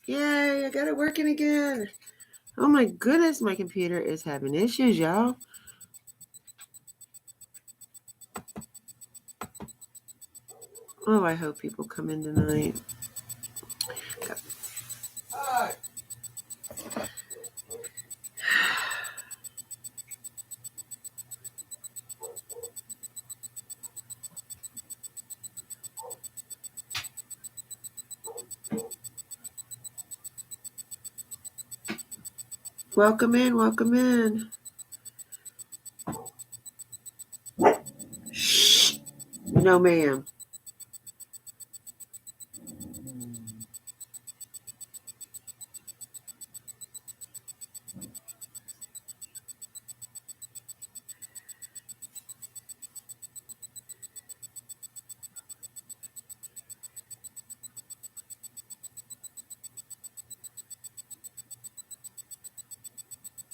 Yay, I got it working again. Oh my goodness, my computer is having issues, y'all. Oh, I hope people come in tonight. Welcome in, welcome in. Shh. No, ma'am.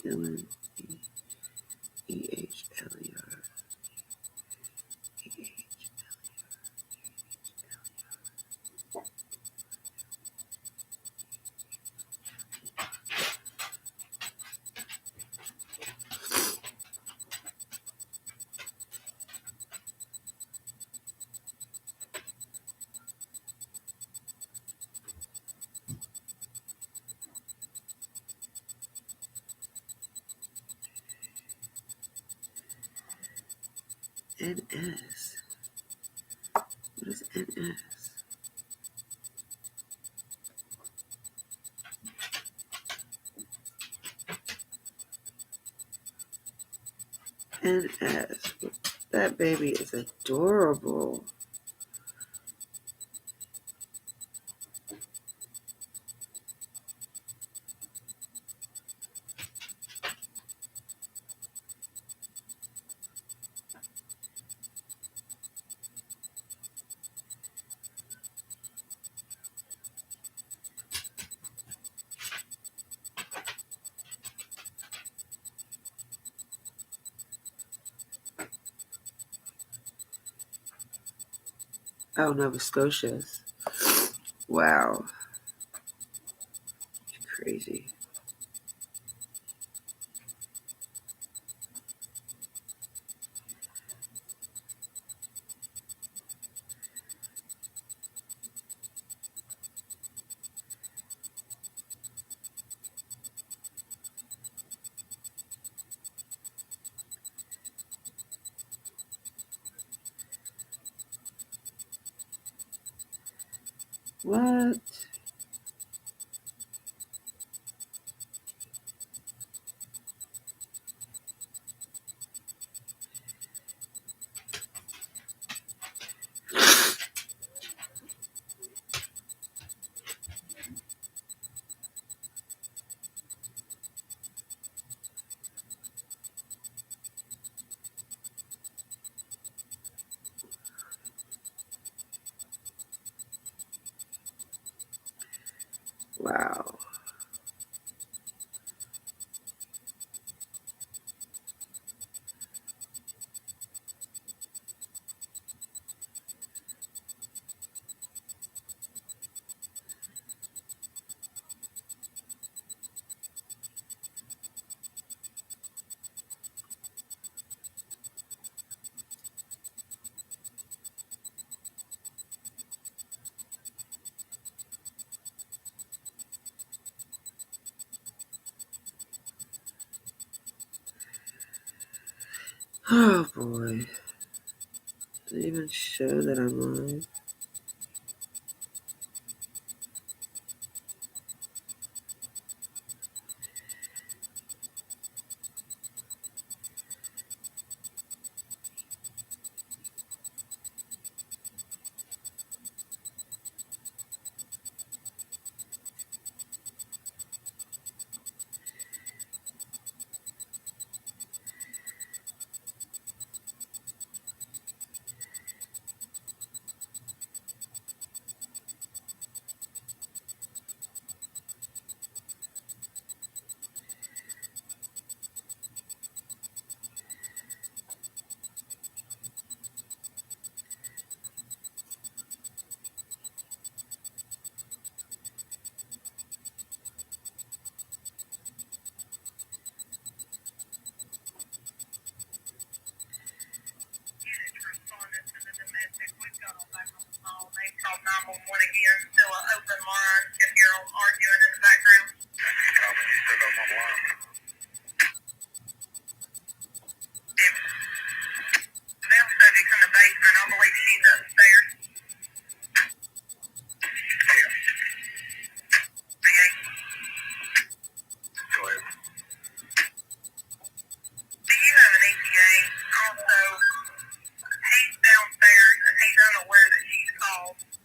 Dylan, E-H-L-E-R. N-S. What is N-S? N-S. That baby is adorable. Oh, Nova Scotia's. Wow. Crazy. What? Wow. Oh boy. Doesn't even show that I'm live.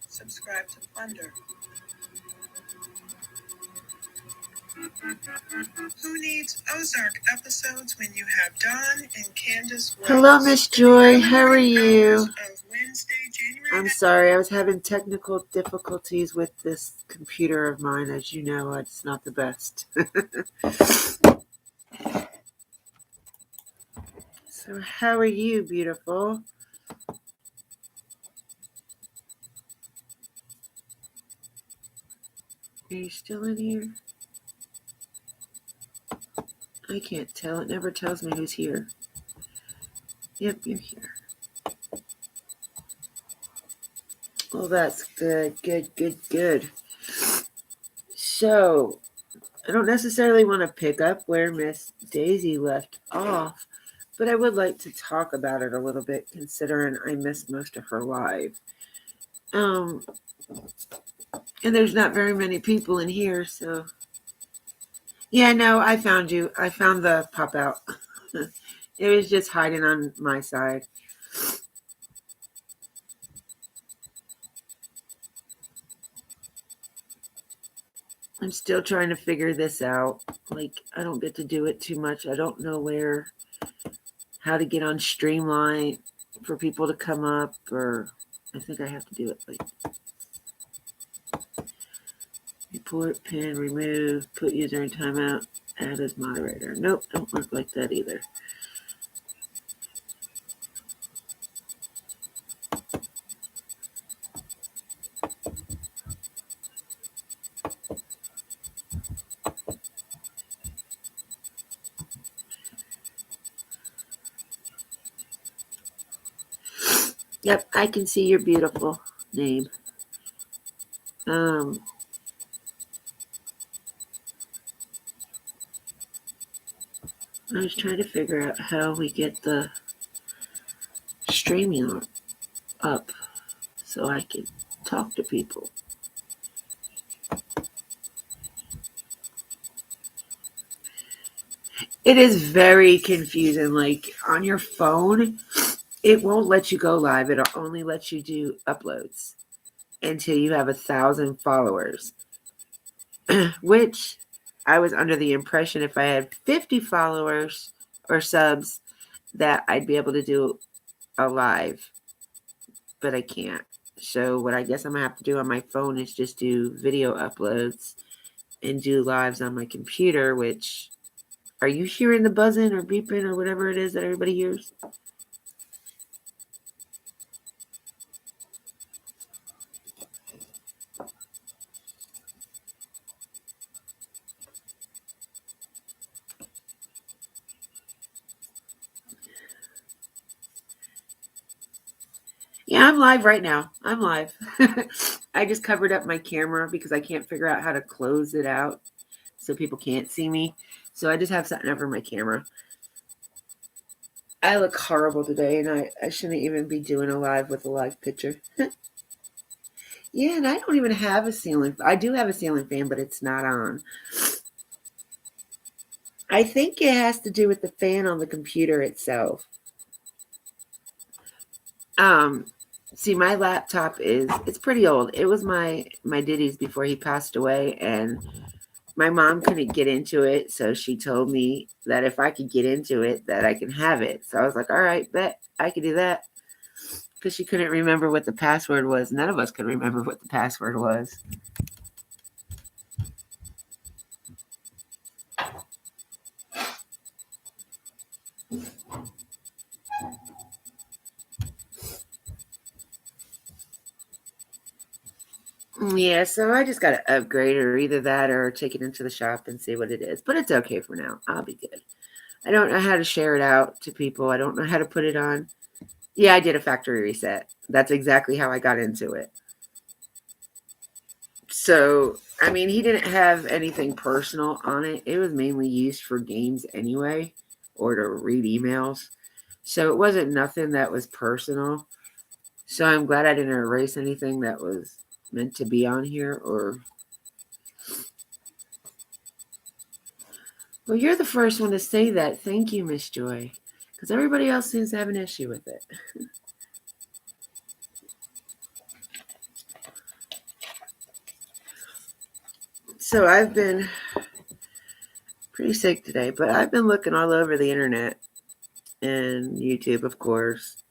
Subscribe to Plunder. Who needs Ozark episodes when you have Dawn and Candace Wells? Hello, Miss Joy. How are you? I'm sorry, I was having technical difficulties with this computer of mine. As you know, it's not the best. So how are you, beautiful? Are you still in here? I can't tell. It never tells me who's here. Yep, you're here. Well, that's good. Good. So, I don't necessarily want to pick up where Miss Daisy left off, but I would like to talk about it a little bit, considering I missed most of her live. And there's not very many people in here, so... Yeah, no, I found you. I found the pop out. It was just hiding on my side. I'm still trying to figure this out. Like, I don't get to do it too much. I don't know how to get on Streamline for people to come up, or I think I have to do it like report, pin, remove, put user in timeout, add as moderator. Nope, don't work like that either. Yep, I can see your beautiful name. I was trying to figure out how we get the streaming up so I can talk to people. It is very confusing. Like, on your phone, it won't let you go live. It'll only let you do uploads until you have 1,000 followers, which I was under the impression if I had 50 followers or subs that I'd be able to do a live, but I can't. So what I guess I'm gonna have to do on my phone is just do video uploads and do lives on my computer. Which, are you hearing the buzzing or beeping or whatever it is that everybody hears? Yeah, I'm live right now. I'm live. I just covered up my camera because I can't figure out how to close it out so people can't see me. So I just have something over my camera. I look horrible today, and I shouldn't even be doing a live with a live picture. Yeah, and I don't even have a ceiling. I do have a ceiling fan, but it's not on. I think it has to do with the fan on the computer itself. See, my laptop it's pretty old. It was my Diddy's before he passed away, and my mom couldn't get into it, so she told me that if I could get into it, that I can have it. So I was like, all right, bet I could do that. Because she couldn't remember what the password was. None of us could remember what the password was. Yeah, so I just got to upgrade, or either that or take it into the shop and see what it is. But it's okay for now. I'll be good. I don't know how to share it out to people. I don't know how to put it on. Yeah, I did a factory reset. That's exactly how I got into it. So, I mean, he didn't have anything personal on it. It was mainly used for games anyway, or to read emails. So it wasn't nothing that was personal. So I'm glad I didn't erase anything that was meant to be on here. Or, well, you're the first one to say that. Thank you, Miss Joy, because everybody else seems to have an issue with it. So I've been pretty sick today, but I've been looking all over the internet and YouTube, of course.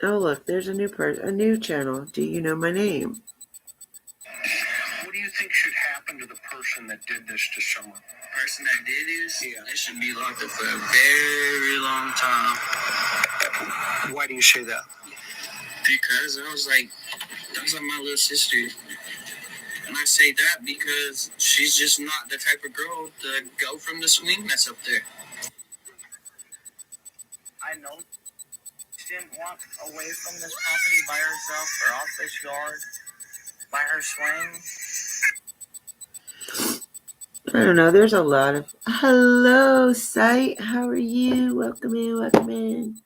Oh, look, there's a new channel. Do you know my name? What do you think should happen to the person that did this to someone? The person that did this? Yeah. They should be locked up for a very long time. Why do you say that? Because that was like my little sister. And I say that because she's just not the type of girl to go from the swing that's up there. I know she didn't walk away from this property by herself or off this yard by her swing. I don't know. There's a lot of... Hello, Sight. How are you? Welcome in, welcome in.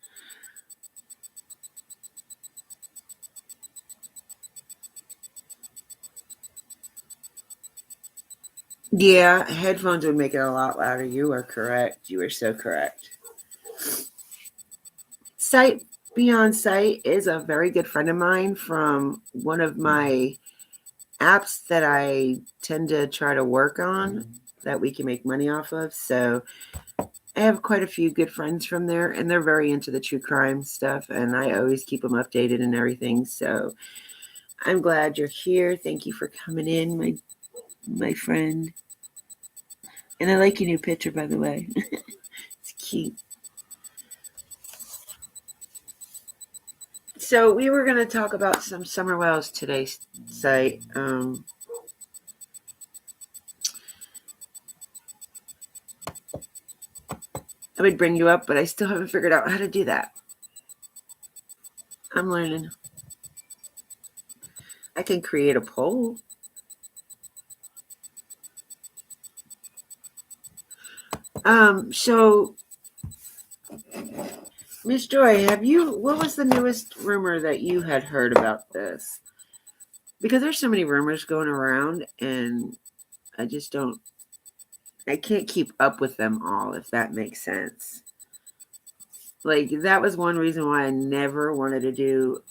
Yeah, headphones would make it a lot louder. You are correct. You are so correct. Sight Beyond Sight is a very good friend of mine from one of my apps that I tend to try to work on that we can make money off of. So I have quite a few good friends from there, and they're very into the true crime stuff, and I always keep them updated and everything. So I'm glad you're here. Thank you for coming in, my friend. And I like your new picture, by the way. It's cute. So we were going to talk about some summer wells today, Sight. I would bring you up, but I still haven't figured out how to do that. I'm learning. I can create a poll. So Miss Joy, what was the newest rumor that you had heard about this? Because there's so many rumors going around, and I can't keep up with them all, if that makes sense. Like, that was one reason why I never wanted to do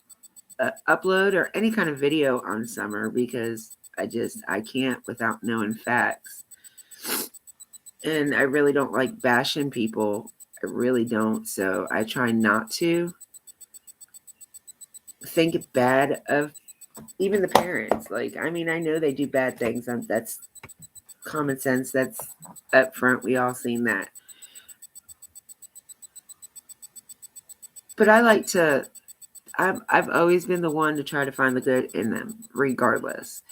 upload or any kind of video on summer, because I can't without knowing facts. And I really don't like bashing people. I really don't. So I try not to think bad of even the parents. Like, I mean, I know they do bad things. That's common sense. That's up front. We all seen that. But I've always been the one to try to find the good in them, regardless.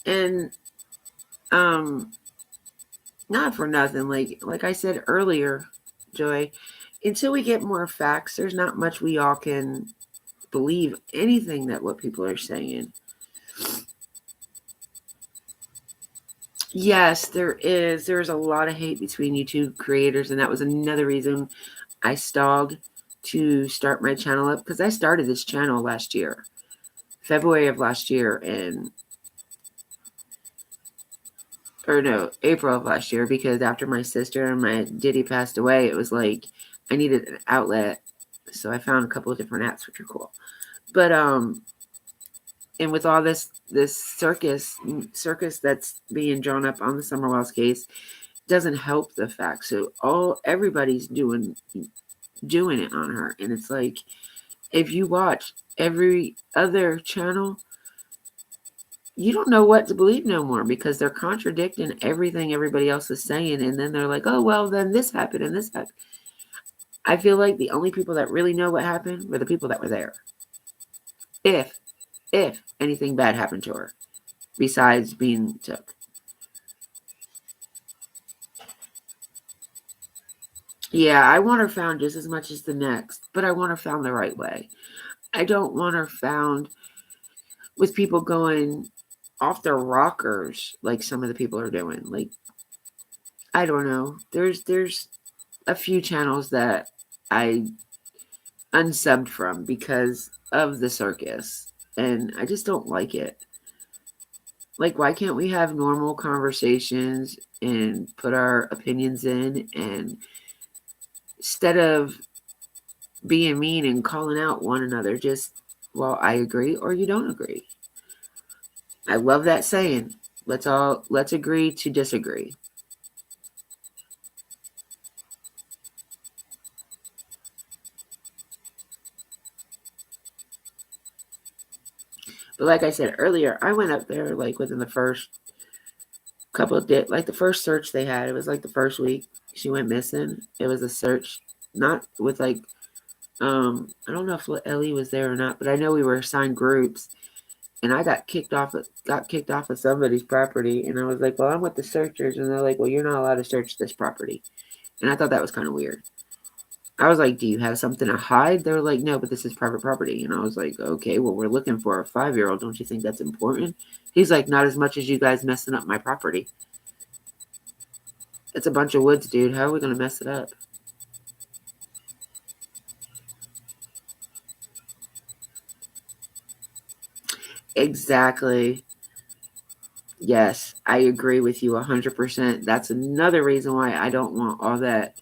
And not for nothing, like I said earlier, Joy, until we get more facts, there's not much we all can believe anything that what people are saying. Yes, there's a lot of hate between YouTube creators, and that was another reason I stalled to start my channel up, because I started this channel last year, February of last year, April of last year, because after my sister and my Diddy passed away, it was like I needed an outlet. So I found a couple of different apps, which are cool. But and with all this circus that's being drawn up on the Summer Wells case, doesn't help the fact. So everybody's doing it on her, and it's like, if you watch every other channel, you don't know what to believe no more, because they're contradicting everything everybody else is saying, and then they're like, oh, well, then this happened and this happened. I feel like the only people that really know what happened were the people that were there. If anything bad happened to her, besides being took. Yeah, I want her found just as much as the next, but I want her found the right way. I don't want her found with people going off their rockers like some of the people are doing. Like, I don't know. There's a few channels that I unsubbed from because of the circus, and I just don't like it. Like, why can't we have normal conversations and put our opinions in, and instead of being mean and calling out one another, just, well, I agree or you don't agree. I love that saying. Let's agree to disagree. But like I said earlier, I went up there like within the first couple of days, like the first search they had. It was like the first week she went missing. It was a search, not with like I don't know if Ellie was there or not, but I know we were assigned groups, and I got kicked off of somebody's property, and I was like, well, I'm with the searchers, and they're like, well, you're not allowed to search this property, and I thought that was kind of weird. I was like, do you have something to hide? They were like, no, but this is private property. And I was like, okay, well, we're looking for a 5-year-old. Don't you think that's important? He's like, not as much as you guys messing up my property. It's a bunch of woods, dude. How are we going to mess it up? Exactly. Yes, I agree with you 100%. That's another reason why I don't want all that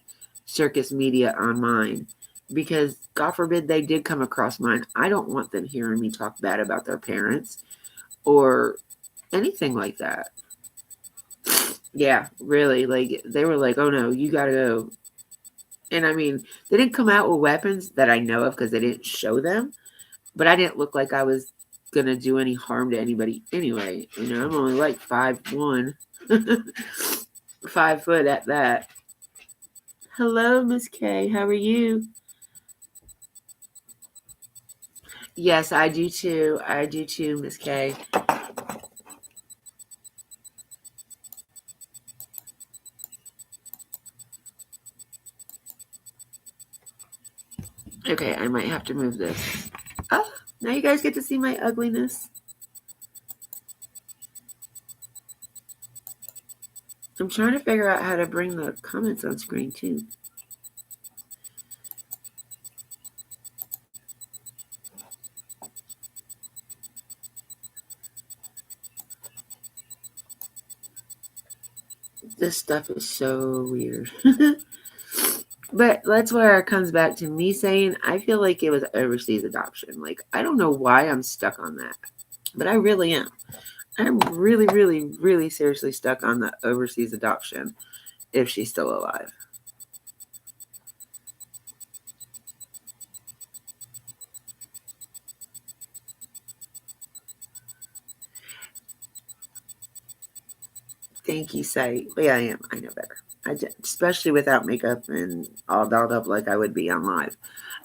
circus media on mine. Because God forbid they did come across mine. I don't want them hearing me talk bad about their parents or anything like that. Yeah, really. Like, they were like, oh no, you gotta go. And I mean, they didn't come out with weapons that I know of because they didn't show them, but I didn't look like I was gonna do any harm to anybody anyway. You know, I'm only like 5'1", 5 foot at that. Hello, Miss K. How are you? Yes, I do too. I do too, Miss K. Okay, I might have to move this. Oh, now you guys get to see my ugliness. I'm trying to figure out how to bring the comments on screen too. This stuff is so weird. But that's where it comes back to me saying I feel like it was overseas adoption. Like, I don't know why I'm stuck on that, but I really am. I'm really, really, really seriously stuck on the overseas adoption if she's still alive. Thank you, Say. Yeah, I am. I know better. Especially without makeup and all dolled up like I would be on live.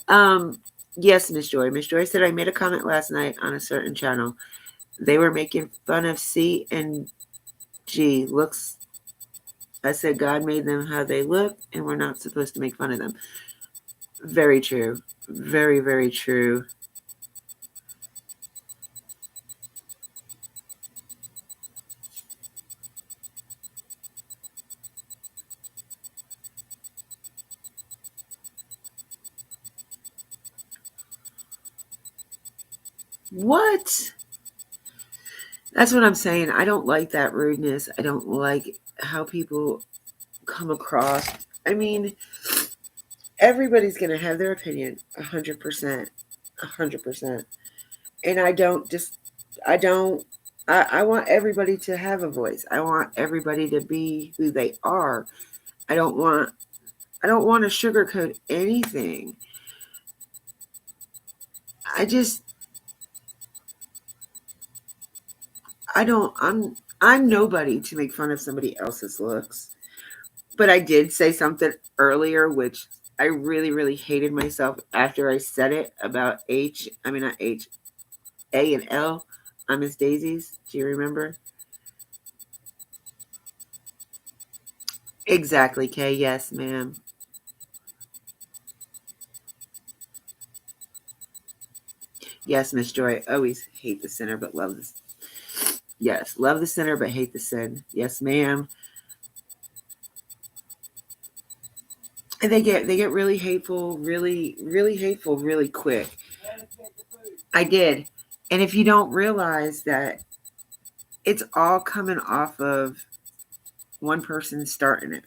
Um, yes, Miss Joy. Miss Joy said I made a comment last night on a certain channel. They were making fun of C and G looks. I said God made them how they look, and we're not supposed to make fun of them. Very true. Very, very true. What? That's what I'm saying. I don't like that rudeness. I don't like how people come across. I mean, everybody's going to have their opinion 100%. 100%. And I don't, I want everybody to have a voice. I want everybody to be who they are. I don't want, I don't want to sugarcoat anything. I just, I'm nobody to make fun of somebody else's looks. But I did say something earlier, which I really, really hated myself after I said it about not H, A and L on Miss Daisy's. Do you remember? Exactly, Kay. Yes, ma'am. Yes, Miss Joy. Always hate the sinner, but love the. Yes, love the sinner, but hate the sin. Yes, ma'am. And they get really hateful, really hateful, really quick. I did, and if you don't realize that it's all coming off of one person starting it,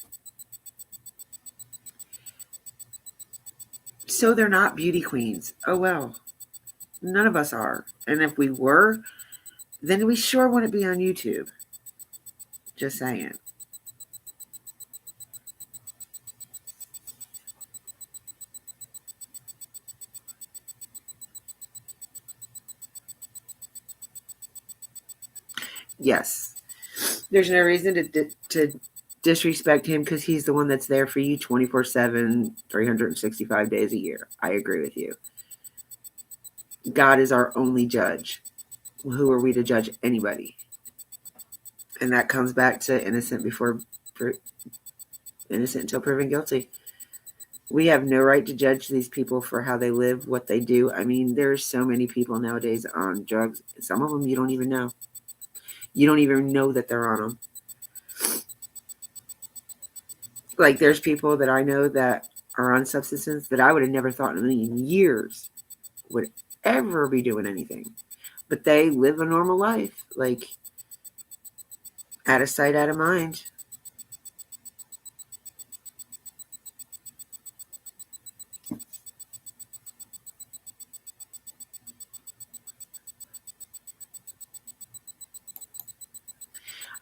so they're not beauty queens. Oh well, none of us are, and if we were, then we sure wouldn't be on YouTube. Just saying. Yes, there's no reason to disrespect him because he's the one that's there for you 24/7, 365 days a year. I agree with you. God is our only judge. Who are we to judge anybody? And that comes back to innocent until proven guilty. We have no right to judge these people for how they live, what they do. I mean, there's so many people nowadays on drugs. Some of them you don't even know. You don't even know that they're on them. Like there's people that I know that are on substances that I would have never thought in a million years would ever be doing anything. But they live a normal life, like out of sight, out of mind.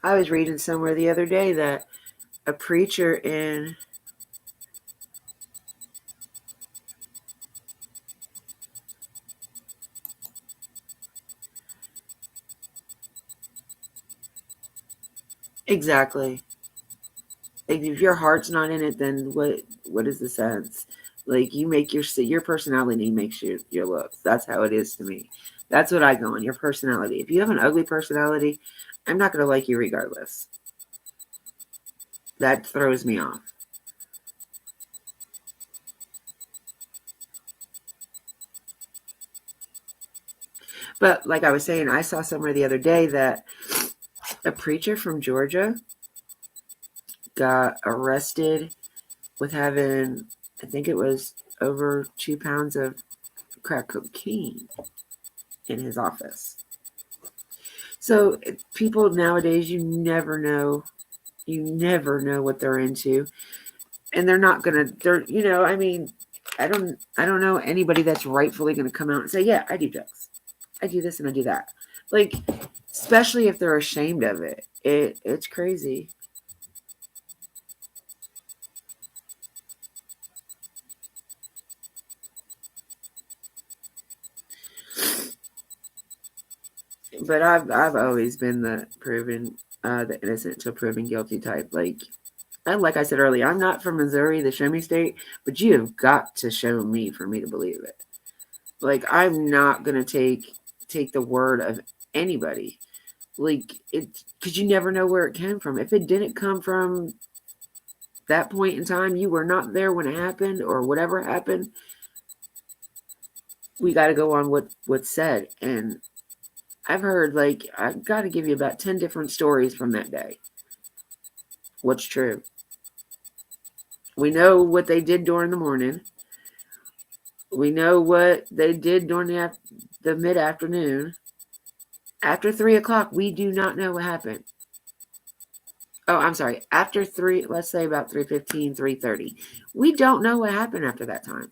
I was reading somewhere the other day that a preacher in exactly. If your heart's not in it, then what is the sense? Like you make your personality makes your looks. That's how it is to me. That's what I go on, your personality. If you have an ugly personality, I'm not going to like you regardless. That throws me off. But like I was saying, I saw somewhere the other day that a preacher from Georgia got arrested with having, I think it was over 2 pounds of crack cocaine in his office. So people nowadays, you never know what they're into, and they're not gonna. I mean, I don't know anybody that's rightfully gonna come out and say, yeah, I do drugs, I do this and I do that. Like, especially if they're ashamed of it. It's crazy. But I've always been the innocent till proven guilty type. Like I said earlier, I'm not from Missouri, the show me state, but you have got to show me for me to believe it. Like I'm not gonna take the word of anybody. Like it, because you never know where it came from. If it didn't come from that point in time, you were not there when it happened, or whatever happened. We got to go on what's said, and I've heard I've got to give you about 10 different stories from that day. What's true? We know what they did during the morning. We know what they did during the mid-afternoon. After 3 o'clock, we do not know what happened. Oh, I'm sorry. After 3, let's say about 3:15, 3:30. We don't know what happened after that time.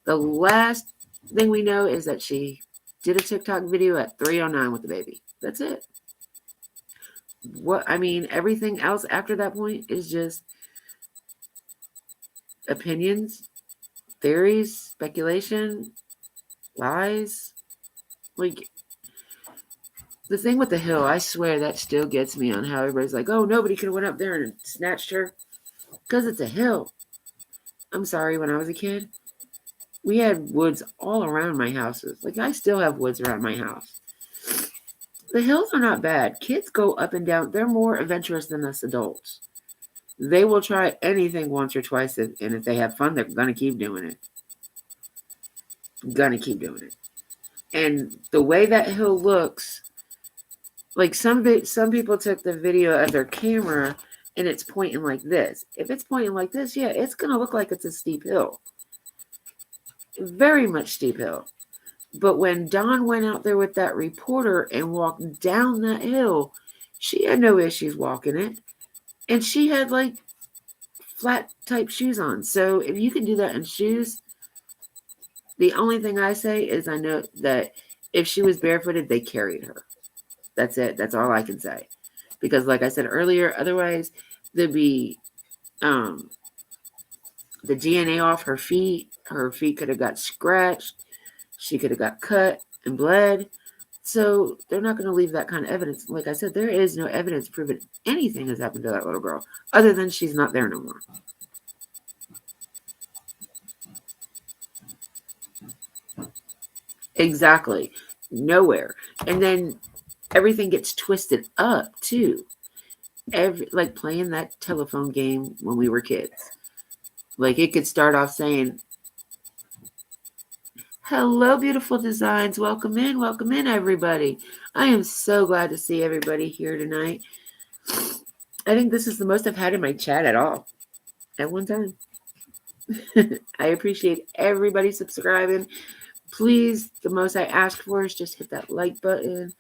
The last thing we know is that she did a TikTok video at 3:09 with the baby. That's it. Everything else after that point is just opinions, theories, speculation, lies. Like the thing with the hill, I swear that still gets me on how everybody's like, oh, nobody could have went up there and snatched her because it's a hill. I'm sorry, when I was a kid, we had woods all around my houses. Like I still have woods around my house. The hills are not bad. Kids go up and down. They're more adventurous than us adults. They will try anything once or twice, and if they have fun, they're going to keep doing it. Gonna keep doing it. And the way that hill looks, like some people took the video of their camera and it's pointing like this. If it's pointing like this, yeah, it's going to look like it's a steep hill. Very much steep hill. But when Dawn went out there with that reporter and walked down that hill, she had no issues walking it. And she had like flat type shoes on. So if you can do that in shoes, the only thing I say is I know that if she was barefooted, they carried her. That's it. That's all I can say. Because like I said earlier, otherwise there'd be the DNA off her feet. Her feet could have got scratched. She could have got cut and bled. So they're not going to leave that kind of evidence. Like I said, there is no evidence proving anything has happened to that little girl other than she's not there no more. Exactly. Nowhere. And then everything gets twisted up too. Like playing that telephone game when we were kids. Like it could start off saying, "Hello, beautiful designs. Welcome in, everybody. I am so glad to see everybody here tonight. I think this is the most I've had in my chat at all at one time. I appreciate everybody subscribing. Please, the most I ask for is just hit that like button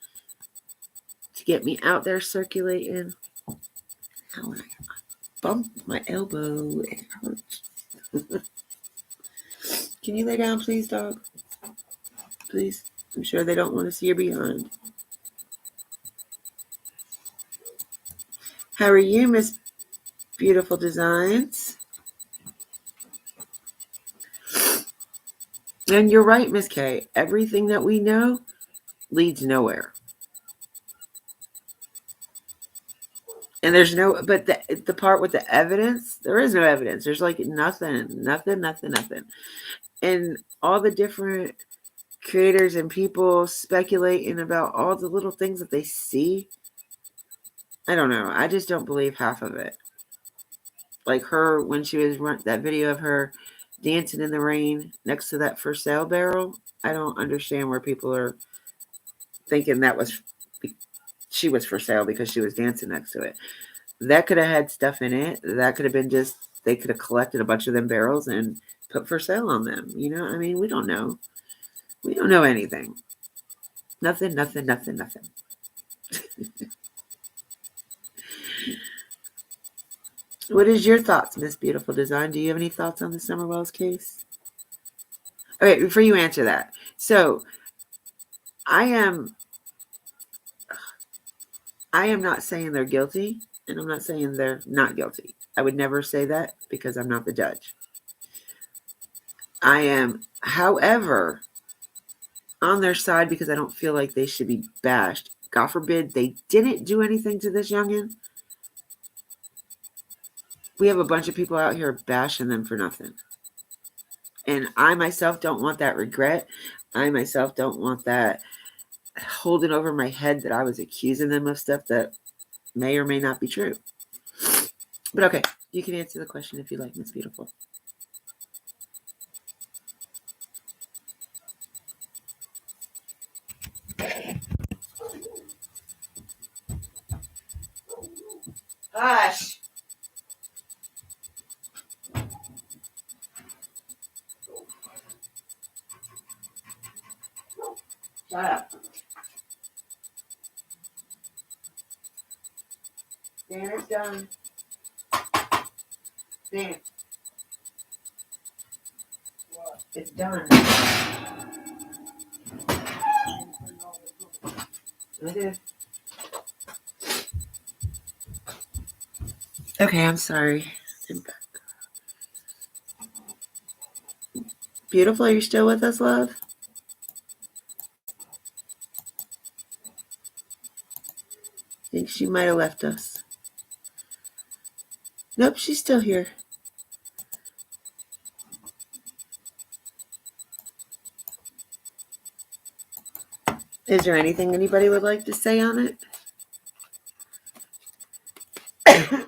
to get me out there circulating. Ow, I bumped my elbow. It hurts. Can you lay down, please, dog? Please. I'm sure they don't want to see your behind. How are you, Miss Beautiful Designs? And you're right, Miss K. Everything that we know leads nowhere. And there's no, but the part with the evidence, there is no evidence. There's like nothing. And all the different creators and people speculating about all the little things that they see. I don't know. I just don't believe half of it. Like her, when she was that video of her dancing in the rain next to that for sale barrel. I don't understand where people are thinking she was for sale because she was dancing next to it. That could have had stuff in it. That could have been just, they could have collected a bunch of them barrels and put for sale on them. You know, I mean, we don't know. We don't know anything. Nothing. What is your thoughts, Miss Beautiful Design? Do you have any thoughts on the Summer Wells case? Okay, before you answer that. So, I am not saying they're guilty, and I'm not saying they're not guilty. I would never say that because I'm not the judge. I am, however, on their side because I don't feel like they should be bashed. God forbid they didn't do anything to this youngin'. We have a bunch of people out here bashing them for nothing. And I myself don't want that regret. I myself don't want that holding over my head that I was accusing them of stuff that may or may not be true. But okay, you can answer the question if you like, Miss Beautiful. Hush. Shut up. Dinner's done. Dinner. What? It's done. It is. Okay, I'm sorry. I'm back. Beautiful, are you still with us, love? I think she might have left us. Nope, she's still here. Is there anything anybody would like to say on it? In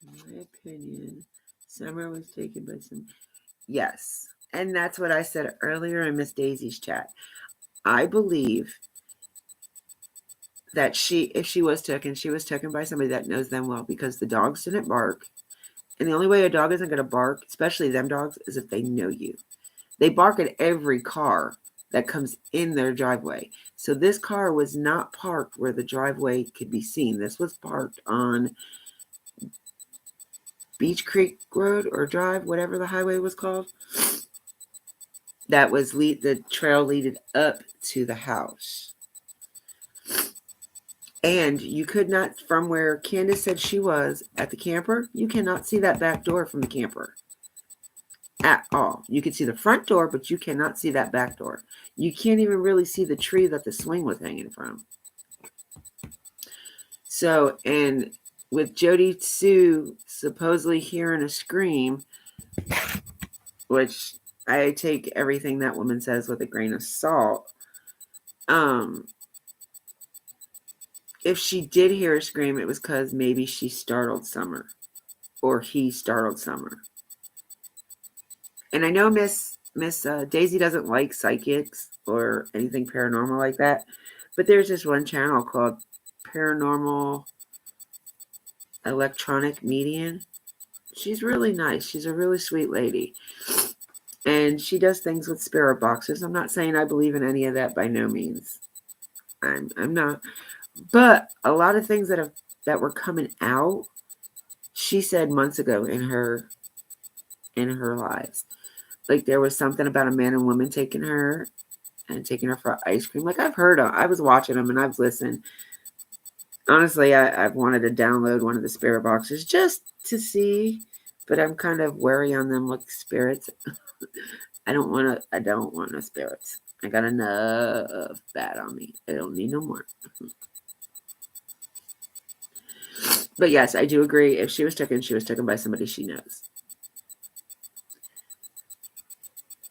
my opinion, Summer was taken by some... Yes. And that's what I said earlier in Miss Daisy's chat. I believe that if she was taken by somebody that knows them well, because the dogs didn't bark. And the only way a dog isn't going to bark, especially them dogs, is if they know you. They bark at every car that comes in their driveway. So this car was not parked where the driveway could be seen. This was parked on Beach Creek Road or Drive, whatever the highway was called. That was the trail leaded up to the house. And you could not, from where Candace said she was at the camper, you cannot see that back door from the camper at all. You can see the front door, but you cannot see that back door. You can't even really see the tree that the swing was hanging from. So, and with Jody Sue supposedly hearing a scream, which I take everything that woman says with a grain of salt, if she did hear a scream, it was because maybe she startled Summer, or he startled Summer. And I know Miss Daisy doesn't like psychics or anything paranormal like that, but there's this one channel called Paranormal Electronic Medium. She's really nice. She's a really sweet lady. And she does things with spirit boxes. I'm not saying I believe in any of that, by no means. I'm not. But a lot of things that were coming out, she said months ago in her lives. Like there was something about a man and woman taking her for ice cream. Like I've heard of, I was watching them and I've listened. Honestly, I've wanted to download one of the spirit boxes just to see, but I'm kind of wary on them like spirits. I don't want no spirits. I got enough bad on me. I don't need no more. But yes, I do agree. If she was taken by somebody she knows.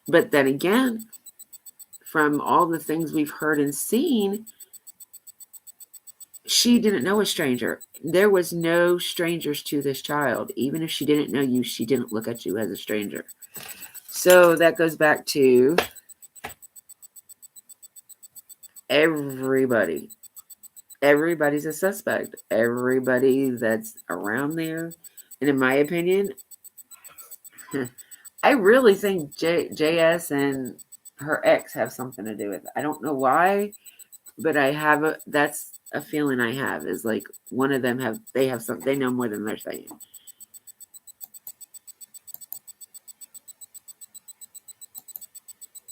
But then again, from all the things we've heard and seen, she didn't know a stranger. There was no strangers to this child. Even if she didn't know you, she didn't look at you as a stranger. So that goes back to everybody. Everybody's a suspect. Everybody that's around there. And in my opinion, I really think JS and her ex have something to do with it. I don't know why, but that's a feeling I have, is like one of them they know more than they're saying.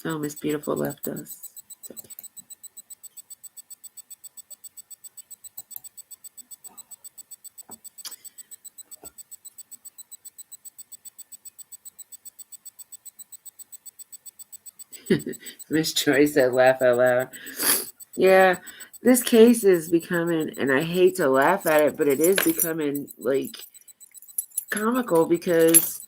Oh, Miss Beautiful left us. It's okay. Miss Joy said, laugh out loud. Yeah, this case is becoming, and I hate to laugh at it, but it is becoming like comical because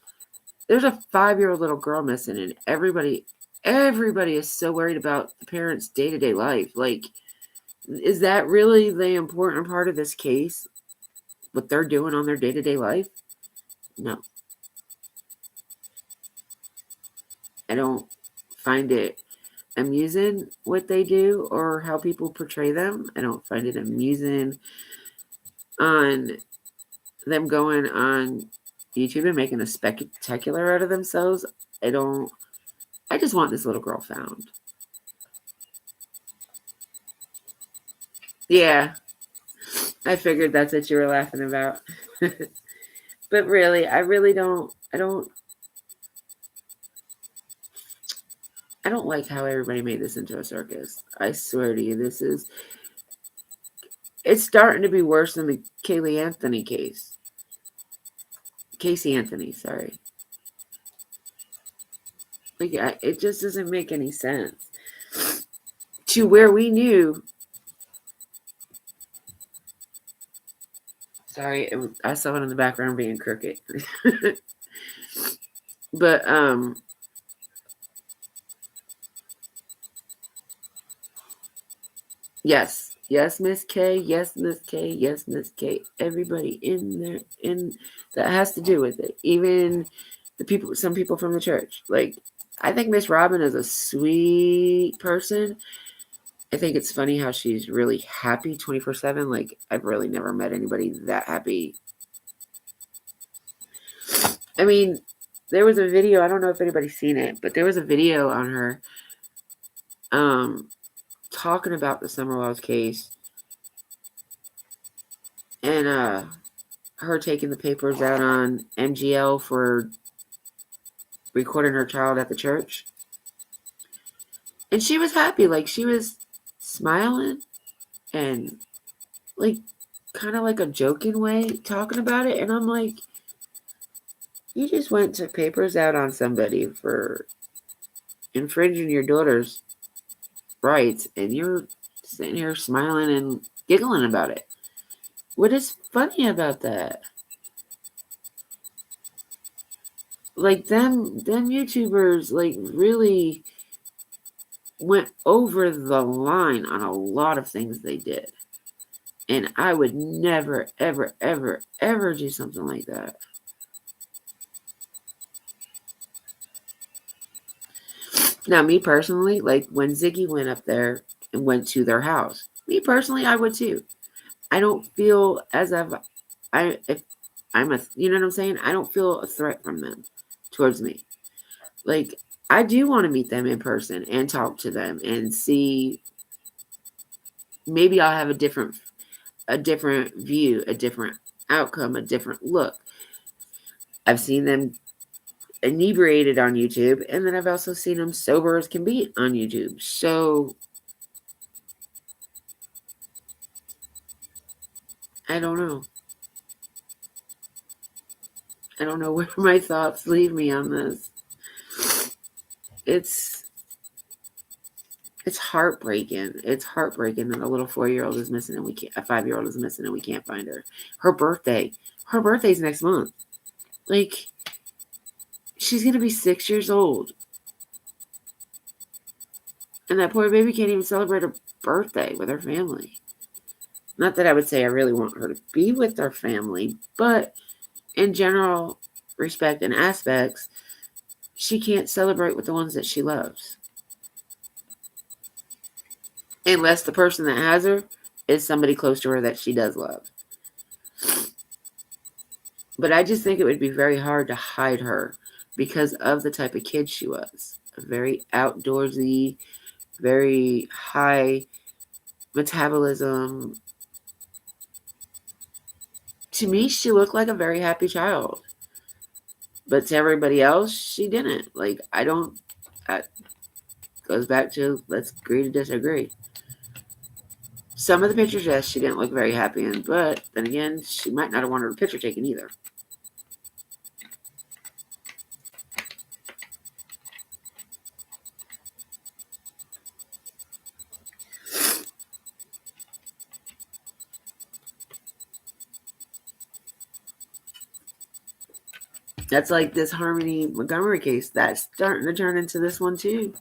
there's a 5-year-old little girl missing, and everybody is so worried about the parents' day-to-day life. Like, is that really the important part of this case? What they're doing on their day-to-day life? No. I don't find it amusing what they do or how people portray them. I don't find it amusing on them going on YouTube and making a spectacular out of themselves. I just want this little girl found. Yeah. I figured that's what you were laughing about. But really, I don't like how everybody made this into a circus. I swear to you, it's starting to be worse than the Casey Anthony case. Casey Anthony, sorry. Like, it just doesn't make any sense. To where we knew. Sorry, I saw it in the background being crooked. But, yes, Miss K. Yes, Miss K. Yes, Miss K. Everybody in there that has to do with it. Even some people from the church. Like, I think Miss Robin is a sweet person. I think it's funny how she's really happy 24/7. Like, I've really never met anybody that happy. I mean, there was a video, I don't know if anybody's seen it, but there was a video on her talking about the Summerwells case and her taking the papers out on MGL for recording her child at the church. And she was happy. Like, she was smiling and, like, kind of like a joking way talking about it. And I'm like, you just went to papers out on somebody for infringing your daughter's rights, and you're sitting here smiling and giggling about it. What is funny about that? Like, them YouTubers, like, really went over the line on a lot of things they did. And I would never, ever, ever, ever do something like that. Now, me personally, like, when Ziggy went up there and went to their house, me personally, I would too. I don't feel as if I'm a, you know what I'm saying? I don't feel a threat from them towards me. Like, I do want to meet them in person and talk to them and see, maybe I'll have a different view, a different outcome, a different look. I've seen them inebriated on YouTube, and then I've also seen them sober as can be on YouTube. So I don't know. I don't know where my thoughts leave me on this. It's heartbreaking. It's heartbreaking that a little 4-year-old is missing and a 5-year-old is missing and we can't find her. Her birthday's next month. Like, she's gonna be 6 years old. And that poor baby can't even celebrate her birthday with her family. Not that I would say I really want her to be with her family, but in general respect and aspects, she can't celebrate with the ones that she loves. Unless the person that has her is somebody close to her that she does love. But I just think it would be very hard to hide her because of the type of kid she was. A very outdoorsy, very high metabolism. To me, she looked like a very happy child. But to everybody else, she didn't. Like, that goes back to, let's agree to disagree. Some of the pictures, yes, she didn't look very happy in, but then again, she might not have wanted her picture taken either. That's like this Harmony Montgomery case. That's starting to turn into this one too.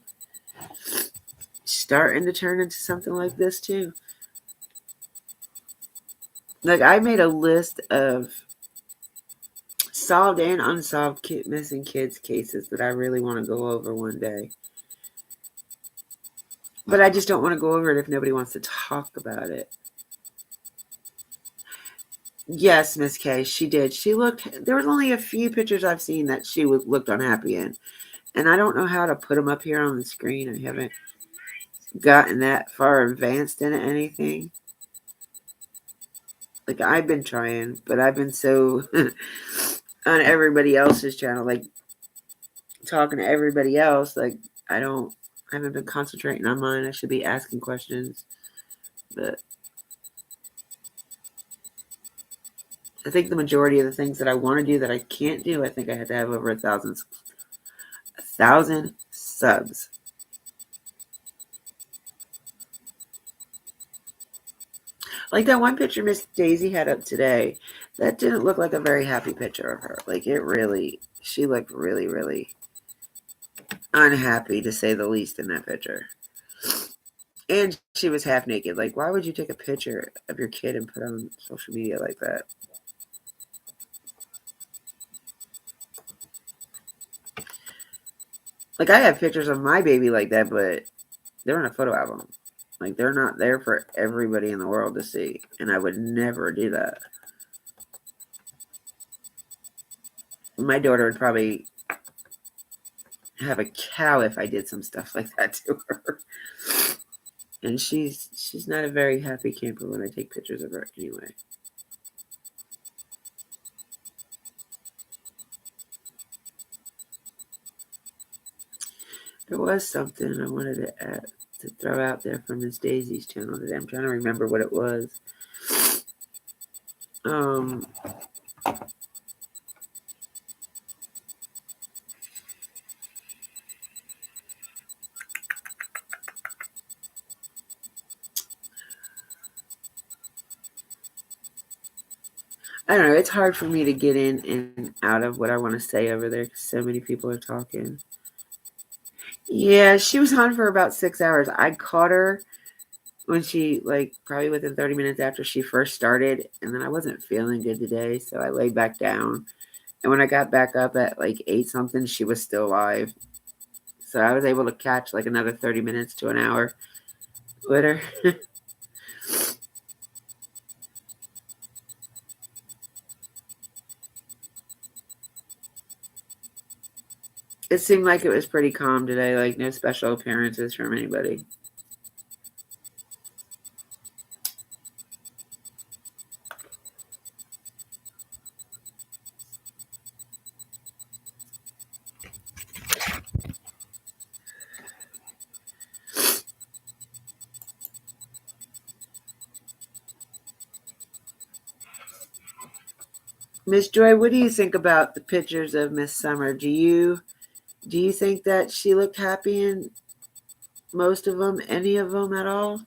Starting to turn into something like this too. Like, I made a list of solved and unsolved missing kids cases that I really want to go over one day. But I just don't want to go over it if nobody wants to talk about it. Yes, Miss K, she did. There was only a few pictures I've seen that she looked unhappy in. And I don't know how to put them up here on the screen. I haven't gotten that far advanced in anything. Like, I've been trying, but I've been so on everybody else's channel, like talking to everybody else. Like, I haven't been concentrating on mine. I should be asking questions, but I think the majority of the things that I want to do that I can't do, I think I had to have over 1,000 subs. Like that one picture Miss Daisy had up today, that didn't look like a very happy picture of her. Like, she looked really, really unhappy, to say the least, in that picture. And she was half naked. Like, why would you take a picture of your kid and put it on social media like that? Like, I have pictures of my baby like that, but they're in a photo album. Like, they're not there for everybody in the world to see. And I would never do that. My daughter would probably have a cow if I did some stuff like that to her. And she's not a very happy camper when I take pictures of her anyway. There was something I wanted to throw out there from Miss Daisy's channel today. I'm trying to remember what it was. I don't know. It's hard for me to get in and out of what I want to say over there because so many people are talking. Yeah, she was on for about 6 hours. I caught her when she, like, probably within 30 minutes after she first started. And then I wasn't feeling good today, so I laid back down. And when I got back up at like 8 something, she was still live. So I was able to catch like another 30 minutes to an hour with her. It seemed like it was pretty calm today, like no special appearances from anybody. Miss Joy, what do you think about the pictures of Miss Summer? Do you think that she looked happy in most of them, any of them at all?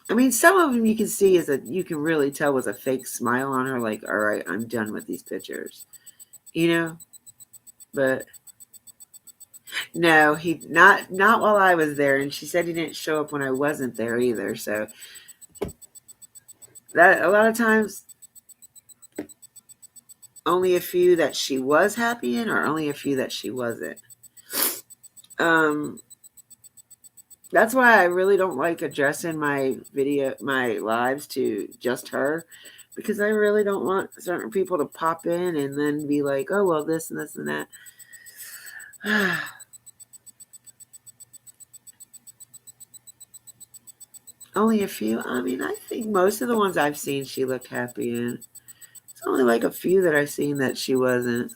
I mean, some of them you can see you can really tell was a fake smile on her, like, all right, I'm done with these pictures, you know? But no, he not while I was there, and she said he didn't show up when I wasn't there either. So that a lot of times only a few that she was happy in, or only a few that she wasn't. That's why I really don't like addressing my lives to just her, because I really don't want certain people to pop in and then be like, oh, well, this and this and that. Only a few. I mean, I think most of the ones I've seen she looked happy in. It's only like a few that I've seen that she wasn't.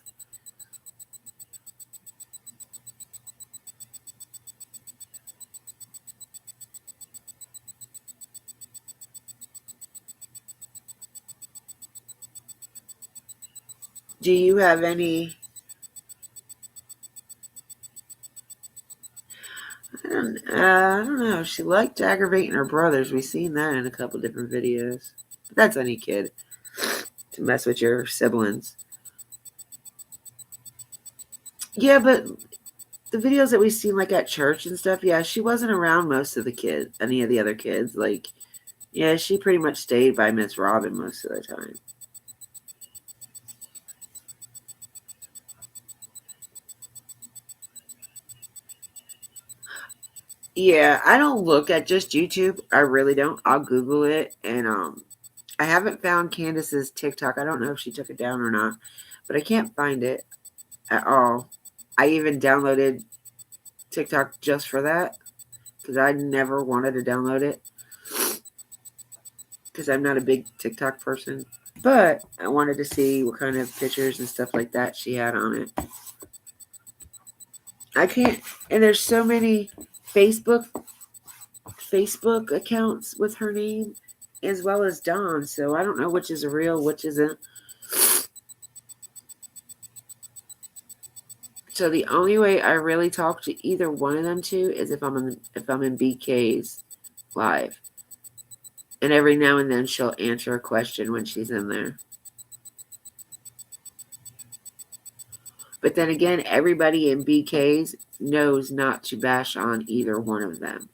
Do you have any? I don't know. She liked aggravating her brothers. We've seen that in a couple different videos. But that's any kid, to mess with your siblings. Yeah, but the videos that we've seen, like at church and stuff, yeah, she wasn't around most of the kids, any of the other kids. Like, yeah, she pretty much stayed by Miss Robin most of the time. Yeah, I don't look at just YouTube. I really don't. I'll Google it, and I haven't found Candace's TikTok. I don't know if she took it down or not, but I can't find it at all. I even downloaded TikTok just for that because I never wanted to download it because I'm not a big TikTok person. But I wanted to see what kind of pictures and stuff like that she had on it. I can't, and there's so many Facebook accounts with her name as well as Dawn, so I don't know which is real, which isn't. So the only way I really talk to either one of them two is if I'm in BK's live. And every now and then she'll answer a question when she's in there. But then again, everybody in BK's knows not to bash on either one of them.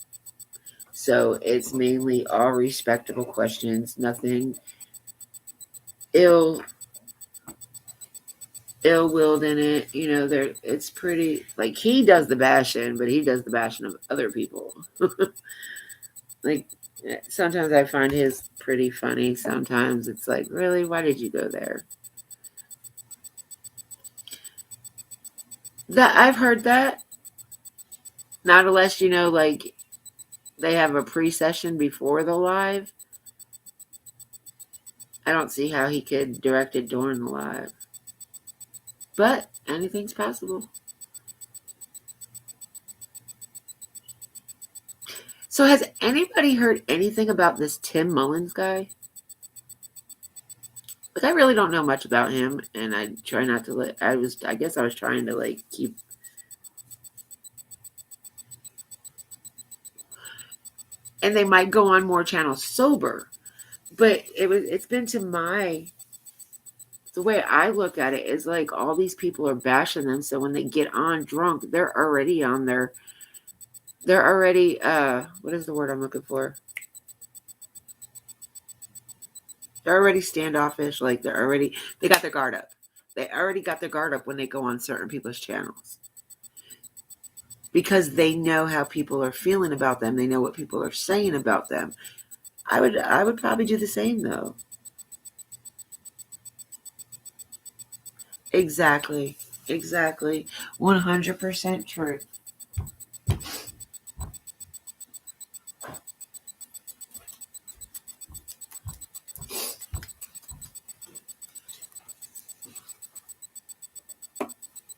So it's mainly all respectable questions, nothing ill ill-willed in it. It's pretty, like, he does the bashing, but he does the bashing of other people. Like, sometimes I find his pretty funny. Sometimes it's like, really, why did you go there? That I've heard that. Not unless like they have a pre-session before the live. I don't see how he could direct it during the live. But anything's possible. So has anybody heard anything about this Tim Mullins guy? Like, I really don't know much about him, and I try not to I guess I was trying to like keep. And they might go on more channels sober, but it's been to the way I look at it is like all these people are bashing them. So when they get on drunk, they're already what is the word I'm looking for? They're already standoffish. Like they got their guard up. They already got their guard up when they go on certain people's channels. Because they know how people are feeling about them. They know what people are saying about them. I would probably do the same though. Exactly. 100% true.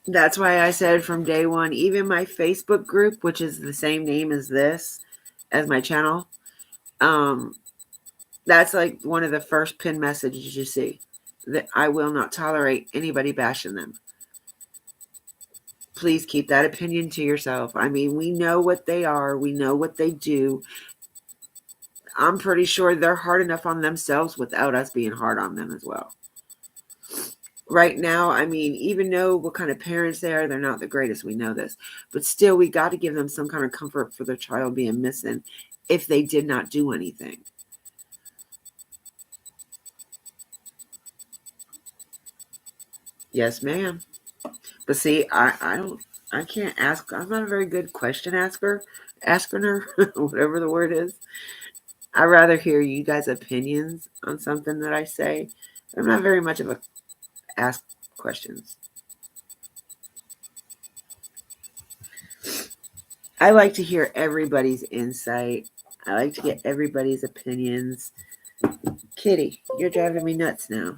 That's why I said from day one, even my Facebook group, which is the same name as my channel, that's like one of the first pinned messages you see, that I will not tolerate anybody bashing them. Please keep that opinion to yourself. I mean, we know what they are. We know what they do. I'm pretty sure they're hard enough on themselves without us being hard on them as well. Right now, I mean, even though what kind of parents they are, they're not the greatest. We know this. But still, we got to give them some kind of comfort for their child being missing if they did not do anything. Yes, ma'am. But see, I can't ask. I'm not a very good question asker, whatever the word is. I'd rather hear you guys' opinions on something that I say. I'm not very much of a ask questions. I like to hear everybody's insight. I like to get everybody's opinions. Kitty, you're driving me nuts now.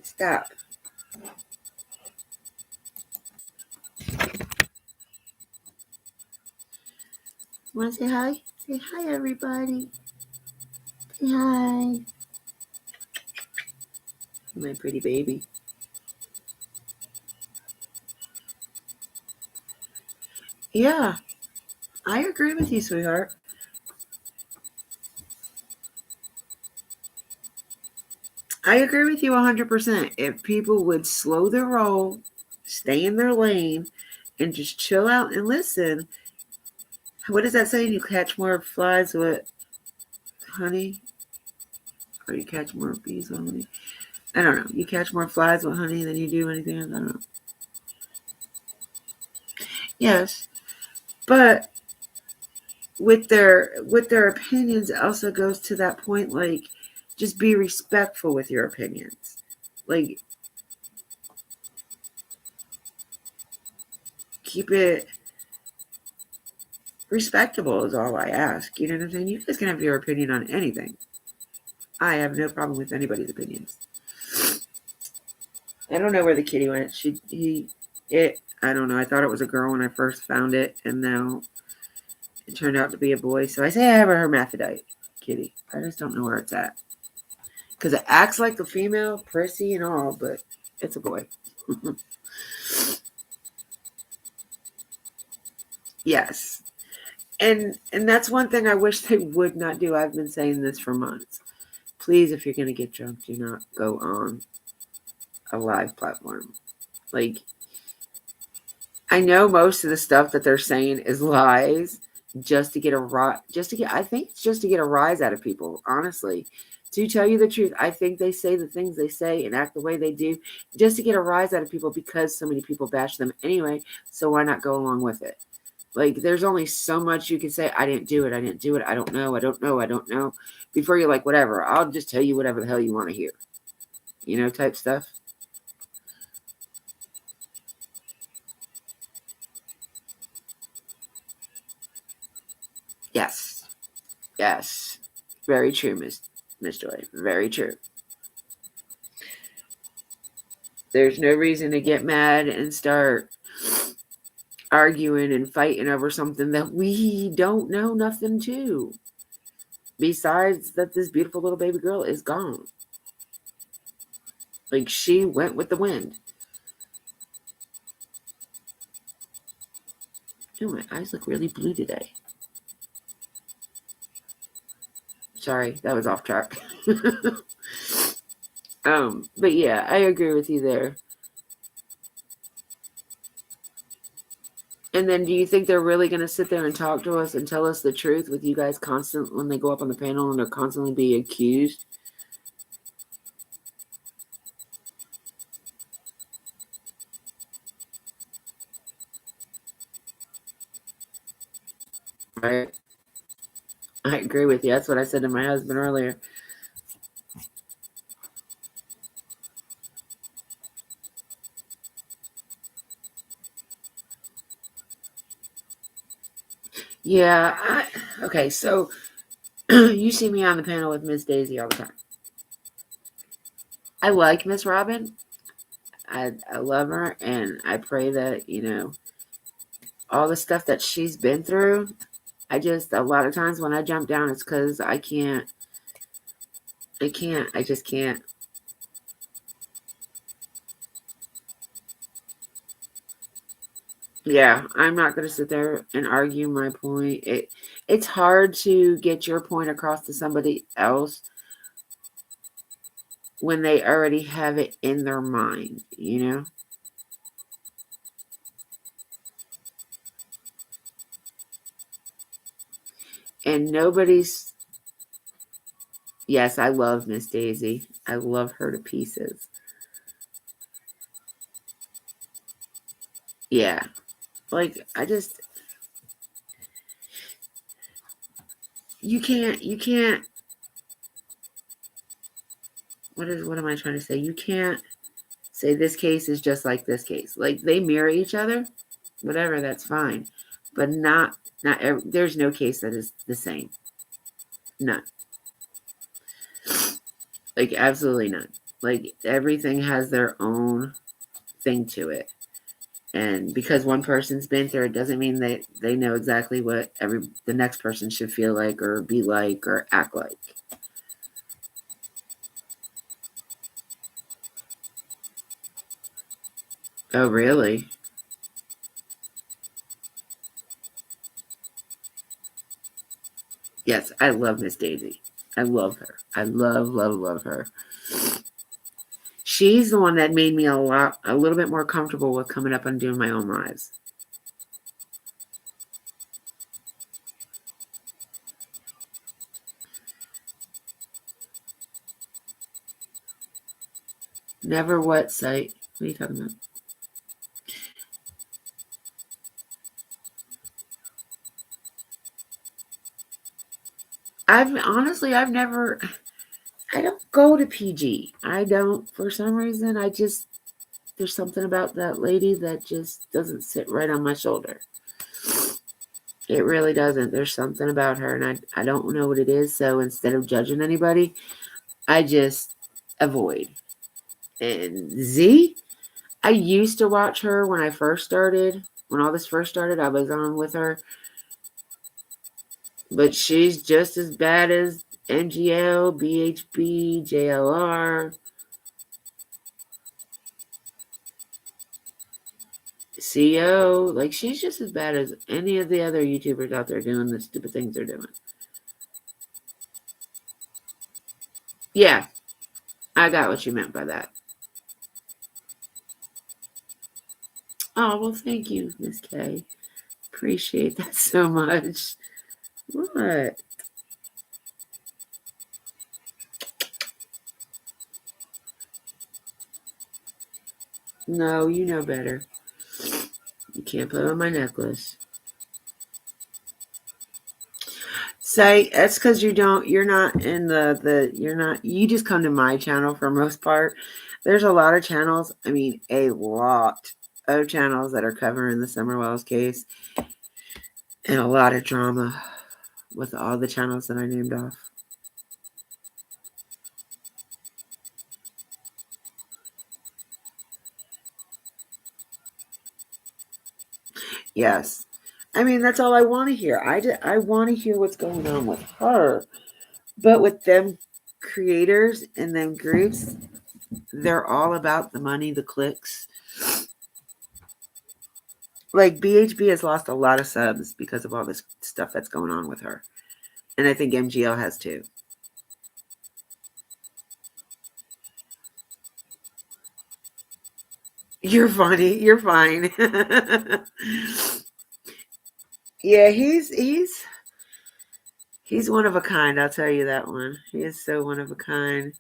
Stop. Want to say hi? Say hi, everybody. Say hi. My pretty baby. Yeah, I agree with you, sweetheart. I agree with you 100%. If people would slow their roll, stay in their lane, and just chill out and listen. What does that say? You catch more flies with honey? Or you catch more bees with honey? I don't know. You catch more flies with honey than you do anything else? I don't know. Yes. But with their opinions, it also goes to that point, like, just be respectful with your opinions. Like, keep it respectable is all I ask. You know what I'm saying? You guys can have your opinion on anything. I have no problem with anybody's opinions. I don't know where the kitty went. I don't know. I thought it was a girl when I first found it, and now it turned out to be a boy. So I say I have a hermaphrodite kitty. I just don't know where it's at. Because it acts like a female, prissy and all, but it's a boy. Yes. And that's one thing I wish they would not do. I've been saying this for months. Please, if you're going to get drunk, do not go on a live platform. Like, I know most of the stuff that they're saying is lies just to get I think it's just to get a rise out of people, honestly. To tell you the truth, I think they say the things they say and act the way they do just to get a rise out of people because so many people bash them anyway. So why not go along with it? Like, there's only so much you can say. I didn't do it. I didn't do it. I don't know. I don't know. I don't know. Before you're like, whatever. I'll just tell you whatever the hell you want to hear. Type stuff. Yes. Yes. Very true, Miss Joy. Very true. There's no reason to get mad and start arguing and fighting over something that we don't know nothing to. Besides that this beautiful little baby girl is gone. Like, she went with the wind. Oh, my eyes look really blue today. Sorry, that was off track. But yeah, I agree with you there. And then do you think they're really going to sit there and talk to us and tell us the truth with you guys constant when they go up on the panel and they're constantly being accused? Right? I agree with you. That's what I said to my husband earlier. Yeah. Okay, so you see me on the panel with Miss Daisy all the time. I like Miss Robin. I love her, and I pray that, all the stuff that she's been through, a lot of times when I jump down, it's because I just can't. Yeah, I'm not going to sit there and argue my point. It's hard to get your point across to somebody else when they already have it in their mind, And nobody's... Yes, I love Miss Daisy. I love her to pieces. Yeah. Like, you can't, what am I trying to say? You can't say this case is just like this case. Like, they mirror each other, whatever, that's fine. But there's no case that is the same. None. Like, absolutely none. Like, everything has their own thing to it. And because one person's been through it doesn't mean that they know exactly what the next person should feel like or be like or act like. Oh, really? Yes, I love Miss Daisy. I love her. I love, love, love her. She's the one that made me a little bit more comfortable with coming up and doing my own lives. Never what site? What are you talking about? I've never... I don't go to PG. I don't, for some reason. There's something about that lady that just doesn't sit right on my shoulder. It really doesn't. There's something about her, and I don't know what it is. So instead of judging anybody, I just avoid. And Z, I used to watch her when I first started. When all this first started, I was on with her. But she's just as bad as NGL, BHB, JLR, CO. Like, she's just as bad as any of the other YouTubers out there doing the stupid things they're doing. Yeah, I got what you meant by that. Oh, well, thank you, Miss K. Appreciate that so much. What? No, you know better. You can't put on my necklace. Say that's because you're not in you just come to my channel for most part. There's a lot of channels, I mean a lot of channels that are covering the Summer Wells case, and a lot of drama with all the channels that I named off. Yes. I mean, that's all I want to hear. I want to hear what's going on with her. But with them creators and them groups, they're all about the money, the clicks. Like BHB has lost a lot of subs because of all this stuff that's going on with her. And I think MGL has too. You're funny. You're fine. Yeah, he's one of a kind, I'll tell you that one. He is so one of a kind.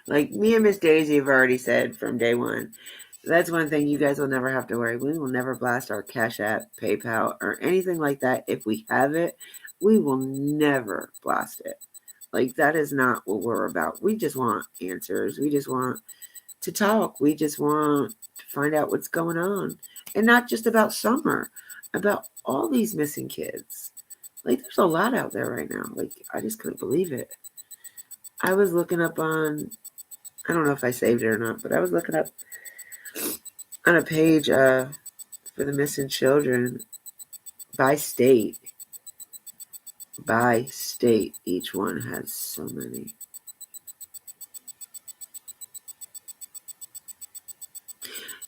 Like me and Miss Daisy have already said from day one. That's one thing you guys will never have to worry. We will never blast our Cash App, PayPal, or anything like that. If we have it, we will never blast it. Like that is not what we're about. We just want answers. We just want to talk. We just want to find out what's going on. And not just about Summer, about all these missing kids. Like there's a lot out there right now. Like I just couldn't believe it. I was looking up on, I don't know if I saved it or not, but I was looking up on a page for the missing children by state. By state, each one has so many.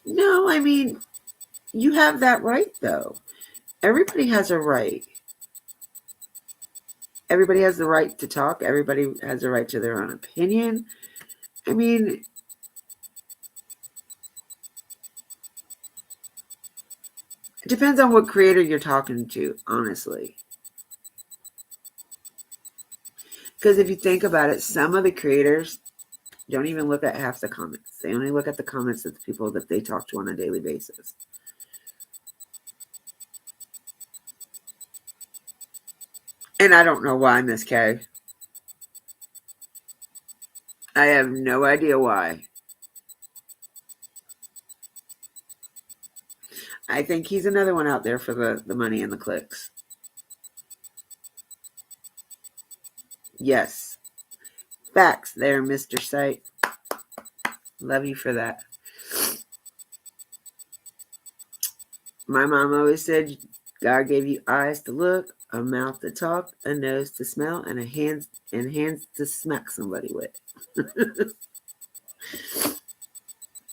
No, I mean, you have that right, though. Everybody has a right. Everybody has the right to talk. Everybody has a right to their own opinion. I mean, it depends on what creator you're talking to, honestly. Because if you think about it, some of the creators don't even look at half the comments. They only look at the comments of the people that they talk to on a daily basis. And I don't know why, Miss K. I have no idea why. I think he's another one out there for the money and the clicks. Yes. Facts there, Mr. Sight. Love you for that. My mom always said God gave you eyes to look, a mouth to talk, a nose to smell, and hands to smack somebody with.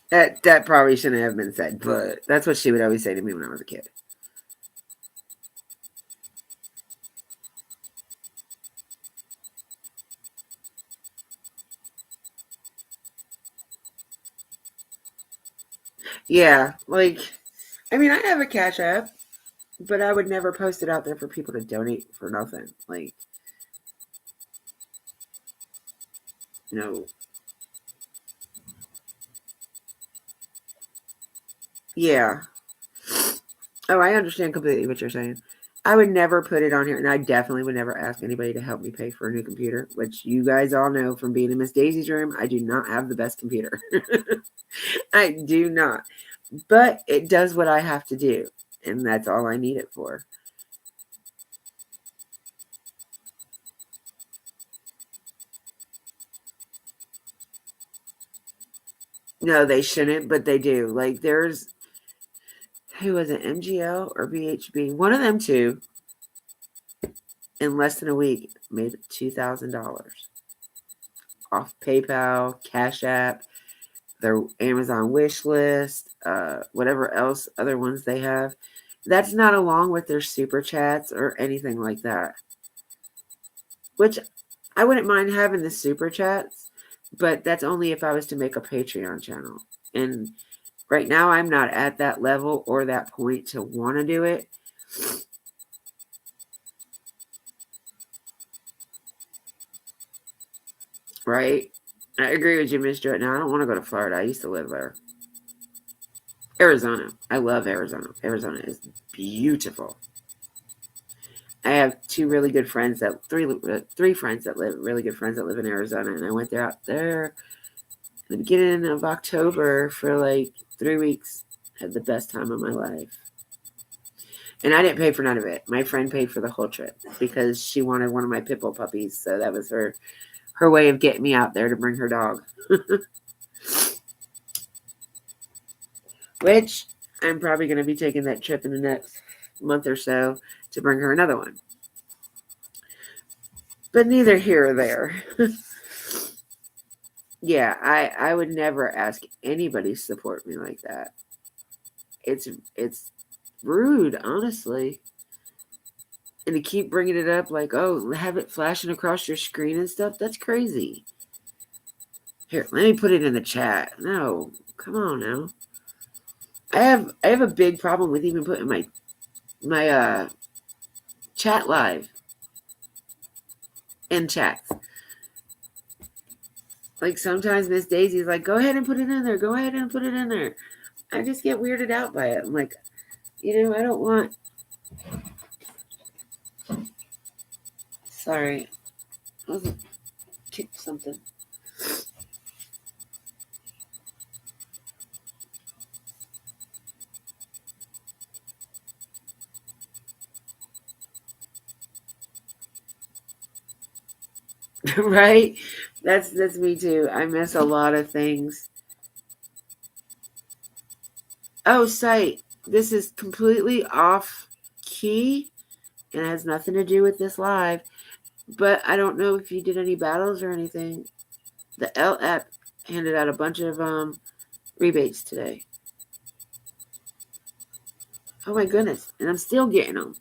That probably shouldn't have been said, but that's what she would always say to me when I was a kid. Yeah, like, I mean, I have a Cash App, but I would never post it out there for people to donate for nothing. Like, no. Yeah. Oh, I understand completely what you're saying. I would never put it on here, and I definitely would never ask anybody to help me pay for a new computer, which you guys all know from being in Miss Daisy's room, I do not have the best computer. I do not. But it does what I have to do, and that's all I need it for. No, they shouldn't, but they do. Like, there's, who was it, MGL or BHB? One of them two, in less than a week, made $2,000 off PayPal, Cash App, their Amazon wish list, whatever else other ones they have. That's not along with their super chats or anything like that. Which I wouldn't mind having the super chats, but that's only if I was to make a Patreon channel. And right now I'm not at that level or that point to want to do it. Right? I agree with you, Miss Jordan. Now, I don't want to go to Florida. I used to live there. Arizona. I love Arizona. Arizona is beautiful. I have three friends that live really good friends that live in Arizona, and I went there out there at the beginning of October for like 3 weeks. Had the best time of my life. And I didn't pay for none of it. My friend paid for the whole trip because she wanted one of my pit bull puppies, so that was her way of getting me out there to bring her dog. Which I'm probably going to be taking that trip in the next month or so to bring her another one. But neither here or there. Yeah, I would never ask anybody to support me like that. It's rude, honestly. And to keep bringing it up like, oh, have it flashing across your screen and stuff, that's crazy. Here, let me put it in the chat. No, come on now. I have a big problem with even putting my chat live in chats. Like sometimes Miss Daisy's like, go ahead and put it in there. Go ahead and put it in there. I just get weirded out by it. I'm like, I don't want. Sorry, I was kicked something. Right? That's me too. I miss a lot of things. Oh, site. This is completely off key and has nothing to do with this live. But I don't know if you did any battles or anything. The L app handed out a bunch of rebates today. Oh my goodness. And I'm still getting them.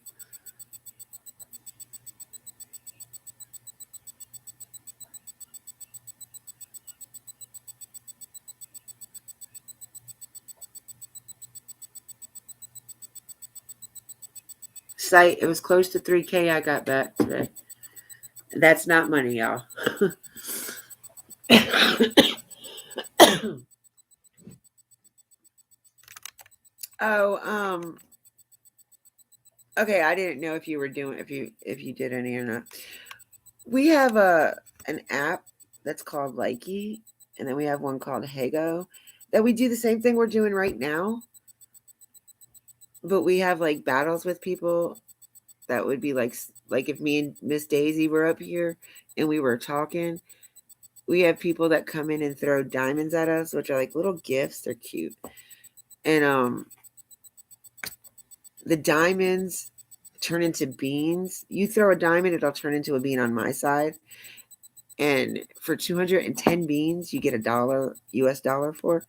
Site, it was close to 3K I got back today. That's not money, y'all. Oh, okay, I didn't know if you were doing if you did any or not. We have an app that's called Likey, and then we have one called Hago that we do the same thing we're doing right now. But we have like battles with people that would be like if me and Miss Daisy were up here and we were talking, we have people that come in and throw diamonds at us, which are like little gifts. They're cute. And the diamonds turn into beans. You throw a diamond, it'll turn into a bean on my side. And for 210 beans, you get $1 US dollar for.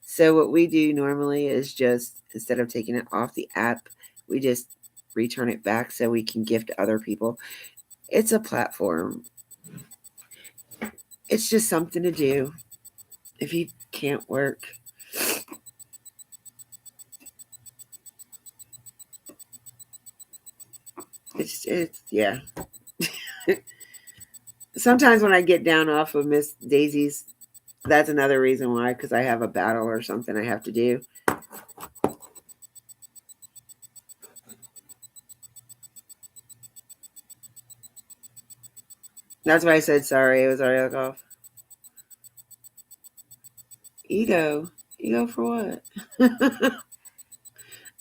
So what we do normally is just, instead of taking it off the app, we just return it back so we can gift other people. It's a platform. It's just something to do if you can't work. It's yeah. Sometimes when I get down off of Miss Daisy's, that's another reason why, because I have a battle or something I have to do. That's why I said sorry. It was already off. Ego. Ego for what? I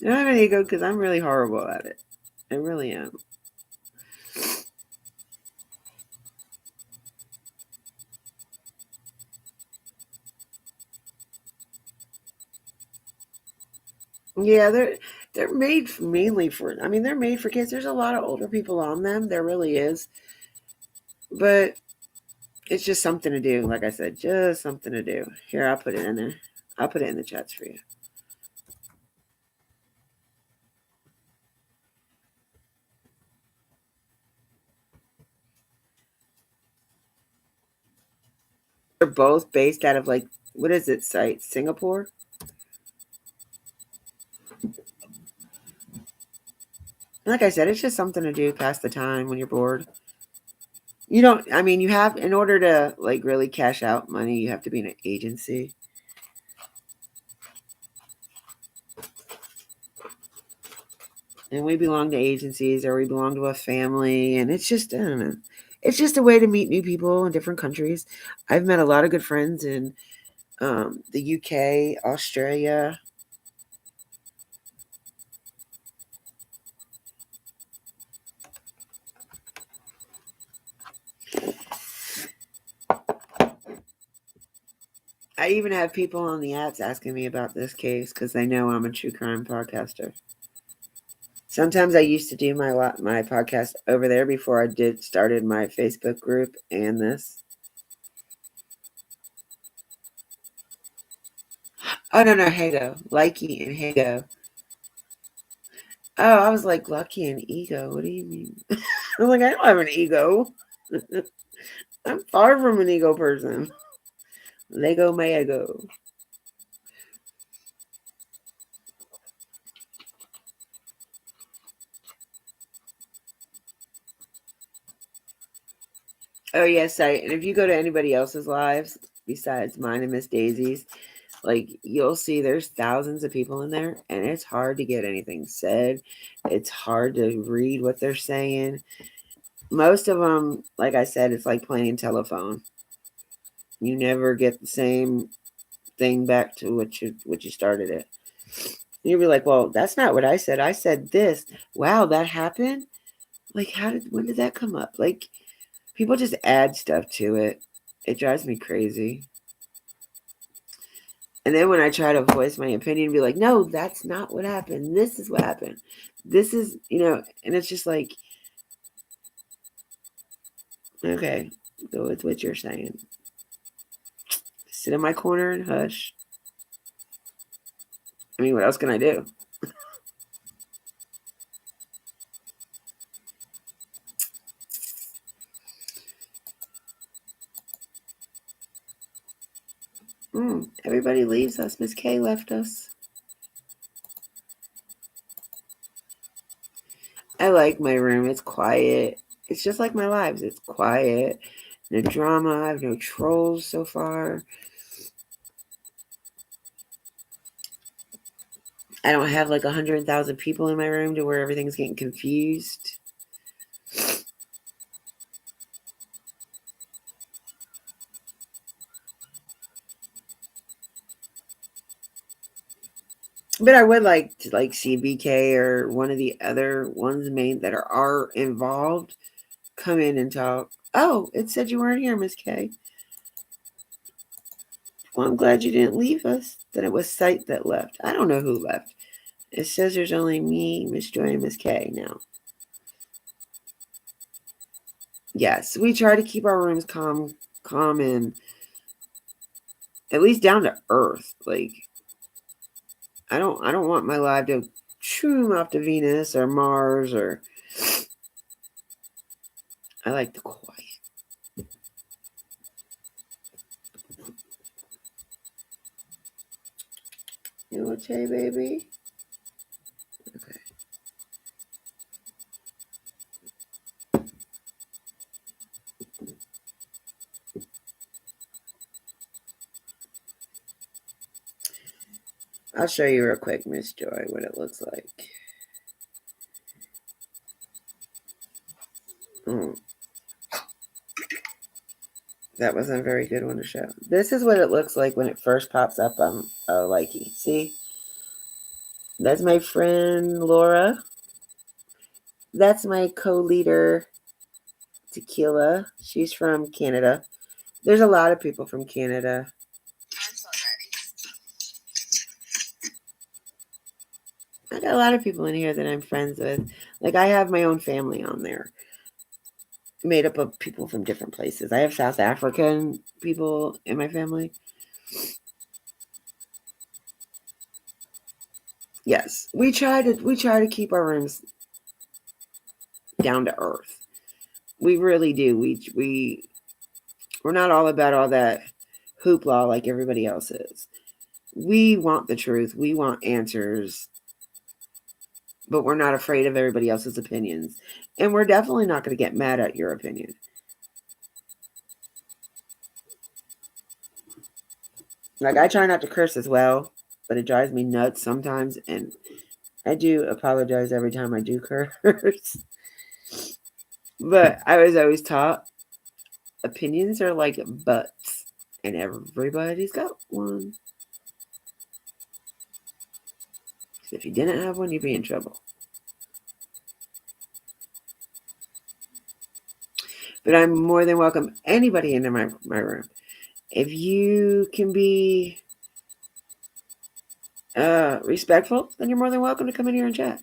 don't have an ego because I'm really horrible at it. I really am. Yeah, they're made mainly for. I mean, they're made for kids. There's a lot of older people on them. There really is, but it's just something to do. Like I said, just something to do. Here, I'll put it in there. I'll put it in the chats for you. They're both based out of like, what is it site? Singapore? Like I said, it's just something to do, pass the time when you're bored. You don't, I mean, you have, in order to like really cash out money, you have to be in an agency. And we belong to agencies or we belong to a family. And it's just, I don't know. It's just a way to meet new people in different countries. I've met a lot of good friends in the UK, Australia. I even have people on the apps asking me about this case because they know I'm a true crime podcaster. Sometimes I used to do my podcast over there before I started my Facebook group and this. Oh no, Hago, Likey and Hago. Oh, I was like Lucky and Ego. What do you mean? I was like, I don't have an ego. I'm far from an ego person. Lego my ego. Oh yes, and if you go to anybody else's lives besides mine and Miss Daisy's, like you'll see there's thousands of people in there, and it's hard to get anything said. It's hard to read what they're saying. Most of them, like I said, it's like playing telephone. You never get the same thing back to what you started it. You'll be like, well, that's not what I said. I said this. Wow, that happened? Like, when did that come up? Like, people just add stuff to it. It drives me crazy. And then when I try to voice my opinion, be like, no, that's not what happened. This is what happened. This is, and it's just like, okay, go with what you're saying. Sit in my corner and hush. I mean, what else can I do? Everybody leaves us. Miss K left us. I like my room. It's quiet. It's just like my lives. It's quiet. No drama. I have no trolls so far. I don't have like 100,000 people in my room to where everything's getting confused. But I would like to see BK or one of the other ones main that are involved come in and talk. Oh, it said you weren't here, Miss K. Well, I'm glad you didn't leave us. Then it was Sight that left. I don't know who left. It says there's only me, Miss Joy, and Miss K now. Yes, we try to keep our rooms calm and at least down to earth. Like, I don't want my life to shoom off to Venus or Mars or. I like the quiet. You okay, baby? Okay. I'll show you real quick, Miss Joy, what it looks like. That wasn't a very good one to show. This is what it looks like when it first pops up on Likey. See? That's my friend Laura. That's my co-leader, Tequila. She's from Canada. There's a lot of people from Canada. I got a lot of people in here that I'm friends with. Like, I have my own family on there, made up of people from different places. I have South African people in my family. Yes, we try to keep our rooms down to earth. We really do. We're not all about all that hoopla like everybody else is. We want the truth. We want answers. But we're not afraid of everybody else's opinions. And we're definitely not going to get mad at your opinion. Like, I try not to curse as well, but it drives me nuts sometimes, and I do apologize every time I do curse. But I was always taught opinions are like butts, and everybody's got one. If you didn't have one, you'd be in trouble. But I'm more than welcome anybody into my room. If you can be respectful, then you're more than welcome to come in here and chat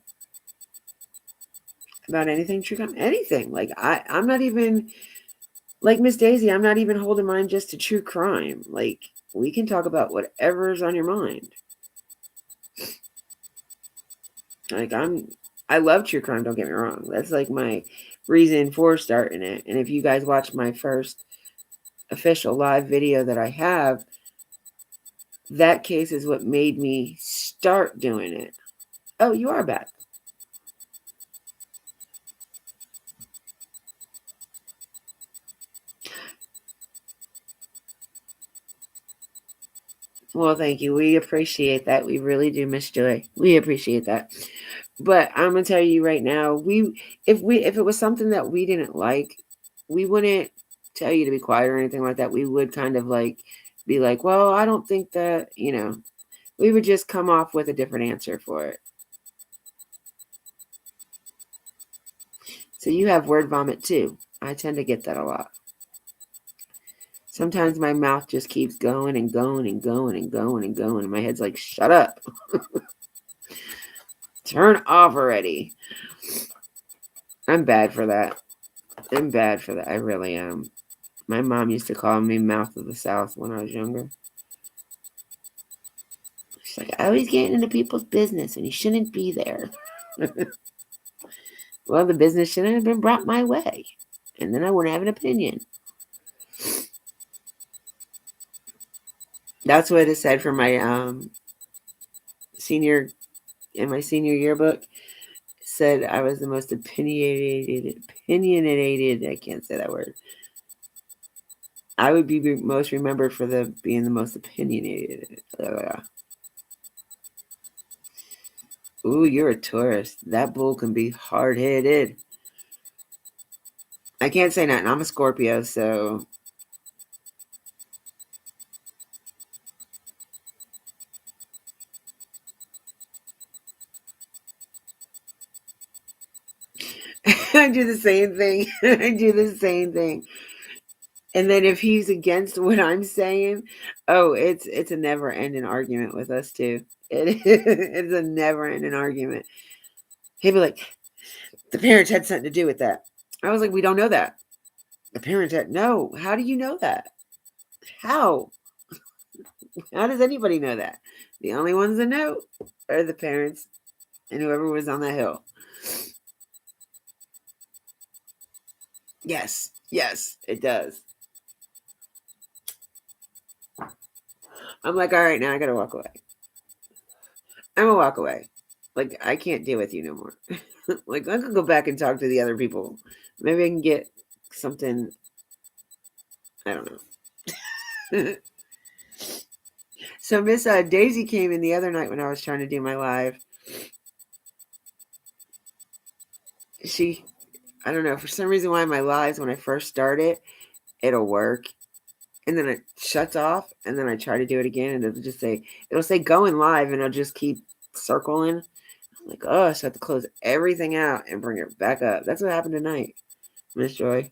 about anything true crime, anything. Like I'm not even like Miss Daisy. I'm not even holding mine just to true crime. Like we can talk about whatever's on your mind. Like I love true crime. Don't get me wrong. That's like my reason for starting it. And if you guys watch my first official live video that I have, that case is what made me start doing it. Oh, you are back. Well, thank you. We appreciate that. We really do, Miss Joy. We appreciate that. But I'm gonna tell you right now, if it was something that we didn't like, we wouldn't tell you to be quiet or anything like that. We would kind of like be like, well, I don't think that, we would just come off with a different answer for it. So you have word vomit too. I tend to get that a lot. Sometimes my mouth just keeps going and going and going and going and going. And my head's like, shut up. Turn off already. I'm bad for that. I really am. My mom used to call me Mouth of the South when I was younger. She's like, I always getting into people's business and you shouldn't be there. Well, the business shouldn't have been brought my way. And then I wouldn't have an opinion. That's what it said for my senior yearbook. It said I was the most opinionated, I can't say that word. I would be most remembered for being the most opinionated. Ooh, you're a Taurus. That bull can be hard-headed. I can't say nothing. I'm a Scorpio, so I do the same thing. And then if he's against what I'm saying, it's a never-ending argument with us too. It's a never-ending argument. He'd be like, the parents had something to do with that. I was like, we don't know that. The parents had no. How do you know that? How? How does anybody know that? The only ones that know are the parents and whoever was on that hill. Yes, it does. I'm like, all right, now I gotta walk away. I'm gonna walk away. Like, I can't deal with you no more. Like, I could go back and talk to the other people. Maybe I can get something. I don't know. So Miss Daisy came in the other night when I was trying to do my live. I don't know, for some reason why my lives, when I first start it, it'll work. And then it shuts off, and then I try to do it again, and it'll say going live, and it'll just keep circling. I'm like, oh, so I have to close everything out and bring it back up. That's what happened tonight, Miss Joy.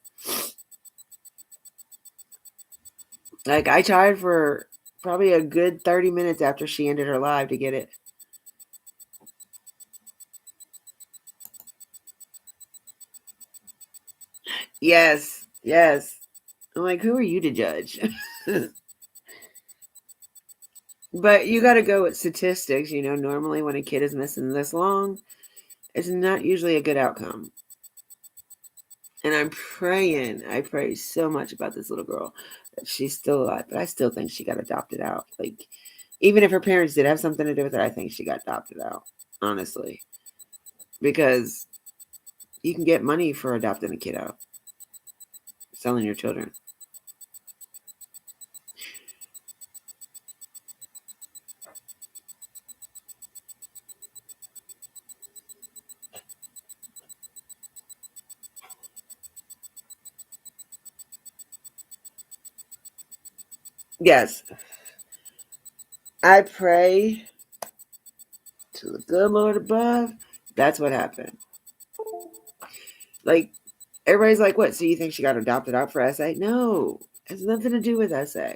Like, I tried for probably a good 30 minutes after she ended her live to get it. Yes. I'm like, who are you to judge? But you got to go with statistics. Normally when a kid is missing this long, it's not usually a good outcome. And I pray so much about this little girl that she's still alive, but I still think she got adopted out. Like, even if her parents did have something to do with it, I think she got adopted out, honestly. Because you can get money for adopting a kid out, selling your children. Yes. I pray to the good Lord above. That's what happened. Like, everybody's like, what? So you think she got adopted out for SA? No, it has nothing to do with SA.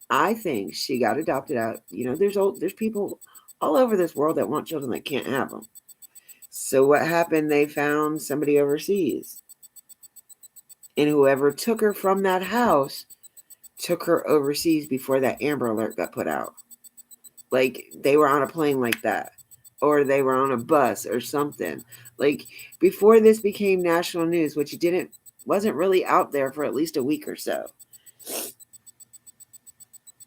I think she got adopted out. There's people all over this world that want children that can't have them. So what happened? They found somebody overseas. And whoever took her from that house took her overseas before that Amber Alert got put out. Like, they were on a plane like that. Or they were on a bus or something. Like, before this became national news, which wasn't really out there for at least a week or so.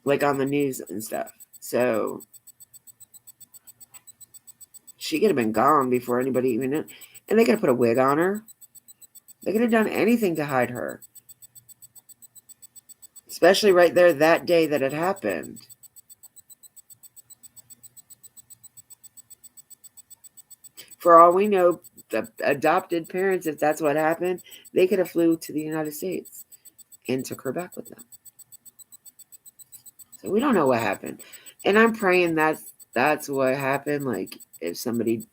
Like, on the news and stuff. So she could have been gone before anybody even knew. And they could have put a wig on her. They could have done anything to hide her. Especially right there that day that it happened. For all we know, the adopted parents, if that's what happened, they could have flew to the United States and took her back with them. So we don't know what happened. And I'm praying that's what happened. Like, if somebody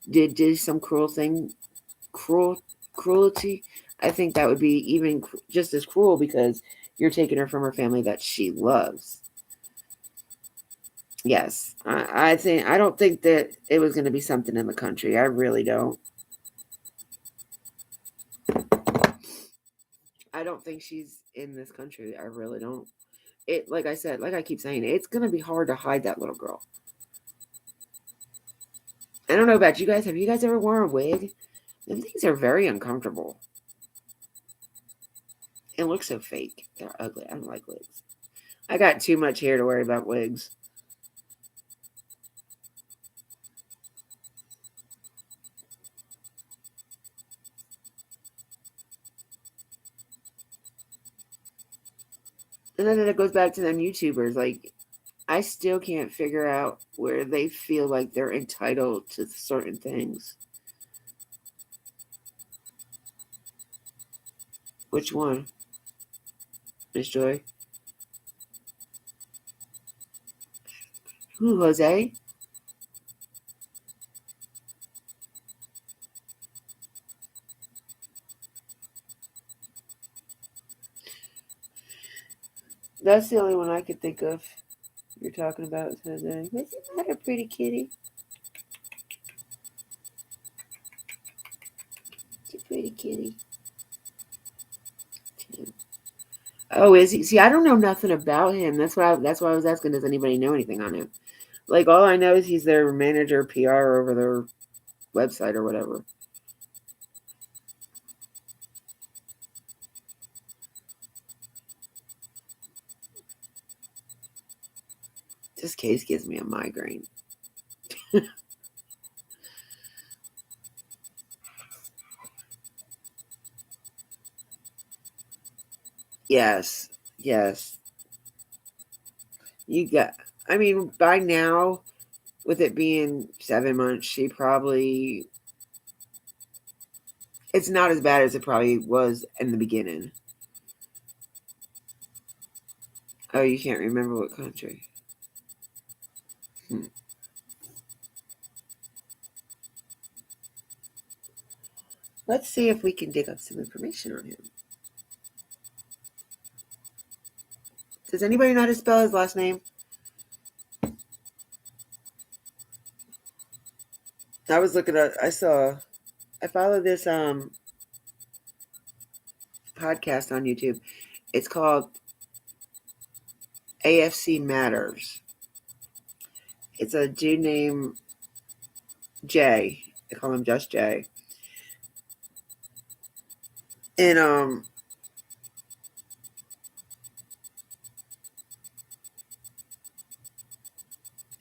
did some cruelty, I think that would be even just as cruel, because you're taking her from her family that she loves. Yes, I don't think that it was going to be something in the country. I really don't. I don't think she's in this country. I really don't. Like I said, like I keep saying, it's going to be hard to hide that little girl. I don't know about you guys. Have you guys ever worn a wig? Them things are very uncomfortable. It looks so fake. They're ugly. I don't like wigs. I got too much hair to worry about wigs. And then it goes back to them YouTubers. Like, I still can't figure out where they feel like they're entitled to certain things. Which one? Miss Joy? Who, Jose? That's the only one I could think of. You're talking about Jose. Isn't that a pretty kitty? It's a pretty kitty. Oh, is he? See, I don't know nothing about him. That's why I was asking. Does anybody know anything on him? Like, all I know is he's their manager, PR over their website or whatever. This case gives me a migraine. Yes. I mean, by now, with it being 7 months, it's not as bad as it probably was in the beginning. Oh, you can't remember what country? Let's see if we can dig up some information on him. Does anybody know how to spell his last name? I was looking at, I follow this podcast on YouTube. It's called AFC Matters. It's a dude named Jay. They call him just Jay. And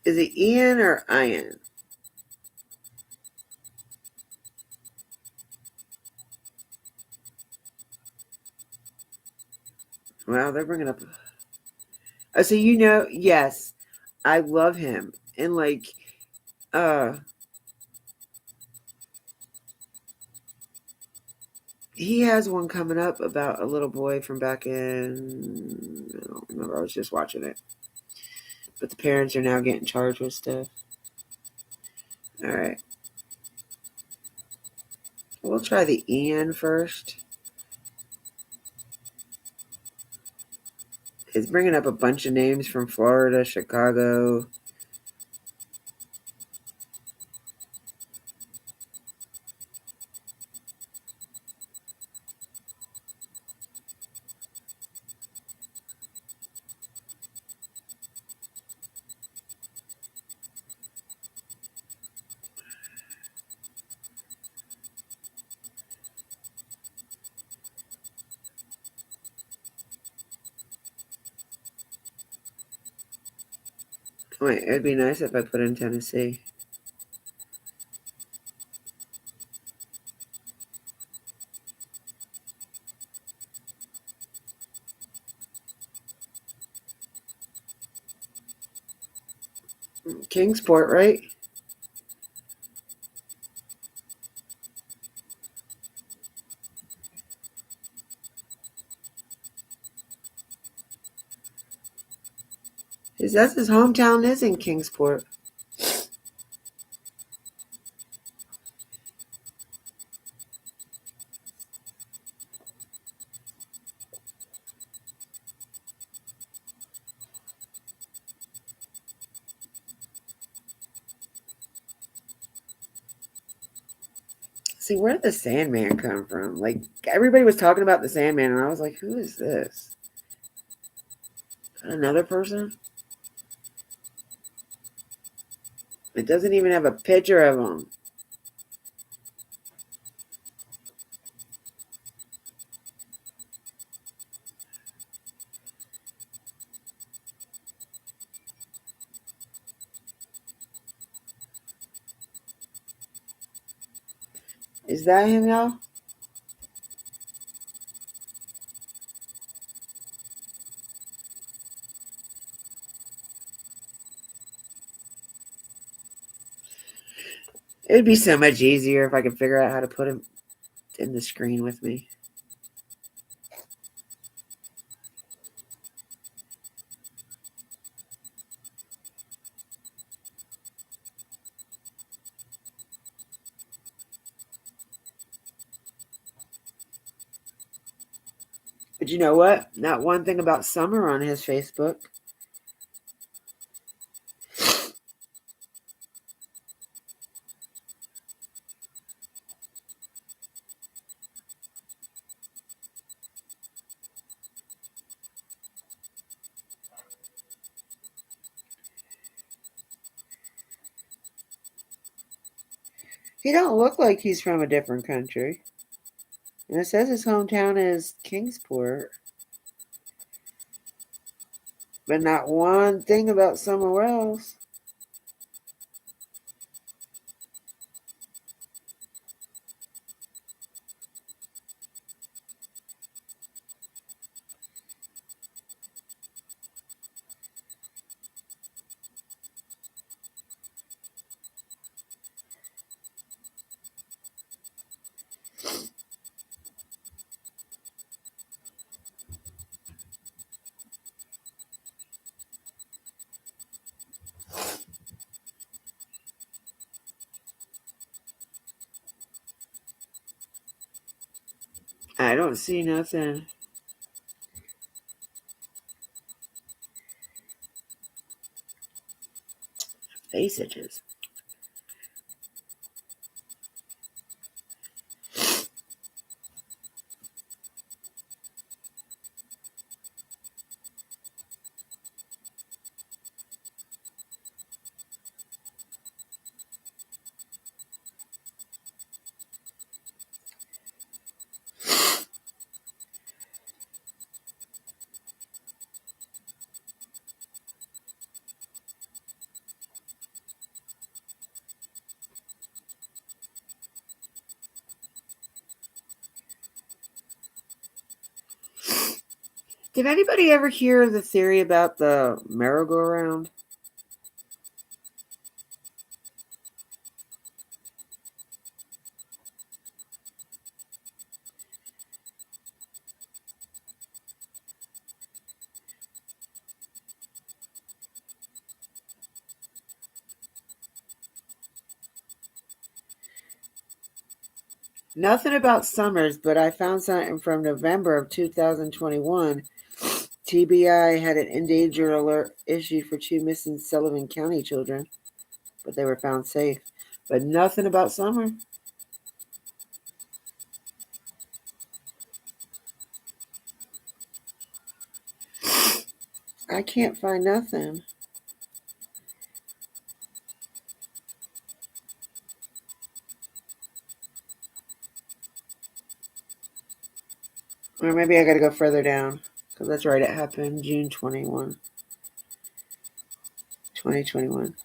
is it Ian or Ian? Well, they're bringing up. Oh, so yes, I love him, and like, he has one coming up about a little boy from back in, I don't remember, I was just watching it. But the parents are now getting charged with stuff. All right. We'll try the Ian first. It's bringing up a bunch of names from Florida, Chicago. Wait, it'd be nice if I put in Tennessee. Kingsport, right? That's his hometown is in Kingsport. See, where did the Sandman come from? Like, everybody was talking about the Sandman, and I was like, who is this? Another person? It doesn't even have a picture of him. Is that him, y'all? It'd be so much easier if I could figure out how to put him in the screen with me. But you know what? Not one thing about Summer on his Facebook. He don't look like he's from a different country. And it says his hometown is Kingsport. But not one thing about somewhere else. I don't see nothing. Faceages. Did anybody ever hear the theory about the merry-go-round? Nothing about summers, but I found something from November of 2021. TBI had an endangered alert issued for 2 missing Sullivan County children, but they were found safe. But nothing about summer. I can't find nothing. Or maybe I gotta go further down. Because that's right, it happened June 21, 2021.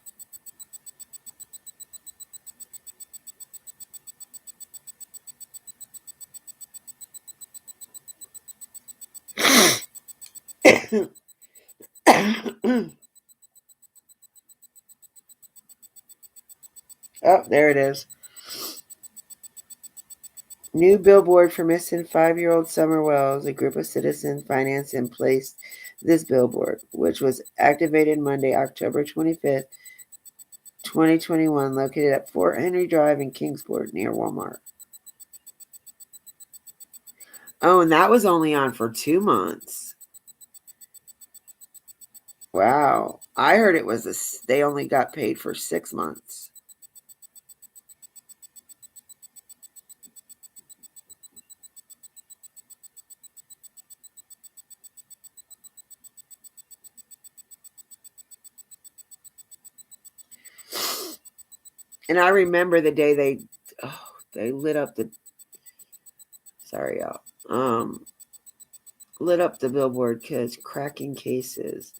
Oh, there it is. New billboard for missing 5-year-old Summer Wells. A group of citizens financed and placed this billboard, which was activated Monday, October 25th, 2021, located at Fort Henry Drive in Kingsport near Walmart. Oh, and that was only on for 2 months. Wow. I heard it was they only got paid for 6 months. And I remember the day they lit up the sorry y'all. Lit up the billboard because cracking cases.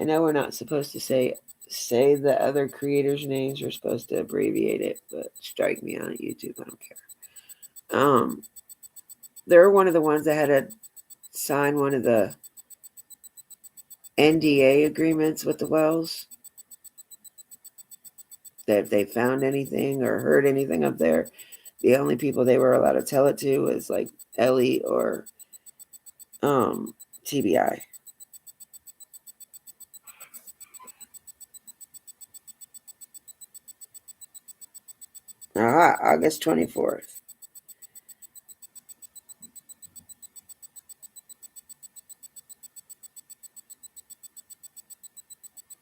I know we're not supposed to say the other creators' names. We're supposed to abbreviate it, but strike me on YouTube. I don't care. They're one of the ones that had to sign one of the NDA agreements with the Wells. That if they found anything or heard anything up there, the only people they were allowed to tell it to was like Ellie or TBI. August 24th.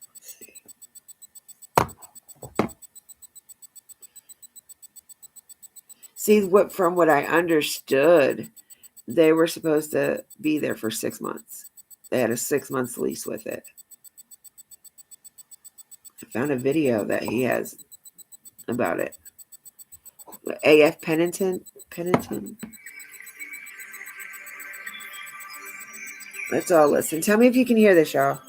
Let's see. See, from what I understood, they were supposed to be there for 6 months. They had a 6 months lease with it. I found a video that he has about it. AF Pennington. Let's all listen. Tell me if you can hear this, y'all.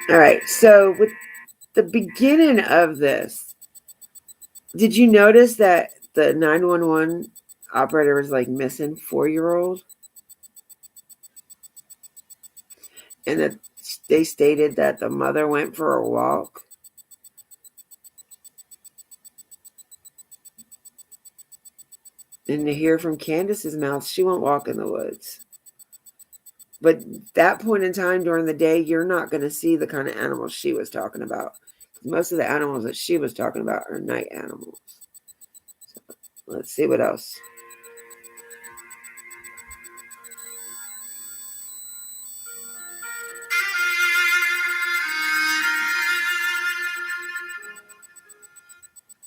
All right, so with the beginning of this, did you notice that the 911 operator was like missing 4-year-old? And that they stated that the mother went for a walk. And to hear from Candace's mouth, she won't walk in the woods. But that point in time during the day, you're not going to see the kind of animals she was talking about. Most of the animals that she was talking about are night animals. So let's see what else.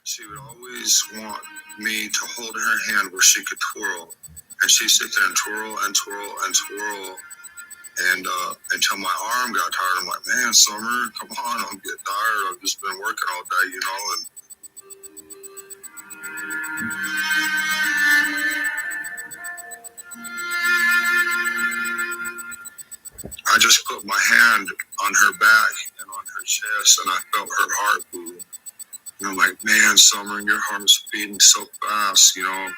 She would always want me to hold her hand where she could twirl. And she'd sit there and twirl and twirl and twirl. And until my arm got tired, I'm like, man, Summer, come on, I'm getting tired. I've just been working all day, you know. And chest, and I felt her heart beating. And I'm like, man, Summer, your heart's beating so fast, you know.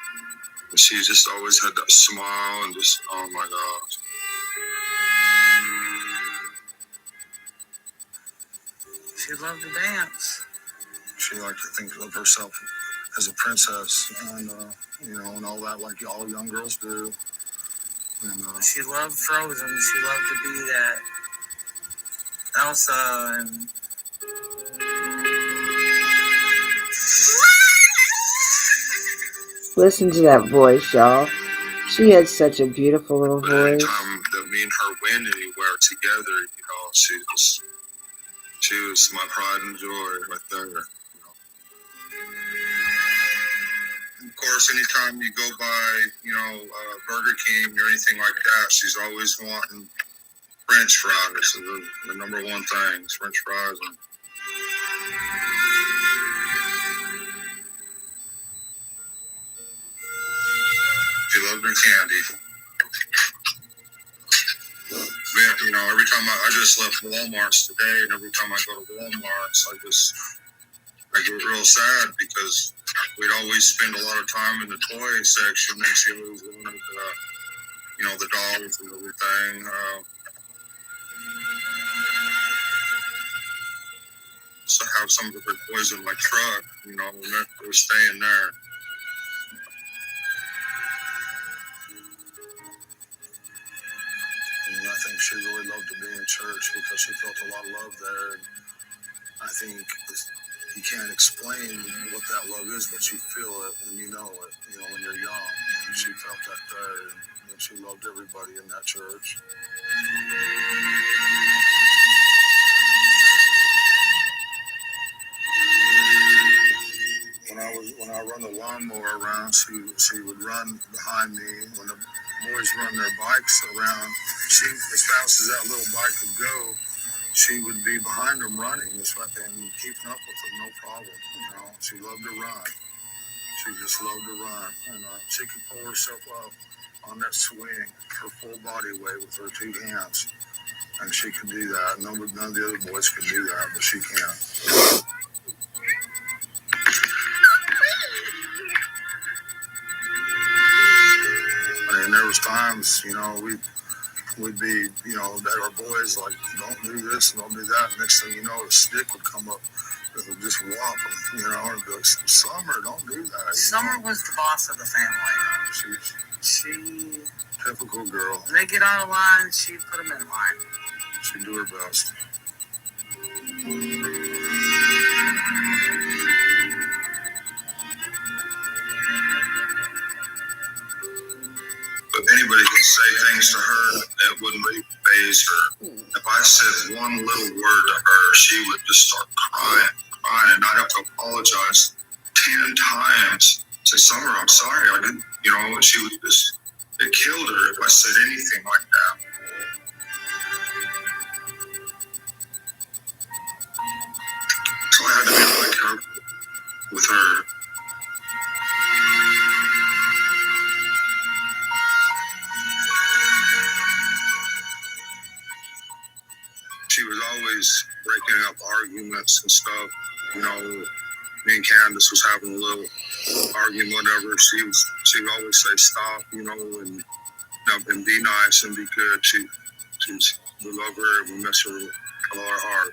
And she just always had that smile and just, oh my gosh. She loved to dance. She liked to think of herself as a princess, and you know, and all that, like all young girls do. And she loved Frozen. She loved to be that Elsa and. Listen to that voice, y'all. She had such a beautiful little voice. Anytime that me and her went anywhere together, you know, she was my pride and joy right there. You know. Of course, anytime you go by, you know, Burger King or anything like that, she's always wanting French fries. So the number one thing is French fries. And she loved her candy. You know, every time I just left Walmart's today, and every time I go to Walmart's, I get real sad because we'd always spend a lot of time in the toy section, and she always wanted, you know, the dolls and everything. So I have some of her toys in my truck, you know, and they're staying there. And I think she really loved to be in church because she felt a lot of love there. And I think you can't explain what that love is, but you feel it and you know it, you know, when you're young. And she felt that there, and she loved everybody in that church. When I run the lawnmower around, she would run behind me. When the boys run their bikes around, she, as fast as that little bike could go, she would be behind them running, and keeping up with them, no problem. You know, she loved to run. She just loved to run, and she could pull herself up on that swing, her full body weight with her two hands, and she could do that. None of the other boys can do that, but she can. And there was times, you know, we'd be, you know, that our boys like, don't do this and don't do that. Next thing you know, a stick would come up. It would just whop them, you know, and be like, Summer, don't do that. Summer was the boss of the family. She typical girl. When they get out of line, she'd put them in line. She'd do her best. But anybody could say things to her that wouldn't really faze her. If I said one little word to her, she would just start crying, and I'd have to apologize 10 times. Say, Summer, I'm sorry, I didn't, you know, and she would just, it killed her if I said anything like that. So I had to be really careful with her. She was always breaking up arguments and stuff. You know, me and Candace was having a little argument, whatever. She would always say stop, you know, and be nice and be good. We love her and we miss her with all our heart.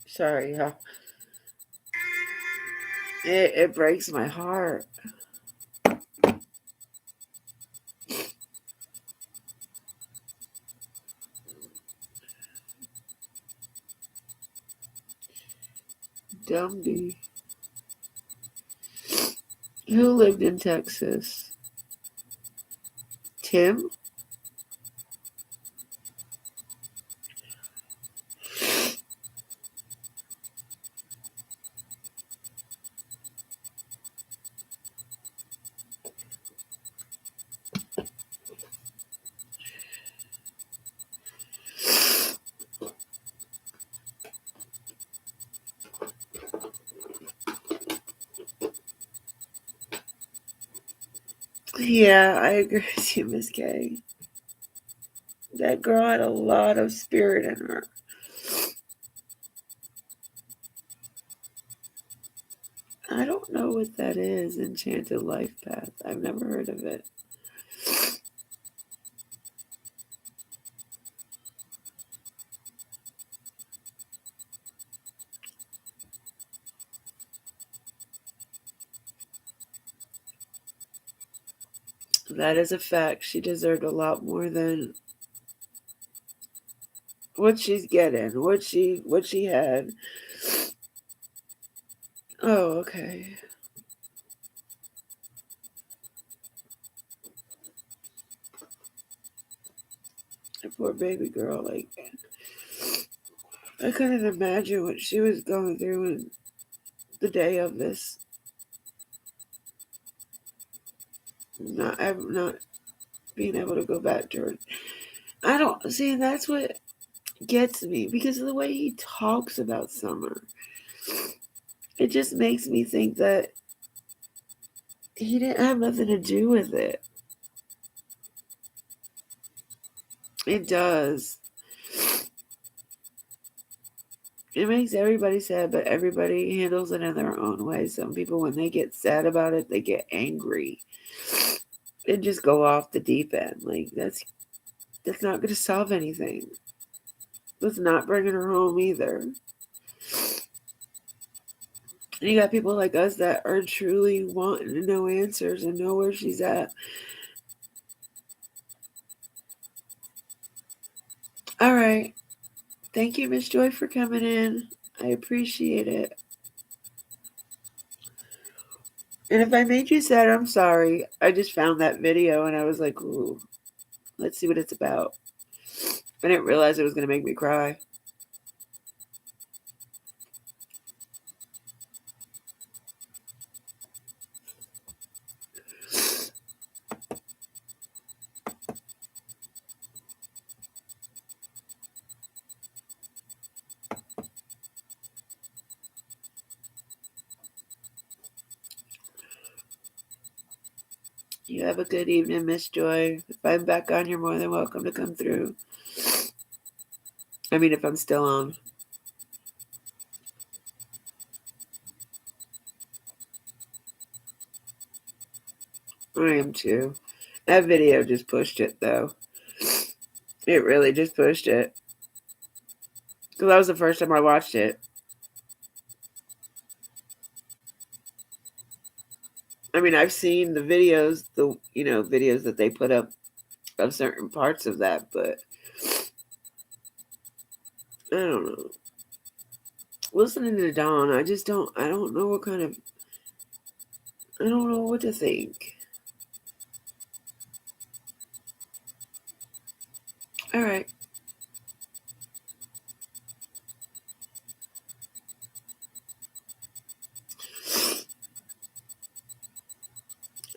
Sorry, y'all. It breaks my heart. Gumby. Who lived in Texas? Tim? Yeah, I agree with you, Miss K. That girl had a lot of spirit in her. I don't know what that is, Enchanted Life Path. I've never heard of it. That is a fact. She deserved a lot more than what she's getting, what she had. Oh, okay. That poor baby girl, like, I couldn't imagine what she was going through in the day of this. Not being able to go back to her. I don't see, and that's what gets me, because of the way he talks about Summer. It just makes me think that he didn't have nothing to do with it. It does. It makes everybody sad, but everybody handles it in their own way. Some people, when they get sad about it, they get angry and just go off the deep end. Like, that's not going to solve anything. That's not bringing her home either. And you got people like us that are truly wanting to know answers and know where she's at. All right. Thank you, Miss Joy, for coming in. I appreciate it. And if I made you sad, I'm sorry. I just found that video and I was like, ooh, let's see what it's about. I didn't realize it was going to make me cry. You have a good evening, Miss Joy. If I'm back on, you're more than welcome to come through. I mean, if I'm still on. I am too. That video just pushed it, though. It really just pushed it. Because that was the first time I watched it. I mean, I've seen the videos, videos that they put up of certain parts of that, but I don't know. Listening to Dawn, I don't know I don't know what to think. All right.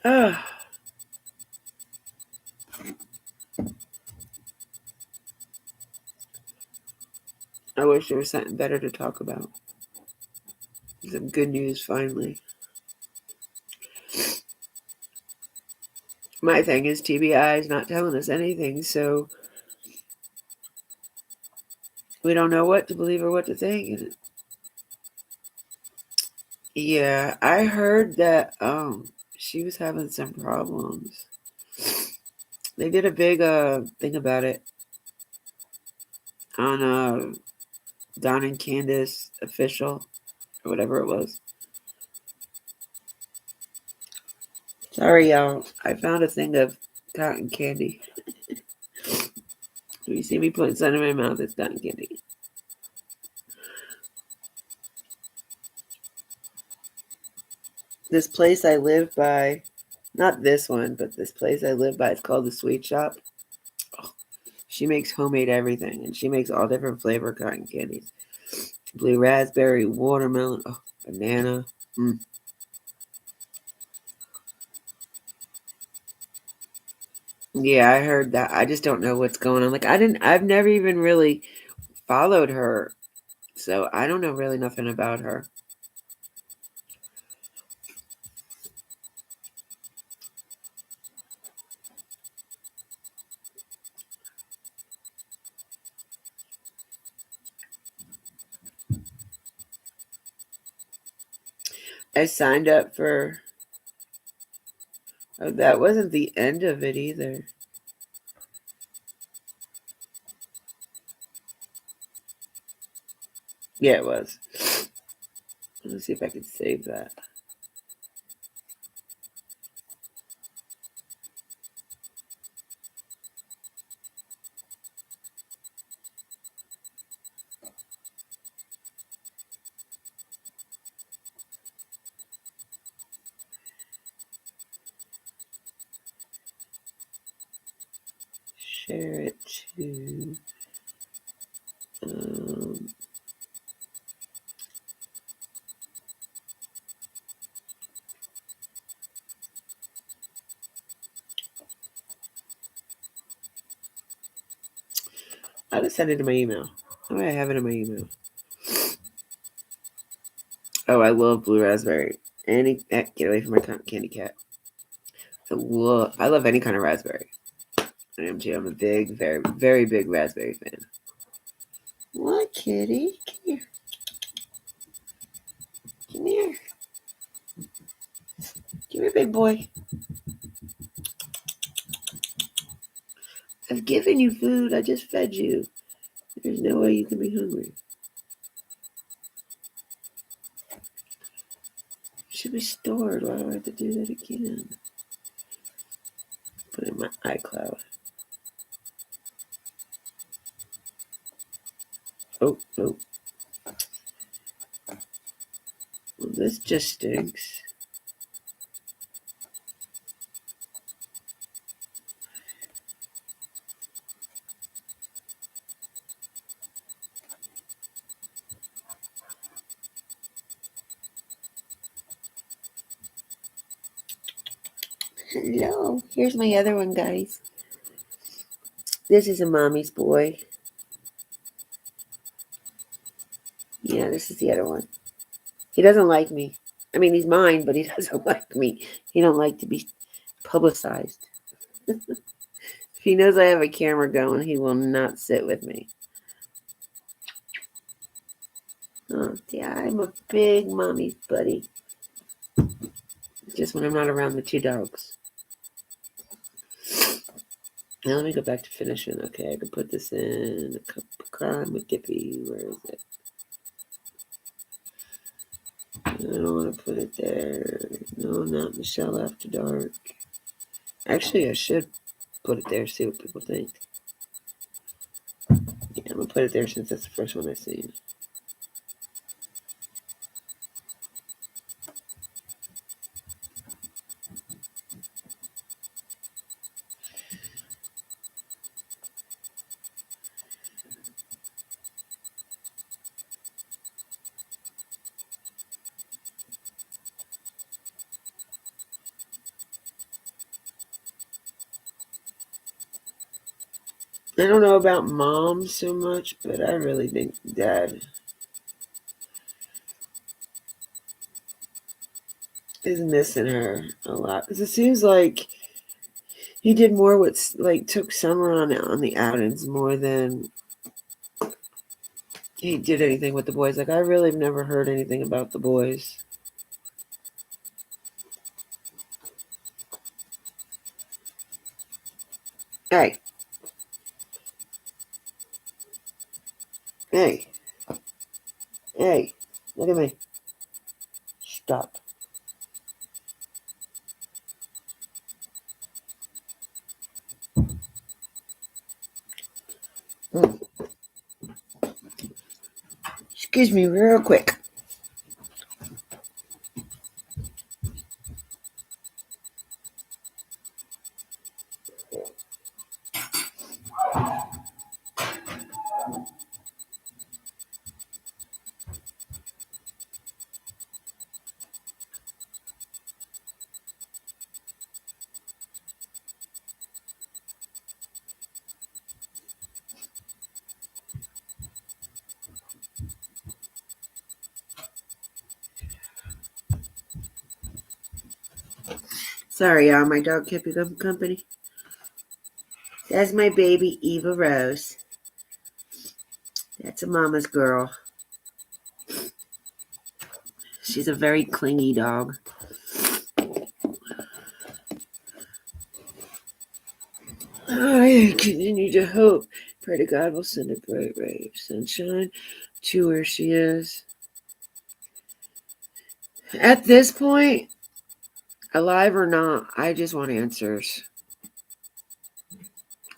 I wish there was something better to talk about. Some good news finally. My thing is TBI is not telling us anything, so we don't know what to believe or what to think. Yeah, I heard that she was having some problems. They did a big thing about it on Don and Candace official or whatever it was. Sorry, y'all. I found a thing of cotton candy. When you see me putting something in my mouth, it's cotton candy. This place I live by, not this one, but this place I live by, it's called the Sweet Shop. Oh, she makes homemade everything, and she makes all different flavor cotton candies. Blue raspberry, watermelon, banana. Yeah, I heard that. I just don't know what's going on. Like I've never even really followed her. So I don't know really nothing about her. I signed up for. Oh, that wasn't the end of it either. Yeah, it was. Let's see if I can save that. Share it to. I'll just send it to my email. Oh, I have it in my email. Oh, I love blue raspberry. Get away from my candy cat. I love any kind of raspberry. I am too. I'm a big, very, very big raspberry fan. What, kitty? Come here. Come here. Come here, big boy. I've given you food. I just fed you. There's no way you can be hungry. It should be stored. Why do I have to do that again? Put it in my iCloud. Oh. Well, this just stinks. Hello. Here's my other one, guys. This is a mommy's boy. Yeah, this is the other one. He doesn't like me. I mean, he's mine, but he doesn't like me. He don't like to be publicized. If he knows I have a camera going, he will not sit with me. Oh, yeah, I'm a big mommy's buddy. Just when I'm not around the two dogs. Now let me go back to finishing. Okay, I can put this in a cup of crime with Gippy. Where is it? I don't want to put it there. No, not Michelle After Dark. Actually, I should put it there, see what people think. Yeah, I'm going to put it there since that's the first one I've seen. I don't know about mom so much, but I really think dad is missing her a lot. Because it seems like he did more with, like, took Summer on the outings more than he did anything with the boys. Like, I really have never heard anything about the boys. Hey. Hey, look at me. Stop. Excuse me real quick. Sorry, y'all. My dog kept me company. That's my baby, Eva Rose. That's a mama's girl. She's a very clingy dog. I continue to hope. Pray to God will send a bright ray of sunshine to where she is. At this point, alive or not, I just want answers.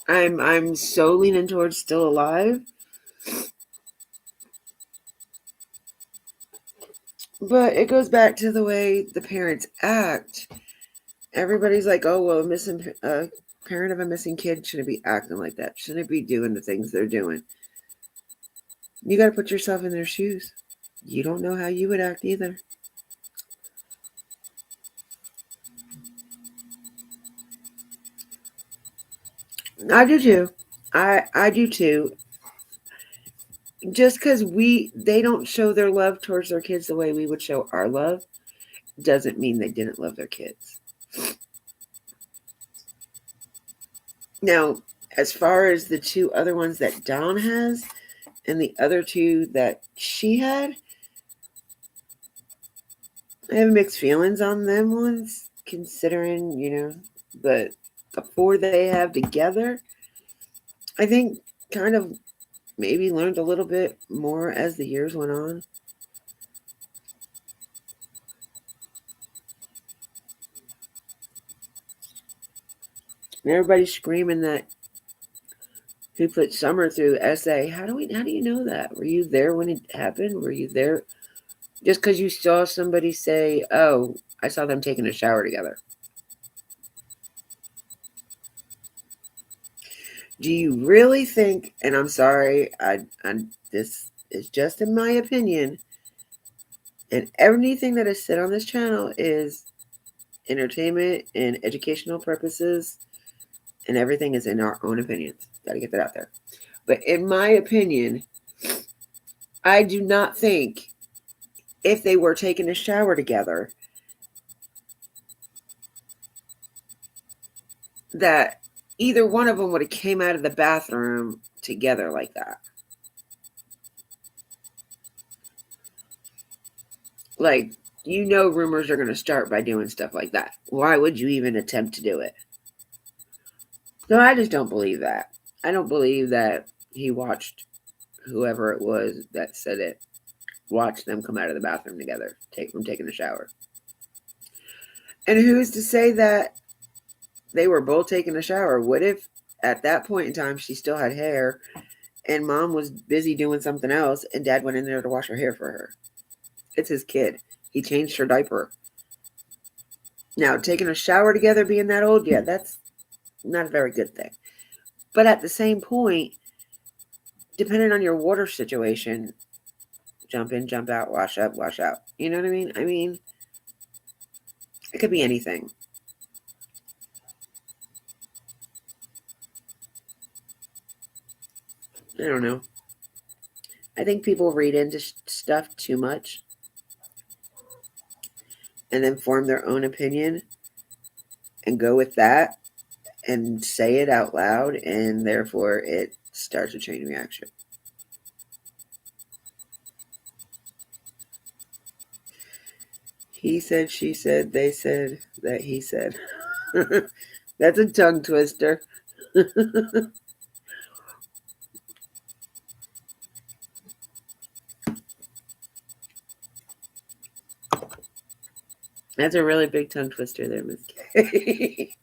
I'm so leaning towards still alive. But it goes back to the way the parents act. Everybody's like, oh, well, a parent of a missing kid shouldn't be acting like that. Shouldn't be doing the things they're doing. You got to put yourself in their shoes. You don't know how you would act either. I do too. I do too. Just because they don't show their love towards their kids the way we would show our love doesn't mean they didn't love their kids. Now, as far as the two other ones that Dawn has and the other two that she had, I have mixed feelings on them ones, considering, but the four they have together, I think kind of maybe learned a little bit more as the years went on. And everybody's screaming that who put Summer through SA. How do you know that? Were you there when it happened? Were you there? Just because you saw somebody say, oh, I saw them taking a shower together. Do you really think, and I'm sorry, this is just in my opinion, and everything that is said on this channel is entertainment and educational purposes, and everything is in our own opinions. Got to get that out there. But in my opinion, I do not think if they were taking a shower together that either one of them would have came out of the bathroom together like that. Like, rumors are going to start by doing stuff like that. Why would you even attempt to do it? So I just don't believe that. I don't believe that he watched whoever it was that said it, watch them come out of the bathroom together, from taking a shower. And who's to say that they were both taking a shower? What if at that point in time she still had hair and mom was busy doing something else and dad went in there to wash her hair for her? It's his kid. He changed her diaper. Now, taking a shower together being that old, yeah, that's not a very good thing. But at the same point, depending on your water situation, jump in, jump out, wash up, wash out. You know what I mean? I mean, it could be anything. I don't know. I think people read into stuff too much and then form their own opinion and go with that and say it out loud, and therefore it starts a chain reaction. He said, she said, they said, that he said. That's a tongue twister. That's a really big tongue twister there, Miss Kay.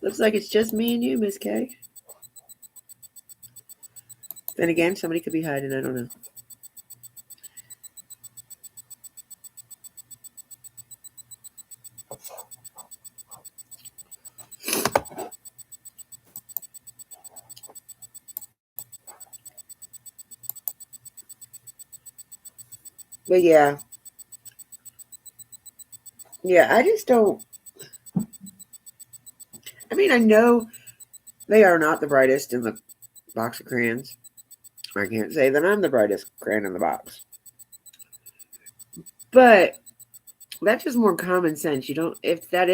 Looks like it's just me and you, Miss Kay. Then again, somebody could be hiding. I don't know. But yeah, I just don't. mean, I know they are not the brightest in the box of crayons. I can't say that I'm the brightest crayon in the box. But that's just more common sense. You don't, if that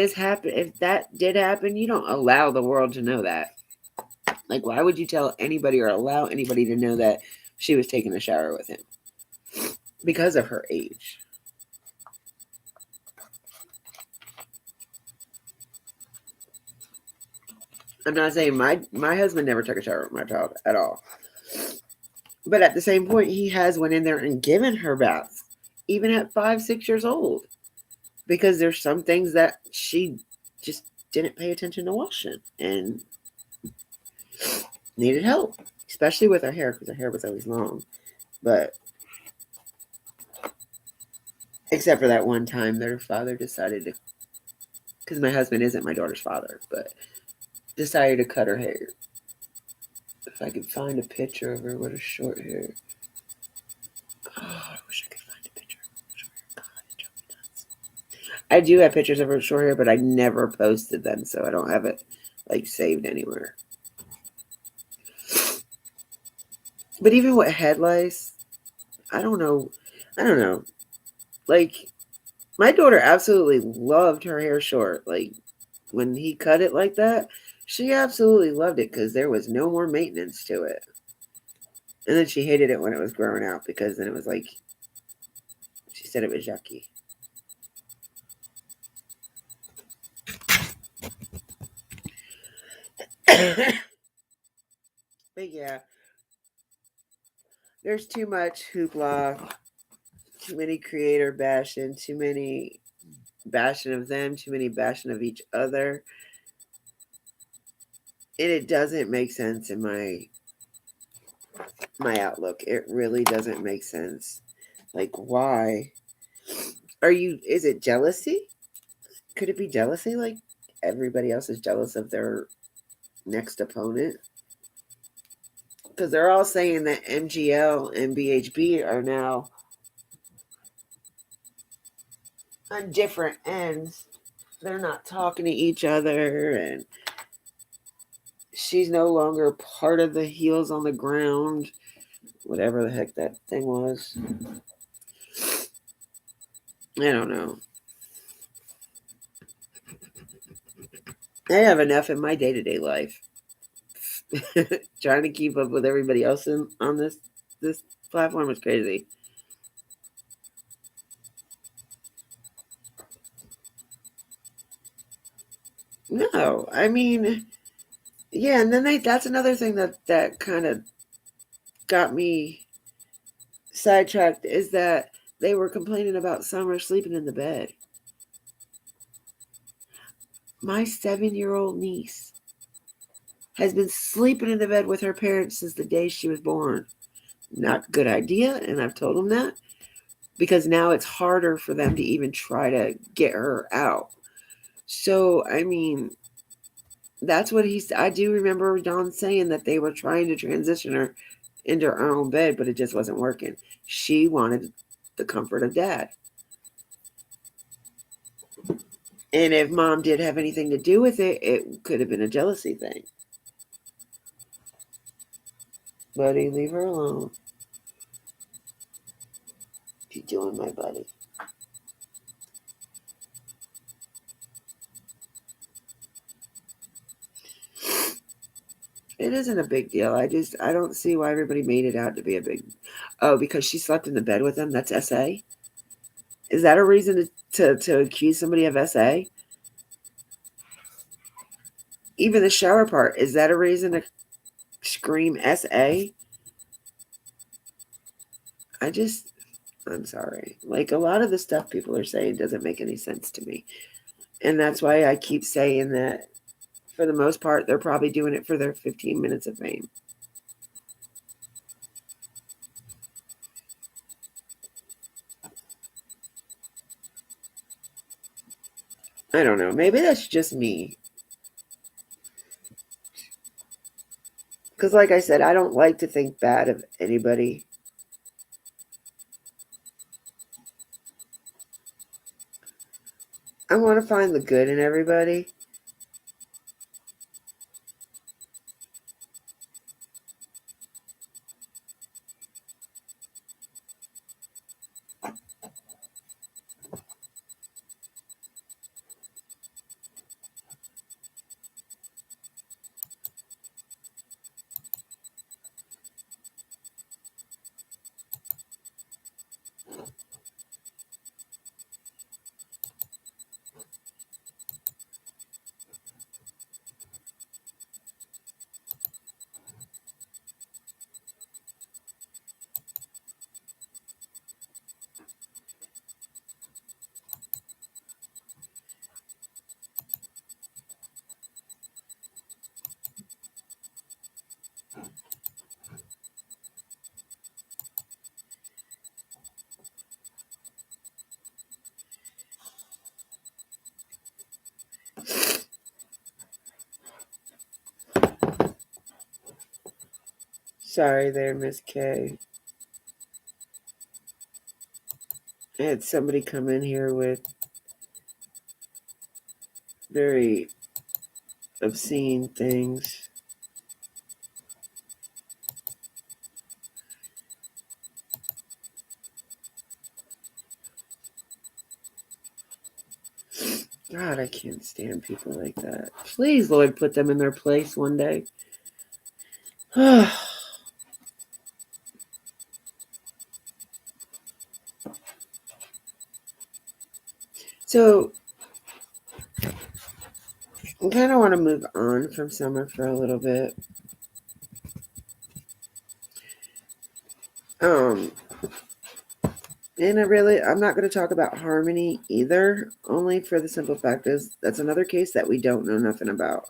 did happen, you don't allow the world to know that. Like, why would you tell anybody or allow anybody to know that she was taking a shower with him? Because of her age. I'm not saying my husband never took a shower with my child at all. But at the same point, he has went in there and given her baths, even at 5, 6 years old. Because there's some things that she just didn't pay attention to washing and needed help. Especially with her hair, because her hair was always long. But except for that one time their father decided to, because my husband isn't my daughter's father, but decided to cut her hair. If I could find a picture of her with her short hair. Oh, I wish I could find a picture of her short hair. God, it drove me nuts. I do have pictures of her short hair, but I never posted them, so I don't have it like saved anywhere. But even with head lice, I don't know. Like, my daughter absolutely loved her hair short. Like, when he cut it like that, she absolutely loved it because there was no more maintenance to it. And then she hated it when it was growing out because then it was like, she said it was yucky. But yeah, there's too much hoopla, too many creator bashing, too many bashing of them, too many bashing of each other. And it doesn't make sense in my outlook. It really doesn't make sense. Like, why is it jealousy? Could it be jealousy? Like, everybody else is jealous of their next opponent? Because they're all saying that MGL and BHB are now on different ends. They're not talking to each other, and she's no longer part of the heels on the ground, whatever the heck that thing was. I don't know. I have enough in my day-to-day life. Trying to keep up with everybody else on this platform is crazy. No, I mean, yeah, and then that's another thing that kind of got me sidetracked is that they were complaining about Summer sleeping in the bed. My 7-year-old niece has been sleeping in the bed with her parents since the day she was born. Not a good idea, and I've told them that, because now it's harder for them to even try to get her out. So, I mean, that's what I do remember Don saying that they were trying to transition her into her own bed, but it just wasn't working. She wanted the comfort of dad. And if mom did have anything to do with it, it could have been a jealousy thing. Buddy, leave her alone. What you doing, my buddy? It isn't a big deal. I don't see why everybody made it out to be a big... Oh, because she slept in the bed with him? That's SA? Is that a reason to accuse somebody of SA? Even the shower part, is that a reason to scream SA? I'm sorry. Like, a lot of the stuff people are saying doesn't make any sense to me. And that's why I keep saying that for the most part, they're probably doing it for their 15 minutes of fame. I don't know. Maybe that's just me. Because like I said, I don't like to think bad of anybody. I want to find the good in everybody. Sorry there, Miss K. I had somebody come in here with very obscene things. God, I can't stand people like that. Please, Lord, put them in their place one day. So, I kind of want to move on from Summer for a little bit. And I'm not going to talk about Harmony either, only for the simple fact is that's another case that we don't know nothing about.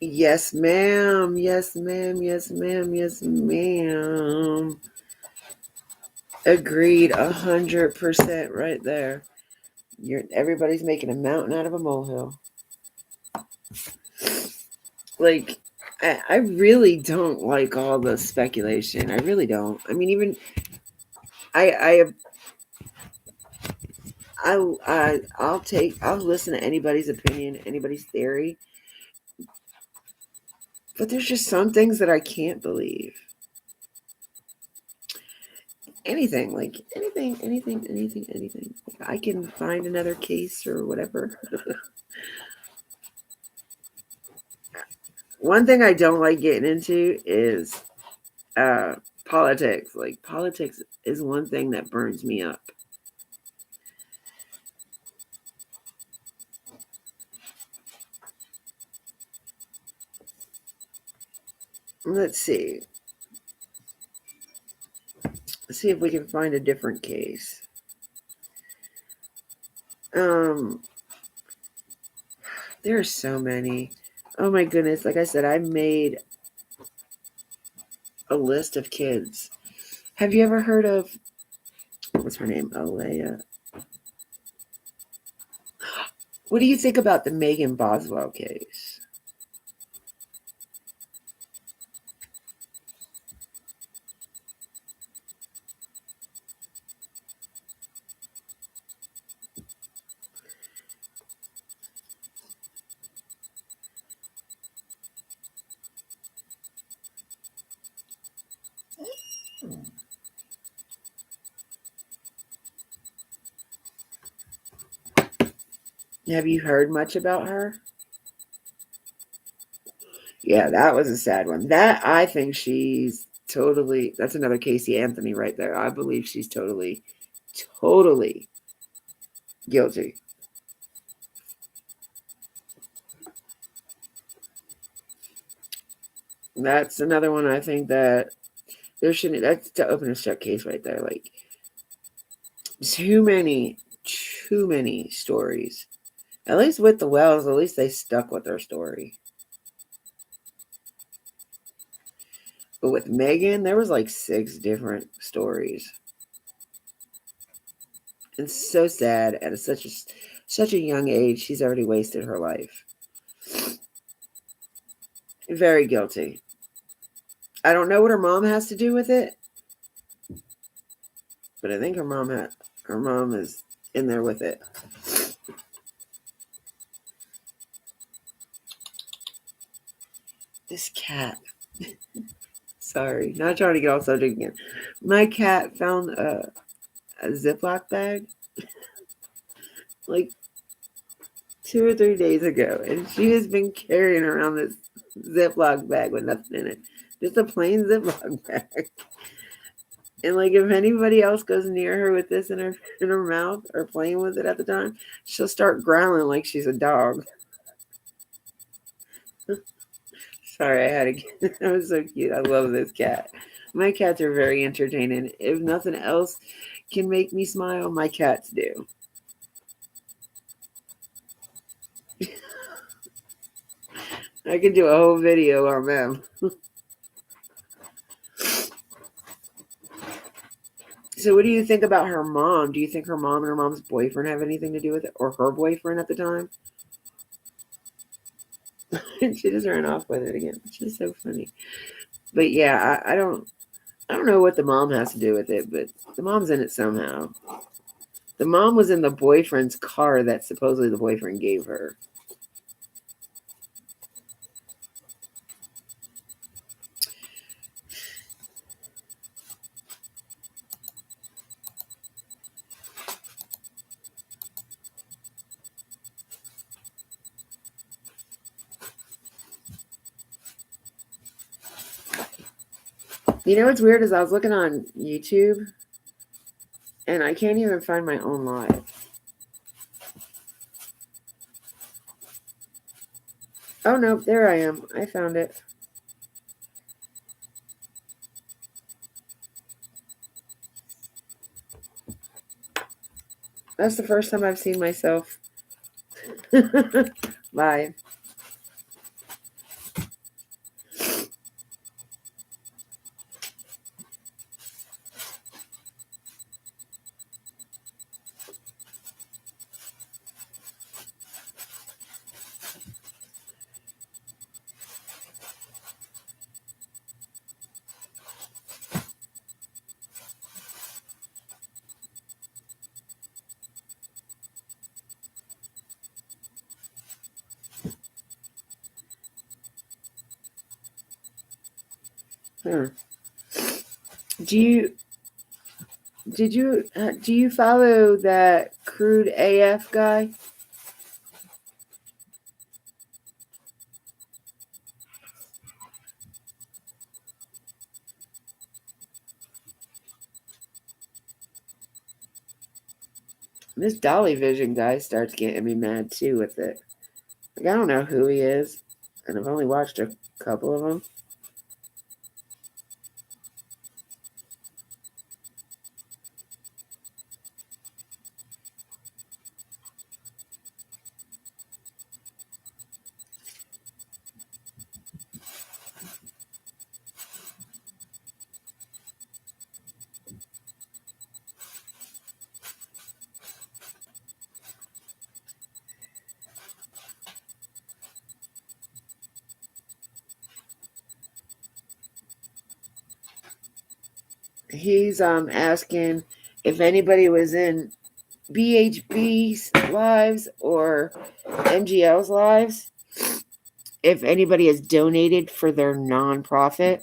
Yes, ma'am. Yes, ma'am. Yes, ma'am. Yes, ma'am. Agreed. 100% right there. Everybody's making a mountain out of a molehill. Like, I really don't like all the speculation. I really don't. I mean, even I'll listen to anybody's opinion, anybody's theory. But there's just some things that I can't believe. Anything. I can find another case or whatever. One thing I don't like getting into is politics. Like, politics is one thing that burns me up. Let's see. Let's see if we can find a different case. There are so many. Oh my goodness. Like I said, I made a list of kids. Have you ever heard of, what's her name? Alea. What do you think about the Megan Boswell case? Have you heard much about her? Yeah, that was a sad one. That, I think she's totally, that's another Casey Anthony right there. I believe she's totally guilty. That's another one I think that there shouldn't, that's the open and shut case right there. Like, too many stories. At least with the Wells, at least they stuck with their story. But with Megan, there was like 6 different stories. It's so sad. At such a young age, she's already wasted her life. Very guilty. I don't know what her mom has to do with it, but I think her mom is in there with it. This cat. Sorry, not trying to get off subject again. My cat found a Ziploc bag like 2 or 3 days ago, and she has been carrying around this Ziploc bag with nothing in it. Just a plain Ziploc bag. And like if anybody else goes near her with this in her mouth or playing with it at the time, she'll start growling like she's a dog. Sorry, I had to get that was so cute. I love this cat. My cats are very entertaining. If nothing else can make me smile, my cats do. I could do a whole video on them. So what do you think about her mom? Do you think her mom and her mom's boyfriend have anything to do with it? Or her boyfriend at the time? And she just ran off with it again. She's so funny. But yeah, I don't know what the mom has to do with it, but the mom's in it somehow. The mom was in the boyfriend's car that supposedly the boyfriend gave her. You know what's weird is I was looking on YouTube and I can't even find my own live. Oh no, there I am. I found it. That's the first time I've seen myself live. Do you follow that Crude AF guy? This Dolly Vision guy starts getting me mad too with it. Like, I don't know who he is, and I've only watched a couple of them. He's asking if anybody was in BHB's lives or MGL's lives, if anybody has donated for their nonprofit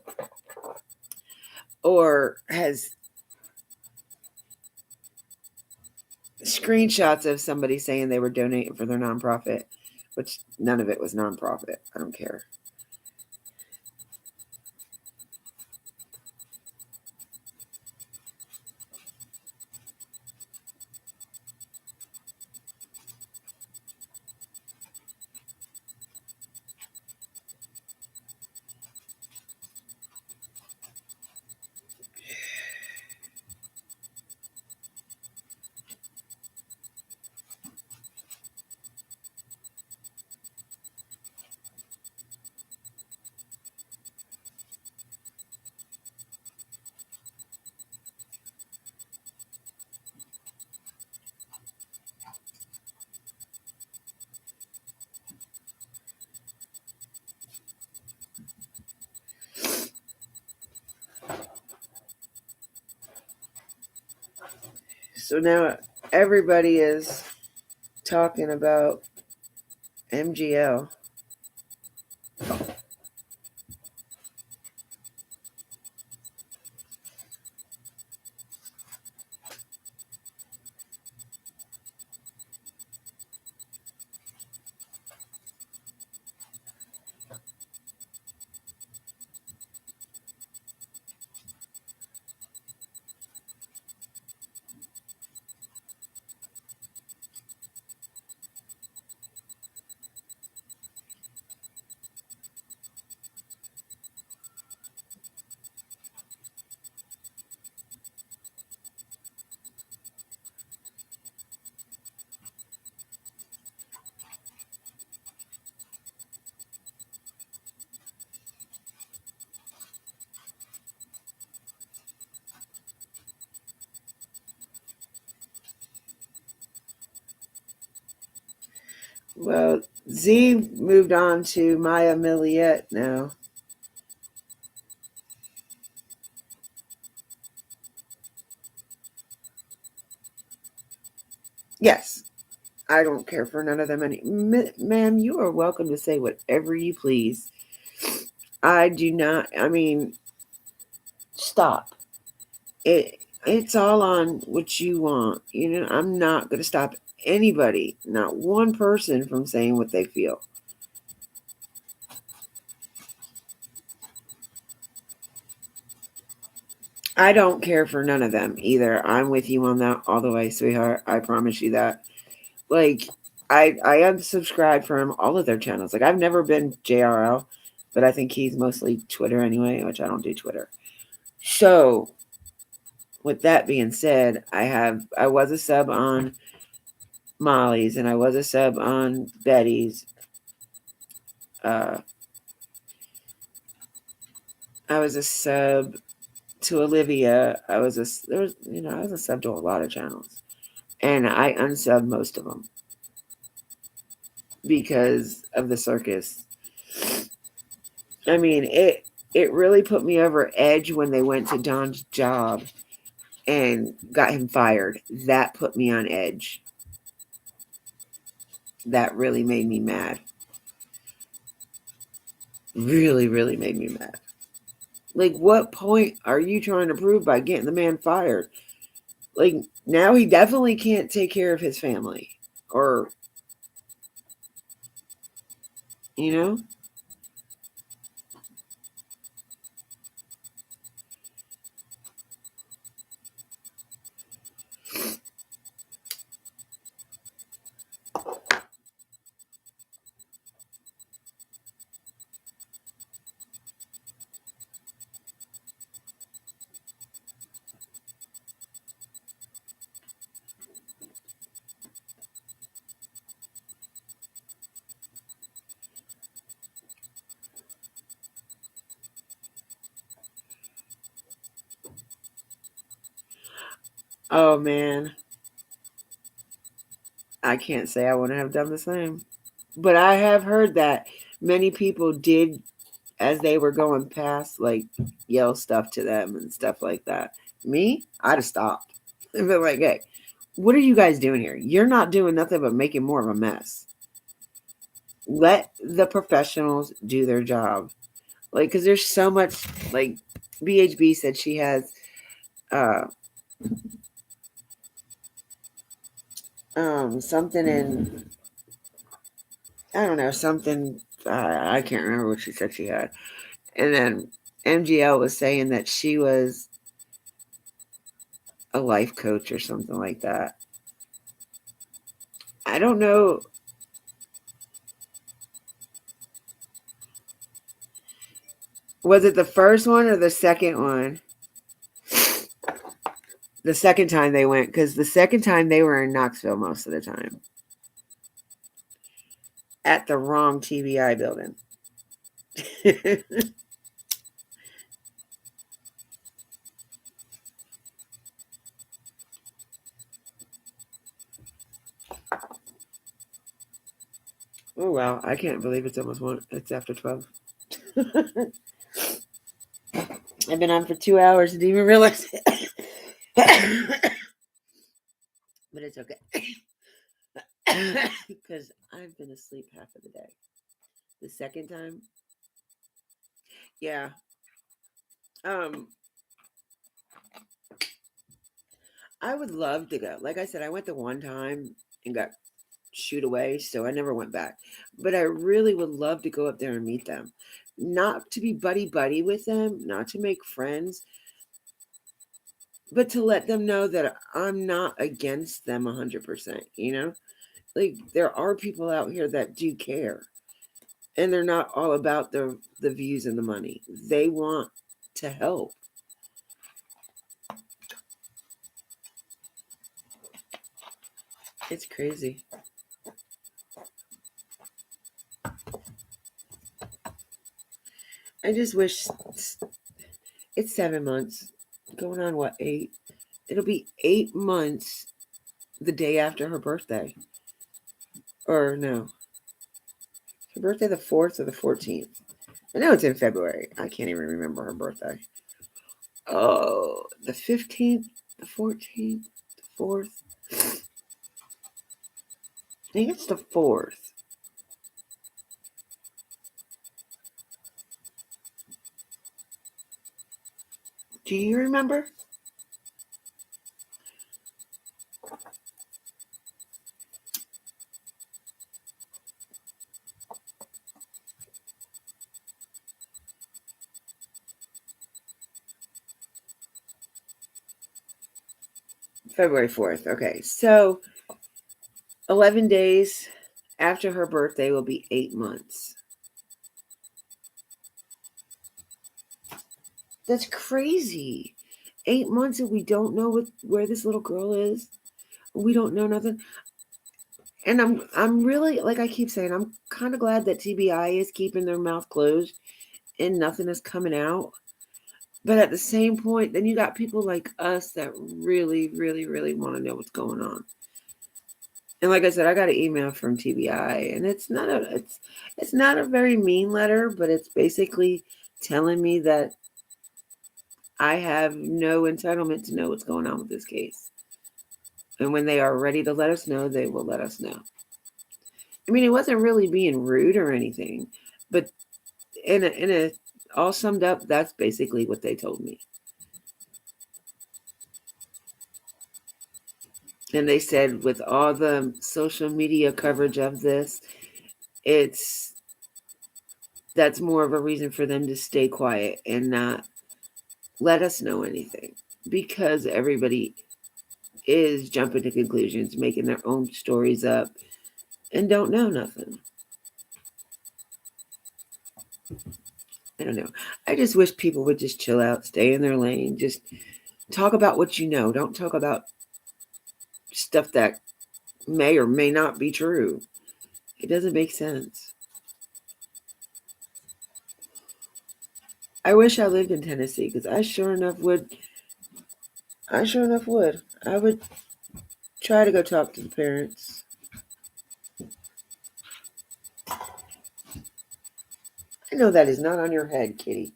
or has screenshots of somebody saying they were donating for their nonprofit, which none of it was nonprofit. I don't care. So now everybody is talking about MGL. Well, Z moved on to Maya Milliette now. Yes, I don't care for none of them. Ma'am, you are welcome to say whatever you please. I do not. I mean, stop. It's all on what you want. I'm not going to stop anybody, not one person, from saying what they feel. I don't care for none of them either. I'm with you on that all the way, sweetheart. I promise you that. Like, I unsubscribed from all of their channels. Like, I've never been JRL, but I think he's mostly Twitter anyway, which I don't do Twitter. So, with that being said, I was a sub on Molly's and I was a sub on Betty's. I was a sub to Olivia. I was a sub to a lot of channels, and I unsubbed most of them because of the circus. I mean, it really put me over edge when they went to Don's job and got him fired. That put me on edge. That really made me mad. Really, really made me mad. Like, what point are you trying to prove by getting the man fired? Like, now he definitely can't take care of his family. Or, you know? Oh, man. I can't say I wouldn't have done the same. But I have heard that many people did, as they were going past, like, yell stuff to them and stuff like that. Me, I'd have stopped. I'd be like, hey, what are you guys doing here? You're not doing nothing but making more of a mess. Let the professionals do their job. Like, because there's so much, like, BHB said she has something in, I don't know, something, I can't remember what she said she had. And then MGL was saying that she was a life coach or something like that. I don't know. Was it the first one or the second one? The second time they went, because the second time they were in Knoxville most of the time. At the wrong TBI building. Oh, wow. I can't believe it's almost 1. It's after 12. I've been on for 2 hours and didn't even realize it. But it's okay. Because I've been asleep half of the day. The second time, yeah. I would love to go. Like I said, I went the one time and got shooed away, so I never went back. But I really would love to go up there and meet them. Not to be buddy with them, not to make friends, but to let them know that I'm not against them 100%, you know? Like, there are people out here that do care. And they're not all about the views and the money. They want to help. It's crazy. I just wish it's 7 months. Going on, what, 8? It'll be 8 months the day after her birthday. Or no. Her birthday the 4th or the 14th. I know it's in February. I can't even remember her birthday. Oh, the 15th, the 14th, the 4th. I think it's the 4th. Do you remember? February 4th. Okay, so 11 days after her birthday will be 8 months. That's crazy. 8 months and we don't know where this little girl is. We don't know nothing. And I'm really, like I keep saying, I'm kind of glad that TBI is keeping their mouth closed and nothing is coming out. But at the same point, then you got people like us that really, really, really want to know what's going on. And like I said, I got an email from TBI, and it's not a very mean letter, but it's basically telling me that I have no entitlement to know what's going on with this case. And when they are ready to let us know, they will let us know. I mean, it wasn't really being rude or anything, but in a all summed up, that's basically what they told me. And they said with all the social media coverage of this, that's more of a reason for them to stay quiet and not let us know anything, because everybody is jumping to conclusions, making their own stories up, and don't know nothing. I don't know. I just wish people would just chill out, stay in their lane, just talk about what you know. Don't talk about stuff that may or may not be true. It doesn't make sense. I wish I lived in Tennessee, because I sure enough would. I would try to go talk to the parents. I know that is not on your head, kitty.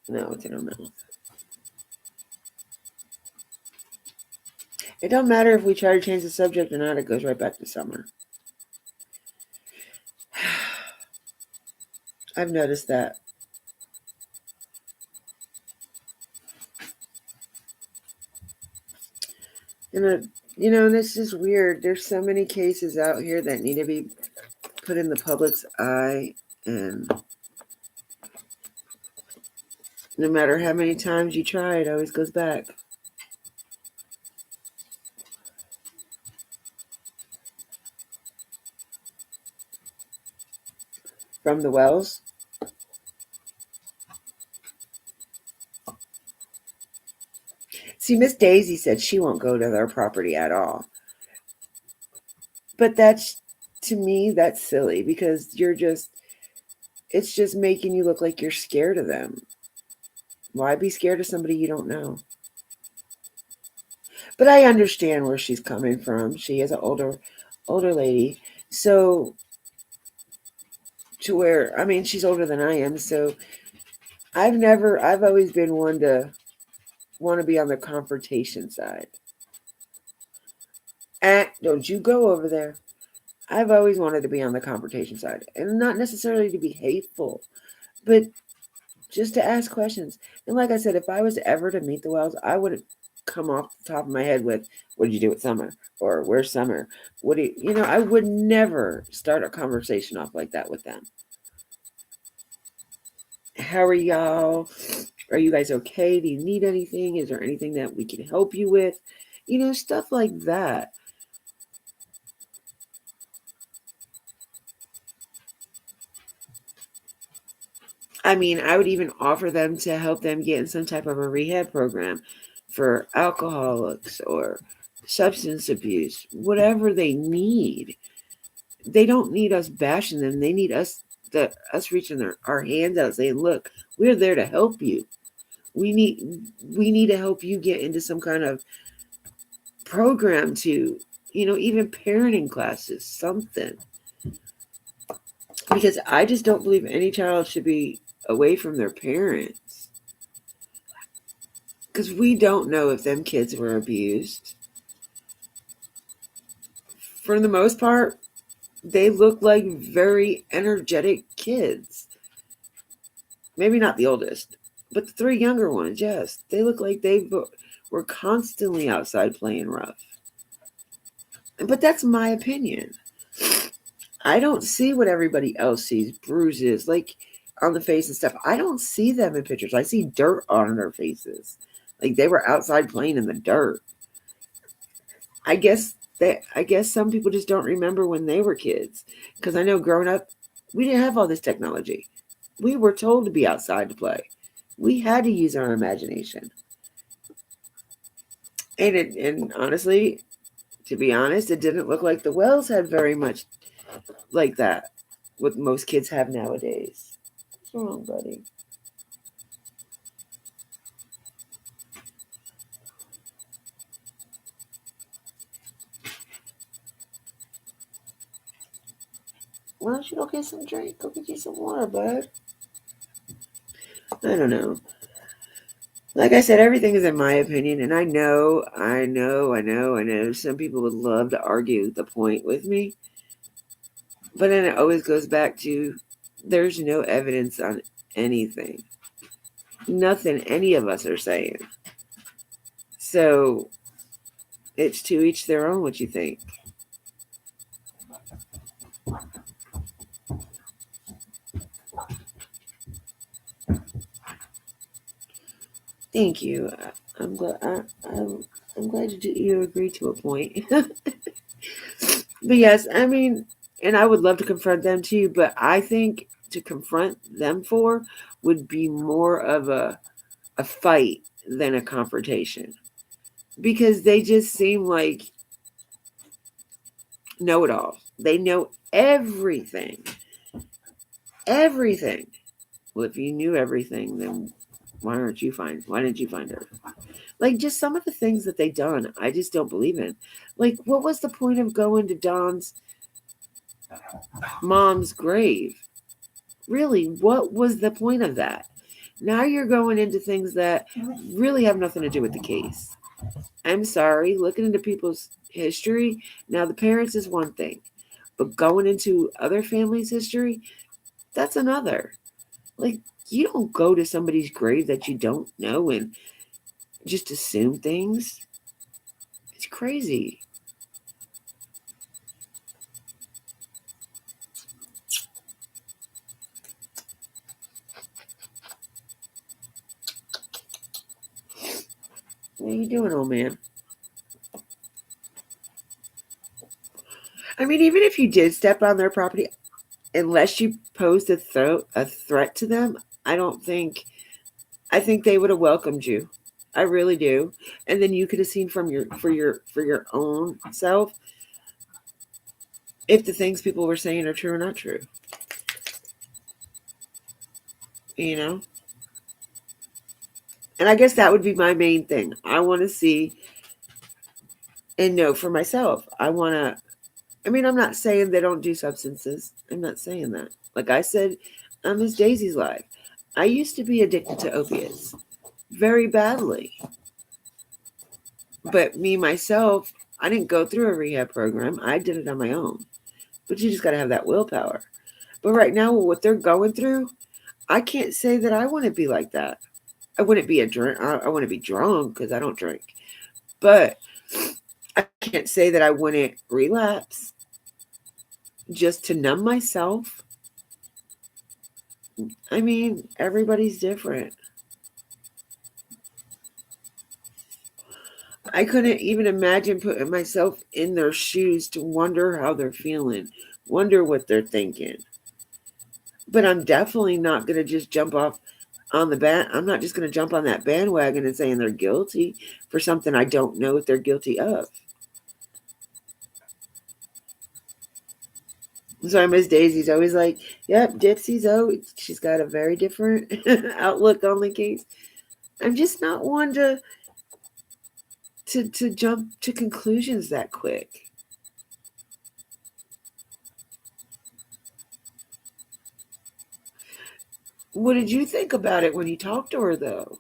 No, it's in her mouth. It don't matter if we try to change the subject or not, it goes right back to Summer. I've noticed that. And this is weird. There's so many cases out here that need to be put in the public's eye, and no matter how many times you try, it always goes back. From the Wells? See, Miss Daisy said she won't go to their property at all. But to me, that's silly, because it's just making you look like you're scared of them. Why be scared of somebody you don't know? But I understand where she's coming from. She is an older lady. So, to where, I mean, she's older than I am. So, I've always been one to want to be on the confrontation side. Don't you go over there. I've always wanted to be on the confrontation side. And not necessarily to be hateful, but just to ask questions. And like I said, if I was ever to meet the Wells, I would come off the top of my head with, what did you do with Summer? Or where's Summer? I would never start a conversation off like that with them. How are y'all? Are you guys okay? Do you need anything? Is there anything that we can help you with? Stuff like that. I mean, I would even offer them to help them get in some type of a rehab program for alcoholics or substance abuse, whatever they need. They don't need us bashing them. They need us reaching our hands out saying, look, we're there to help you. We need to help you get into some kind of program to, even parenting classes, something. Because I just don't believe any child should be away from their parents. Because we don't know if them kids were abused. For the most part, they look like very energetic kids. Maybe not the oldest, but the 3 younger ones, yes. They look like they were constantly outside playing rough. But that's my opinion. I don't see what everybody else sees, bruises, like on the face and stuff. I don't see them in pictures. I see dirt on their faces. Like they were outside playing in the dirt. I guess some people just don't remember when they were kids. Because I know growing up, we didn't have all this technology. We were told to be outside to play. We had to use our imagination. And honestly, to be honest, it didn't look like the Wells had very much like that, what most kids have nowadays. What's wrong, buddy? Why don't you go get some drink? Go get you some water, bud. I don't know. Like I said, everything is in my opinion, and I know some people would love to argue the point with me. But then it always goes back to there's no evidence on anything. Nothing any of us are saying. So it's to each their own what you think. Thank you. I'm glad. I'm glad you agree to a point. But yes, I mean, and I would love to confront them too. But I think to confront them for would be more of a fight than a confrontation, because they just seem like know-it-all. They know everything. Everything. Well, if you knew everything, then why didn't you find her? Like, just some of the things that they done, I just don't believe in. Like, what was the point of going to Dawn's mom's grave? Really, what was the point of that? Now you're going into things that really have nothing to do with the case. I'm sorry, looking into people's history, now the parents is one thing, but going into other families' history, that's another. Like, you don't go to somebody's grave that you don't know and just assume things. It's crazy. What are you doing, old man? I mean, even if you did step on their property, unless you posed a threat to them, I think they would have welcomed you. I really do. And then you could have seen for your own self if the things people were saying are true or not true. You know? And I guess that would be my main thing. I want to see and know for myself. I'm not saying they don't do substances. I'm not saying that. Like I said, Miss Daisy's life. I used to be addicted to opiates very badly. But me, myself, I didn't go through a rehab program. I did it on my own. But you just got to have that willpower. But right now, what they're going through, I can't say that I want to be like that. I wouldn't be I want to be drunk because I don't drink. But I can't say that I wouldn't relapse just to numb myself. I mean, everybody's different. I couldn't even imagine putting myself in their shoes to wonder how they're feeling, wonder what they're thinking. But I'm definitely not going to just jump off on I'm not just going to jump on that bandwagon and saying they're guilty for something I don't know if they're guilty of. So Miss Daisy's always like, yep, Dipsy's she's got a very different outlook on the case. I'm just not one to jump to conclusions that quick. What did you think about it when you talked to her, though?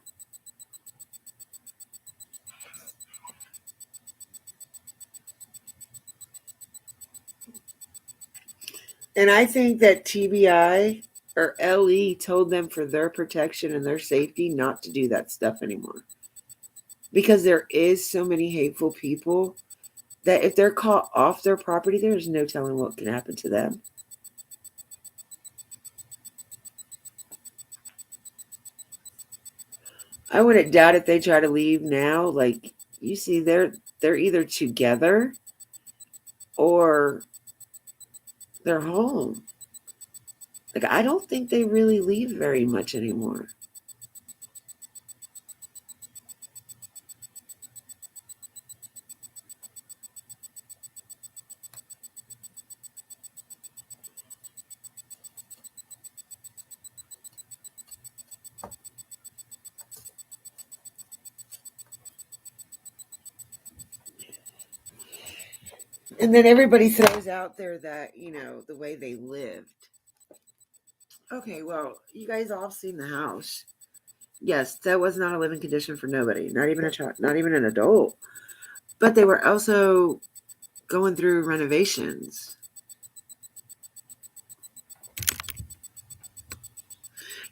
And I think that TBI or LE told them for their protection and their safety not to do that stuff anymore. Because there is so many hateful people that if they're caught off their property, there's no telling what can happen to them. I wouldn't doubt if they try to leave now. Like you see, they're either together or they're home. Like I don't think they really leave very much anymore. And then everybody throws out there that, the way they lived. Okay, well, you guys all seen the house. Yes, that was not a living condition for nobody, not even a child, not even an adult. But they were also going through renovations.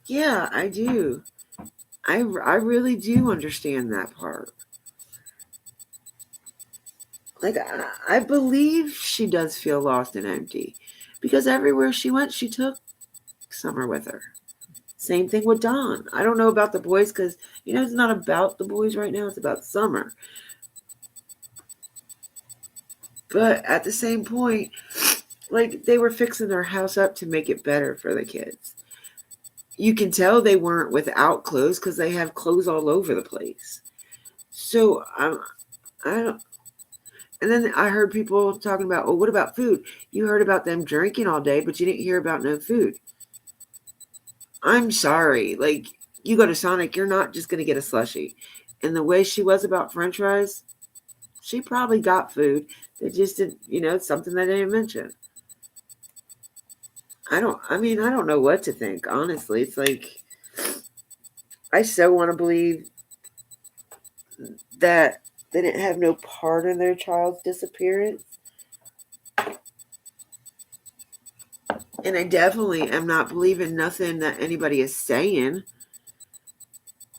Yeah, I do. I really do understand that part. Like, I believe she does feel lost and empty because everywhere she went, she took Summer with her. Same thing with Dawn. I don't know about the boys because, it's not about the boys right now. It's about Summer. But at the same point, like, they were fixing their house up to make it better for the kids. You can tell they weren't without clothes because they have clothes all over the place. So, I don't. And then I heard people talking about, oh, what about food? You heard about them drinking all day, but you didn't hear about no food. I'm sorry. Like, you go to Sonic, you're not just going to get a slushie. And the way she was about French fries, she probably got food. They just didn't, it's something that they didn't mention. I don't know what to think, honestly. It's like, I so want to believe that they didn't have no part in their child's disappearance. And I definitely am not believing nothing that anybody is saying.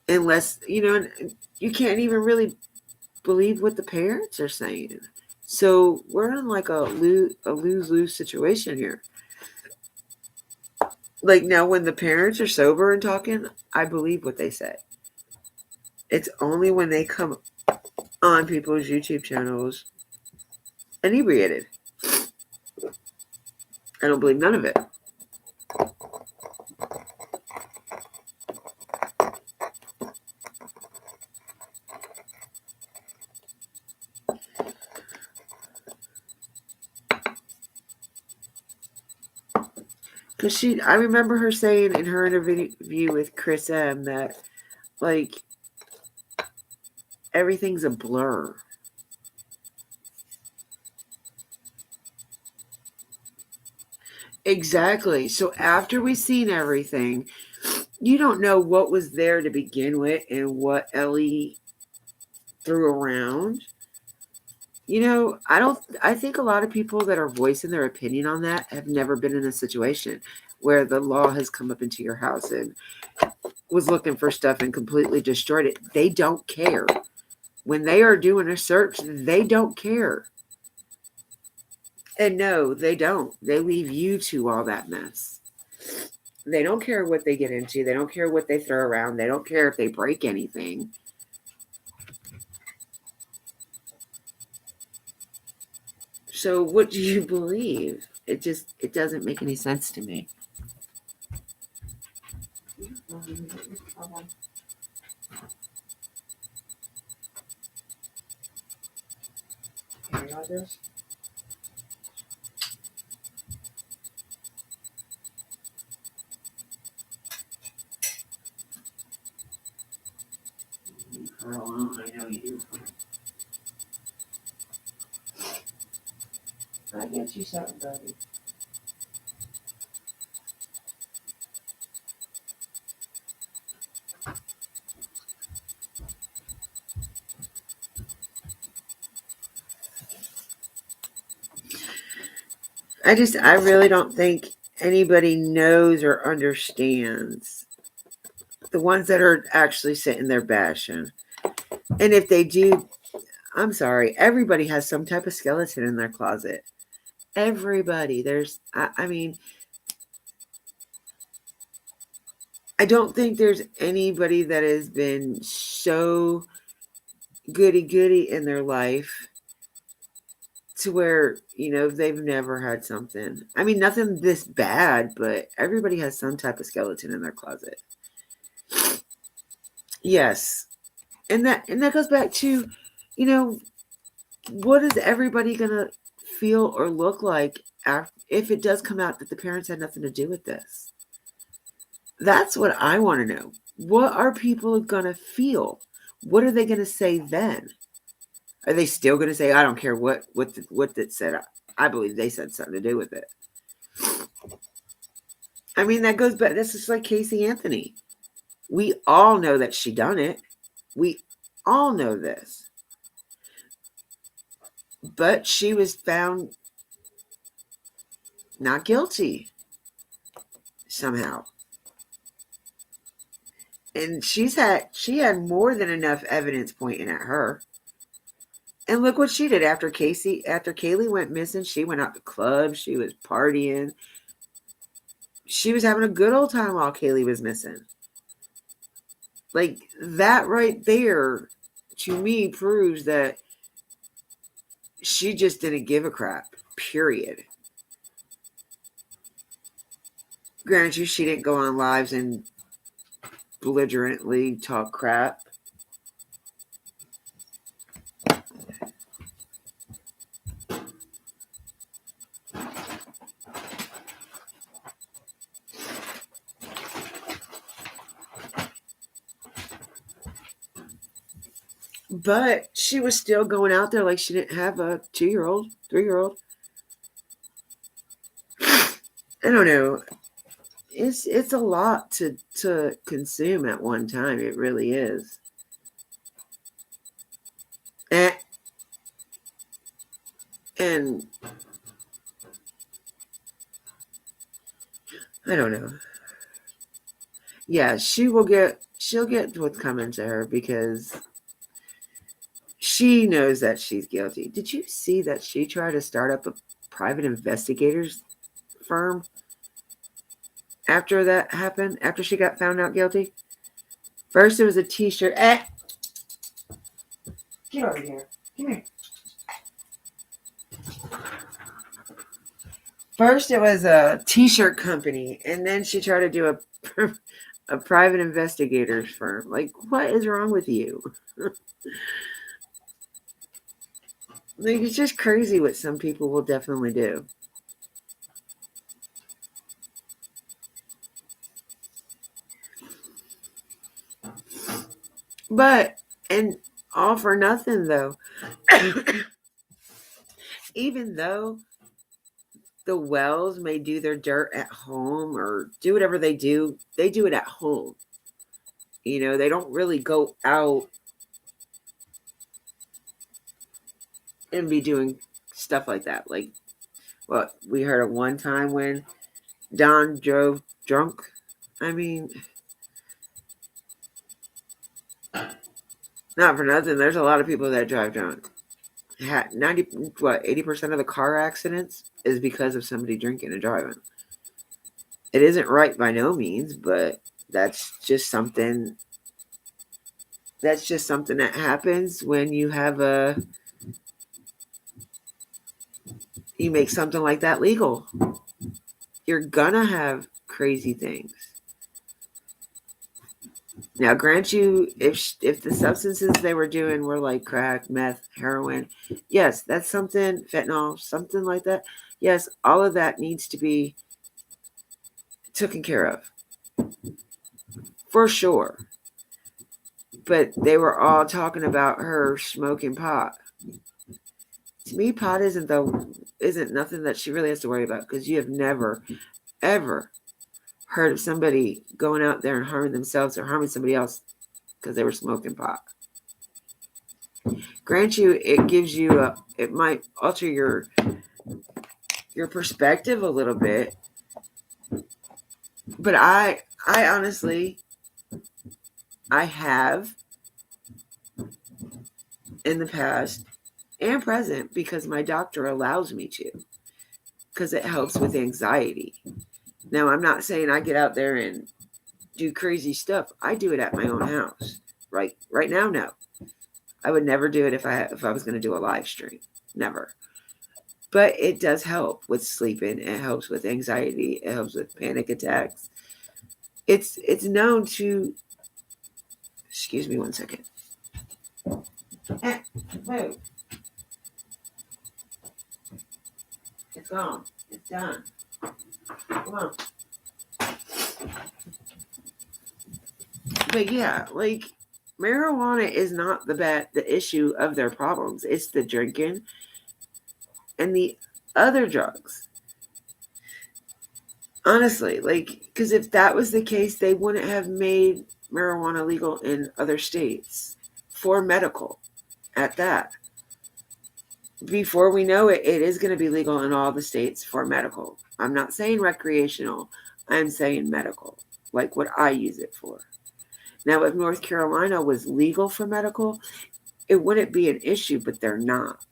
Unless, you can't even really believe what the parents are saying. So we're in like a lose-lose situation here. Like now when the parents are sober and talking, I believe what they say. It's only when they come on people's YouTube channels inebriated. I don't believe none of it. Because I remember her saying in her interview with Chris M that, like, everything's a blur. Exactly. So after we've seen everything, you don't know what was there to begin with and what Ellie threw around. I think a lot of people that are voicing their opinion on that have never been in a situation where the law has come up into your house and was looking for stuff and completely destroyed it. They don't care. When they are doing a search, they don't care. And no, they don't. They leave you to all that mess. They don't care what they get into. They don't care what they throw around. They don't care if they break anything. So what do you believe? It doesn't make any sense to me. I know you. I get you something, buddy. I really don't think anybody knows or understands. The ones that are actually sitting there bashing. And if they do, I'm sorry, everybody has some type of skeleton in their closet. Everybody. I mean, I don't think there's anybody that has been so goody in their life to where, they've never had something. I mean, nothing this bad, but everybody has some type of skeleton in their closet. Yes. And that goes back to, what is everybody going to feel or look like if it does come out that the parents had nothing to do with this? That's what I want to know. What are people going to feel? What are they going to say then? Are they still going to say, I don't care what it said? I believe they said something to do with it. I mean, that goes back. That's just like Casey Anthony. We all know that she done it. We all know this. But she was found not guilty somehow. And she had more than enough evidence pointing at her. And look what she did after Kaylee went missing. She went out to clubs. She was partying. She was having a good old time while Kaylee was missing. Like, that right there, to me, proves that she just didn't give a crap, period. Granted, she didn't go on lives and belligerently talk crap. But she was still going out there like she didn't have a 2-year-old, 3-year-old. I don't know. It's a lot to consume at one time. It really is. And I don't know. Yeah, she'll get what's coming to her because she knows that she's guilty. Did you see that she tried to start up a private investigators firm after that happened? After she got found out guilty? First, it was a t-shirt. Get over here. Come here. First, it was a t-shirt company, and then she tried to do a private investigators firm. Like, what is wrong with you? Like, it's just crazy what some people will definitely do. But, and all for nothing, though. Even though the Wells may do their dirt at home or do whatever they do it at home. They don't really go out and be doing stuff like that. Like what we heard at one time when Don drove drunk. I mean, not for nothing. There's a lot of people that drive drunk. 80% of the car accidents is because of somebody drinking and driving. It isn't right by no means, but that's just something that happens when you make something like that legal. You're gonna have crazy things. Now, grant you, if the substances they were doing were like crack, meth, heroin, yes, that's something, fentanyl, something like that. Yes, all of that needs to be taken care of. For sure. But they were all talking about her smoking pot. To me, pot isn't nothing that she really has to worry about, because you have never, ever heard of somebody going out there and harming themselves or harming somebody else because they were smoking pot. Grant you, it gives you it might alter your your perspective a little bit. But I honestly, I have in the past and present, because my doctor allows me to, because it helps with anxiety. Now, I'm not saying I get out there and do crazy stuff. I do it at my own house. Right now, no. I would never do it if I was going to do a live stream. Never. But it does help with sleeping. It helps with anxiety. It helps with panic attacks. It's known to. Excuse me 1 second. Move. It's gone. It's done. Come on. But yeah, like, marijuana is not the issue of their problems. It's the drinking and the other drugs. Honestly, like, because if that was the case, they wouldn't have made marijuana legal in other states for medical at that. Before we know it, it is going to be legal in all the states for medical. I'm not saying recreational. I'm saying medical, like what I use it for. Now, if North Carolina was legal for medical, it wouldn't be an issue, but they're not.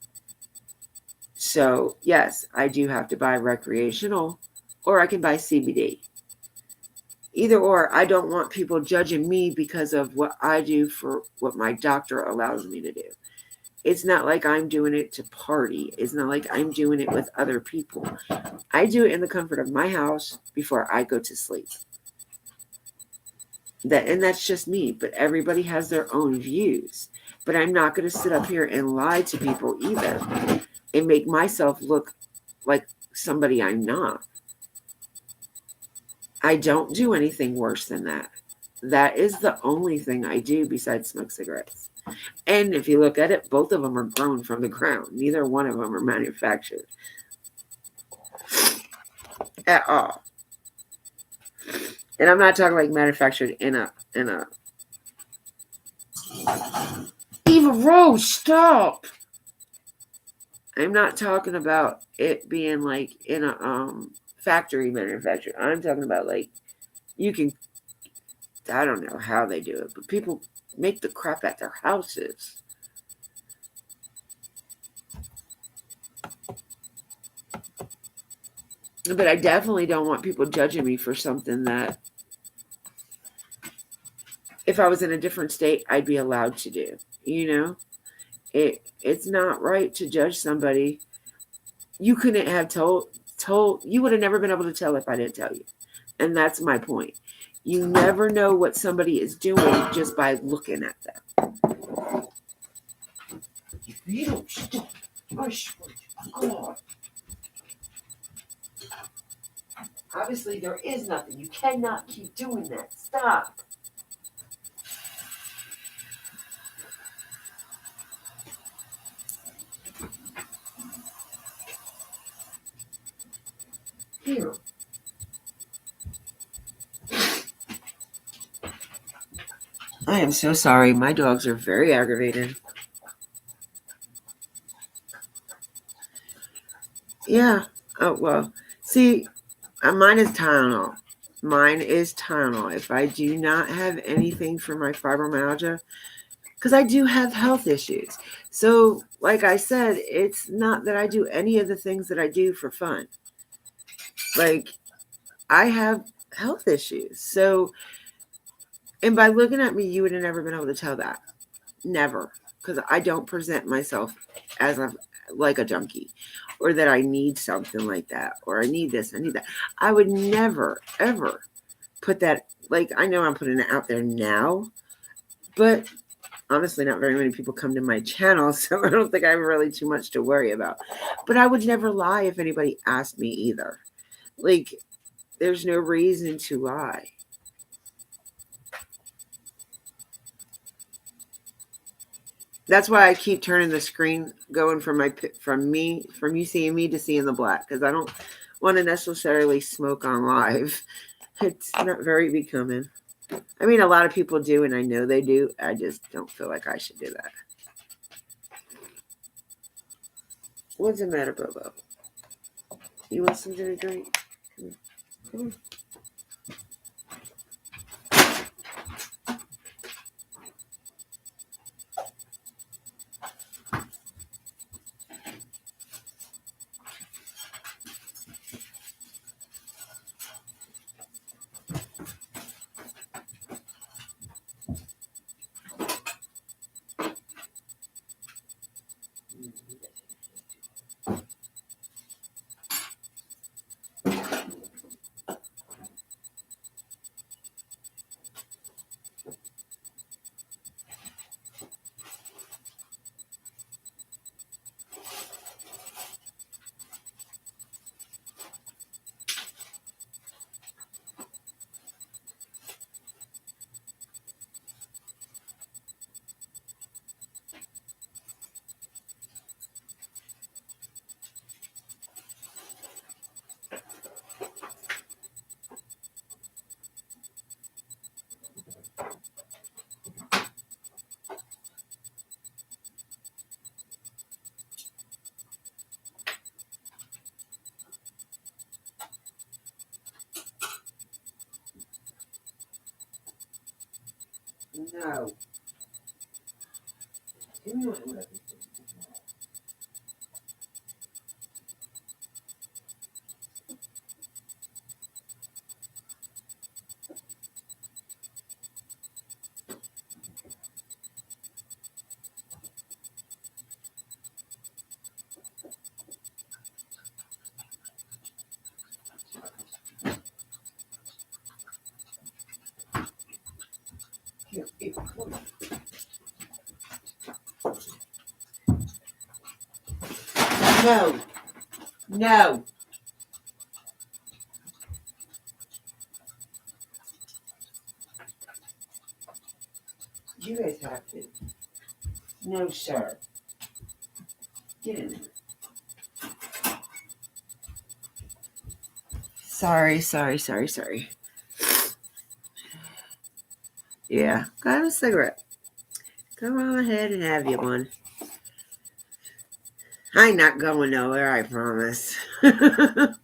So, yes, I do have to buy recreational, or I can buy CBD. Either or, I don't want people judging me because of what I do for what my doctor allows me to do. It's not like I'm doing it to party. It's not like I'm doing it with other people. I do it in the comfort of my house before I go to sleep. And that's just me, but everybody has their own views. But I'm not going to sit up here and lie to people either and make myself look like somebody I'm not. I don't do anything worse than that. That is the only thing I do besides smoke cigarettes. And if you look at it, both of them are grown from the ground. Neither one of them are manufactured at all. And I'm not talking like manufactured in a Eva Rose, stop. I'm not talking about it being like in a factory manufactured. I'm talking about like you can, I don't know how they do it, but people make the crap at their houses. But I definitely don't want people judging me for something that if I was in a different state, I'd be allowed to do. You know, it's not right to judge somebody. You couldn't have told, you would have never been able to tell if I didn't tell you. And that's my point. You never know what somebody is doing just by looking at them. If you don't stop, I swear to God. Obviously, there is nothing. You cannot keep doing that. Stop. Here. I am so sorry. My dogs are very aggravated. Yeah. Oh, well. See, mine is Tylenol. If I do not have anything for my fibromyalgia, because I do have health issues. So, like I said, it's not that I do any of the things that I do for fun. Like, I have health issues. So, and by looking at me, you would have never been able to tell that. Never. Because I don't present myself as like a junkie, or that I need something like that, or I need this, I need that. I would never, ever put that, like, I know I'm putting it out there now, but honestly, not very many people come to my channel, so I don't think I have really too much to worry about. But I would never lie if anybody asked me either. Like, there's no reason to lie. That's why I keep turning the screen, going from you seeing me to seeing the black, because I don't want to necessarily smoke on live. It's not very becoming. I mean, a lot of people do, and I know they do. I just don't feel like I should do that. What's the matter, Bobo? You want some to drink? Come on. No. Come on. Here, come on. No. No. You guys have to. No, sir. Get in there. Sorry. Yeah, got a cigarette. Go on ahead and have you one. I ain't not going nowhere, I promise. I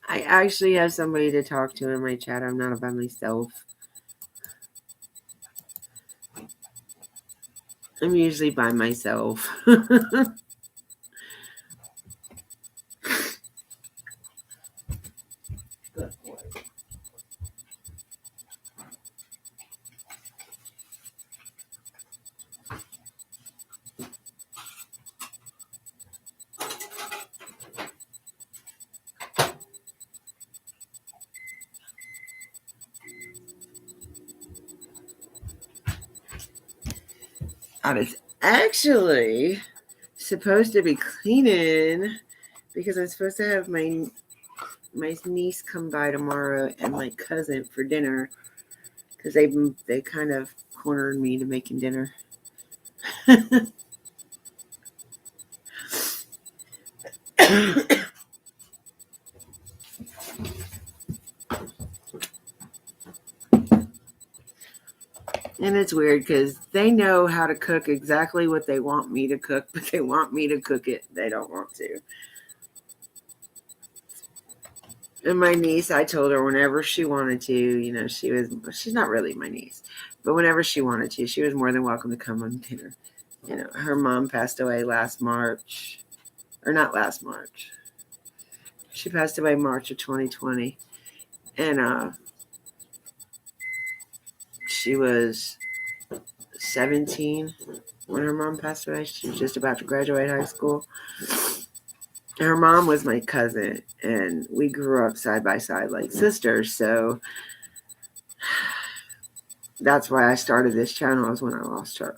actually have somebody to talk to in my chat. I'm not by myself. I'm usually by myself. Good boy. I was actually supposed to be cleaning because I'm supposed to have my niece come by tomorrow and my cousin for dinner because they kind of cornered me to making dinner. And it's weird because they know how to cook exactly what they want me to cook, but they want me to cook it. They don't want to. And my niece, I told her whenever she wanted to, she's not really my niece, but whenever she wanted to, she was more than welcome to come on dinner. Her mom passed away last March, or not last March. She passed away March of 2020. And she was 17 when her mom passed away. She was just about to graduate high school. Her mom was my cousin, and we grew up side by side like sisters. So that's why I started this channel, is when I lost her.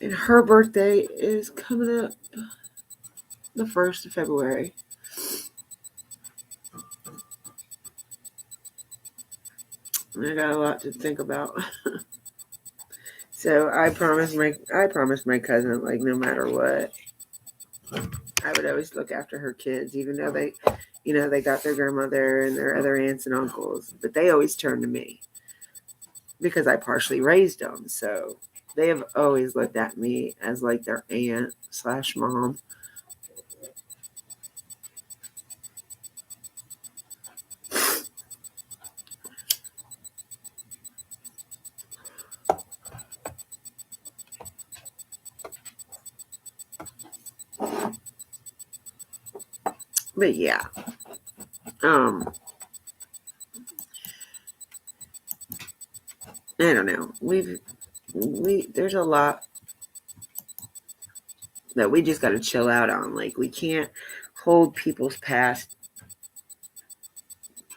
And her birthday is coming up the 1st of February. I got a lot to think about. So I promised my cousin, like, no matter what, I would always look after her kids, even though they got their grandmother and their other aunts and uncles, but they always turn to me because I partially raised them. So they have always looked at me as like their aunt / mom. But yeah. I don't know. There's a lot that we just got to chill out on. Like, we can't hold people's past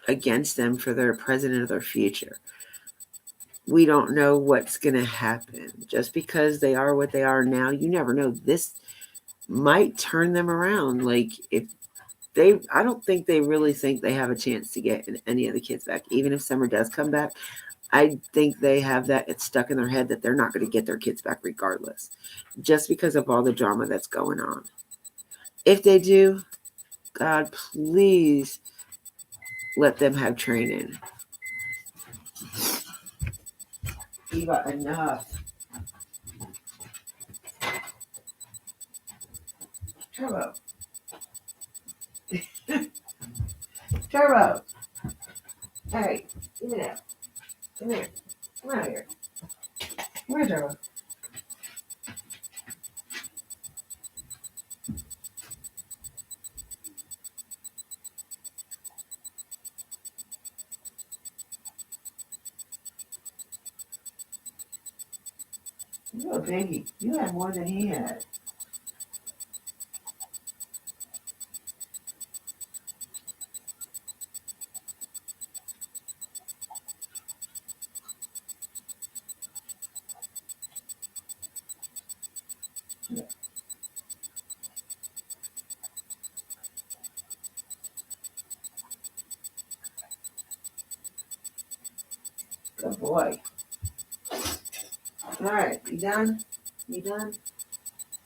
against them for their present or their future. We don't know what's going to happen. Just because they are what they are now, you never know. This might turn them around. Like, I don't think they really think they have a chance to get any of the kids back. Even if Summer does come back, I think they have that it's stuck in their head that they're not going to get their kids back regardless, just because of all the drama that's going on. If they do, God, please let them have training. Eva, enough. Turbo. Turbo. All right, give me that. Come here. Come out here. Come here, Turbo. You're a baby. You had more than he had. Yeah. Good boy. All right, you done? You done?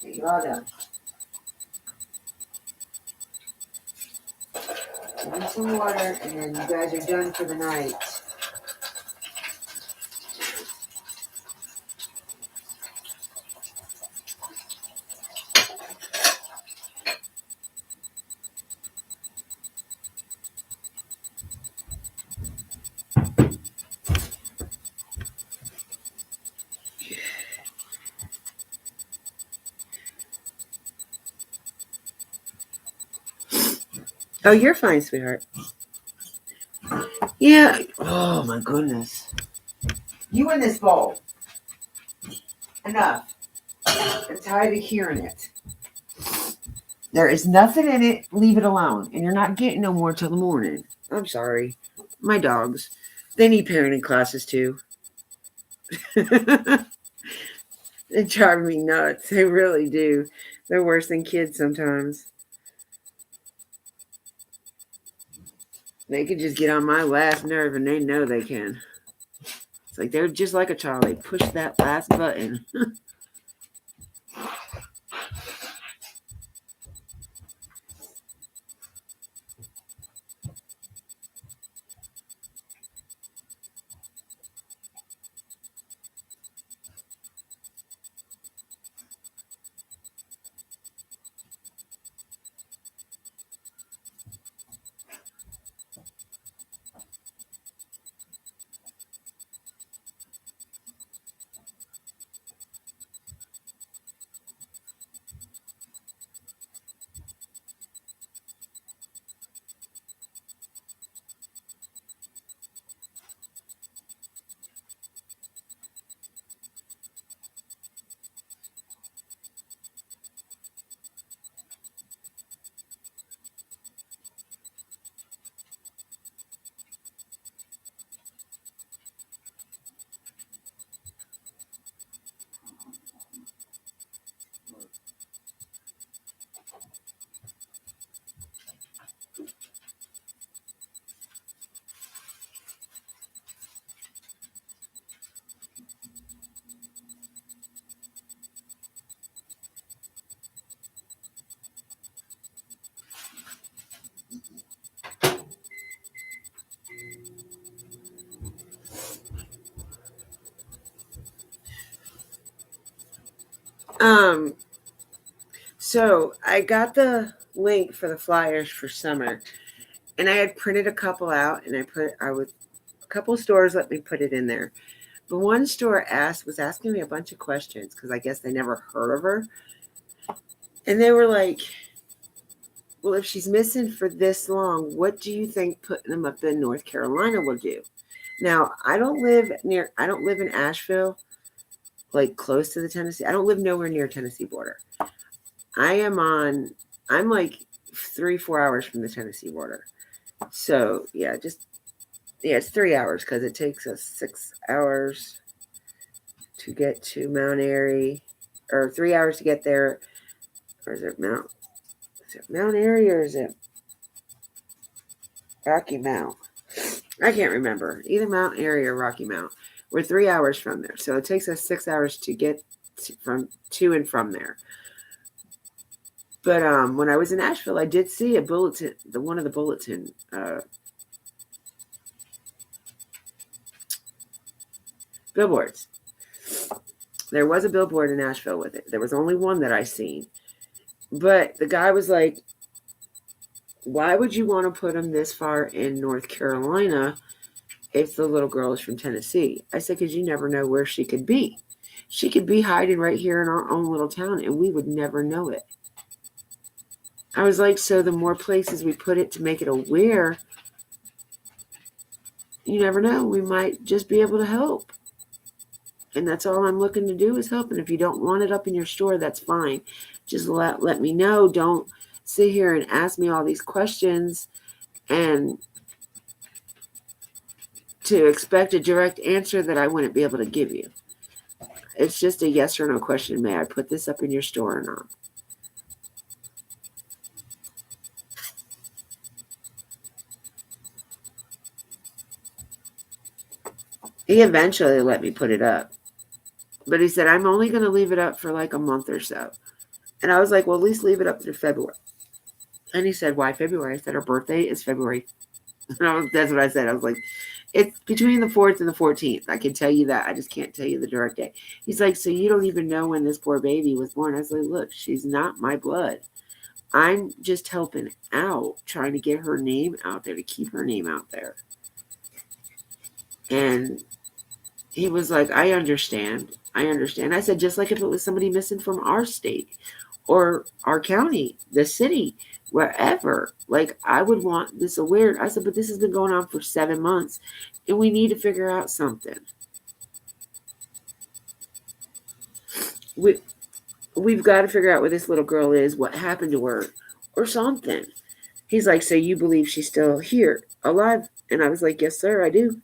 Okay, you're all done. Drink some water, and then you guys are done for the night. Oh, you're fine, sweetheart. Yeah. Oh, my goodness. You in this bowl. Enough. I'm tired of hearing it. There is nothing in it. Leave it alone. And you're not getting no more till the morning. I'm sorry. My dogs. They need parenting classes too. They drive me nuts. They really do. They're worse than kids sometimes. They can just get on my last nerve, and they know they can. It's like they're just like a child. They push that last button. So I got the link for the flyers for summer, and I had printed a couple out, and a couple stores let me put it in there. But one store was asking me a bunch of questions because I guess they never heard of her. And they were like, Well, if she's missing for this long, what do you think putting them up in North Carolina will do? Now, I don't live in Asheville, like close to the Tennessee. I don't live nowhere near Tennessee border. I'm like 3-4 hours from the Tennessee border. So it's 3 hours because it takes us 6 hours to get to Mount Airy, or 3 hours to get there. Or is it Mount Airy, or is it Rocky Mount? I can't remember. Either Mount Airy or Rocky Mount. We're 3 hours from there. So it takes us 6 hours to get to and from there. But when I was in Asheville, I did see a bulletin, one of the bulletin billboards. There was a billboard in Asheville with it. There was only one that I seen. But the guy was like, why would you want to put them this far in North Carolina if the little girl is from Tennessee? I said, because you never know where she could be. She could be hiding right here in our own little town, and we would never know it. I was like, so the more places we put it to make it aware, you never know. We might just be able to help. And that's all I'm looking to do is help. And if you don't want it up in your store, that's fine. Just let me know. Don't sit here and ask me all these questions and to expect a direct answer that I wouldn't be able to give you. It's just a yes or no question. May I put this up in your store or not? He eventually let me put it up. But he said, I'm only going to leave it up for like a month or so. And I was like, well, at least leave it up through February. And he said, why February? I said, her birthday is February. That's what I said. I was like, it's between the 4th and the 14th. I can tell you that. I just can't tell you the direct day. He's like, so you don't even know when this poor baby was born. I was like, look, she's not my blood. I'm just helping out, trying to get her name out there, to keep her name out there. And he was like, I understand. I said, just like if it was somebody missing from our state or our county, the city, wherever, like I would want this aware. I said, but this has been going on for 7 months and we need to figure out something. We've got to figure out where this little girl is, what happened to her or something. He's like, so you believe she's still here, alive? And I was like, yes, sir, I do.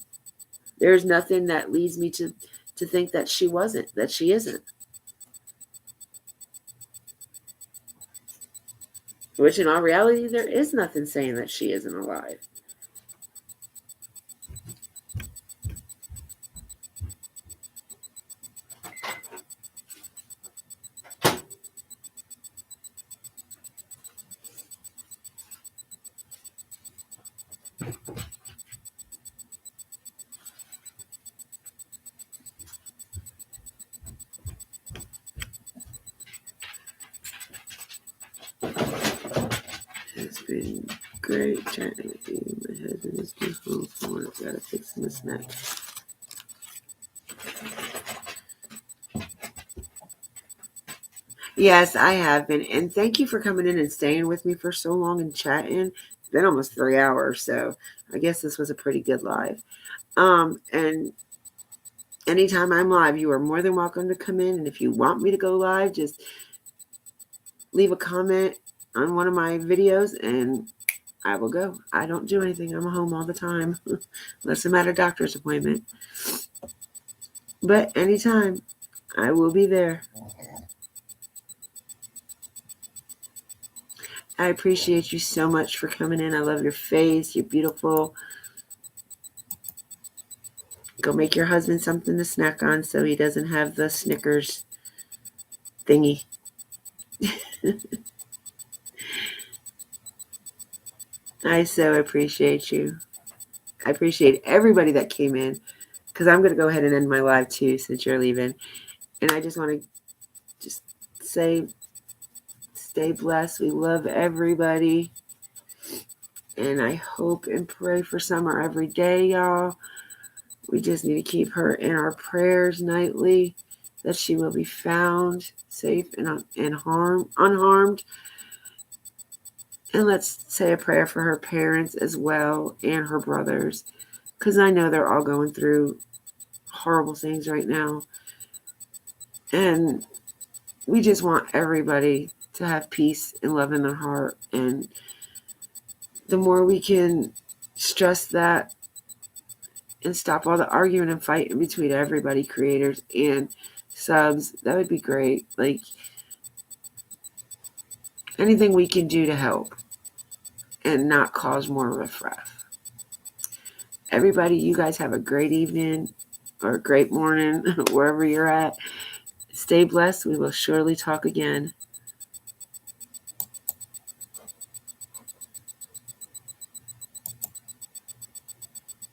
There's nothing that leads me to think that she isn't. Which in all reality, there is nothing saying that she isn't alive. It's been great chatting with you. My husband is due home from work. Gotta fix him a snack. Yes, I have been. And thank you for coming in and staying with me for so long and chatting. It's been almost 3 hours, so I guess this was a pretty good live. And anytime I'm live, you are more than welcome to come in. And if you want me to go live, just leave a comment on one of my videos and I will go. I don't do anything. I'm home all the time, unless I'm at a doctor's appointment. But anytime, I will be there. I appreciate you so much for coming in. I love your face. You're beautiful. Go make your husband something to snack on so he doesn't have the Snickers thingy. I so appreciate you. I appreciate everybody that came in, because I'm going to go ahead and end my live too since you're leaving. And I just want to just say, stay blessed. We love everybody. And I hope and pray for Summer every day, y'all. We just need to keep her in our prayers nightly, that she will be found safe and unharmed. And let's say a prayer for her parents as well and her brothers, because I know they're all going through horrible things right now. And we just want everybody to have peace and love in their heart. And the more we can stress that and stop all the arguing and fighting between everybody, creators and subs, that would be great. Like, anything we can do to help and not cause more riffraff. Everybody, you guys have a great evening or a great morning, wherever you're at. Stay blessed. We will surely talk again.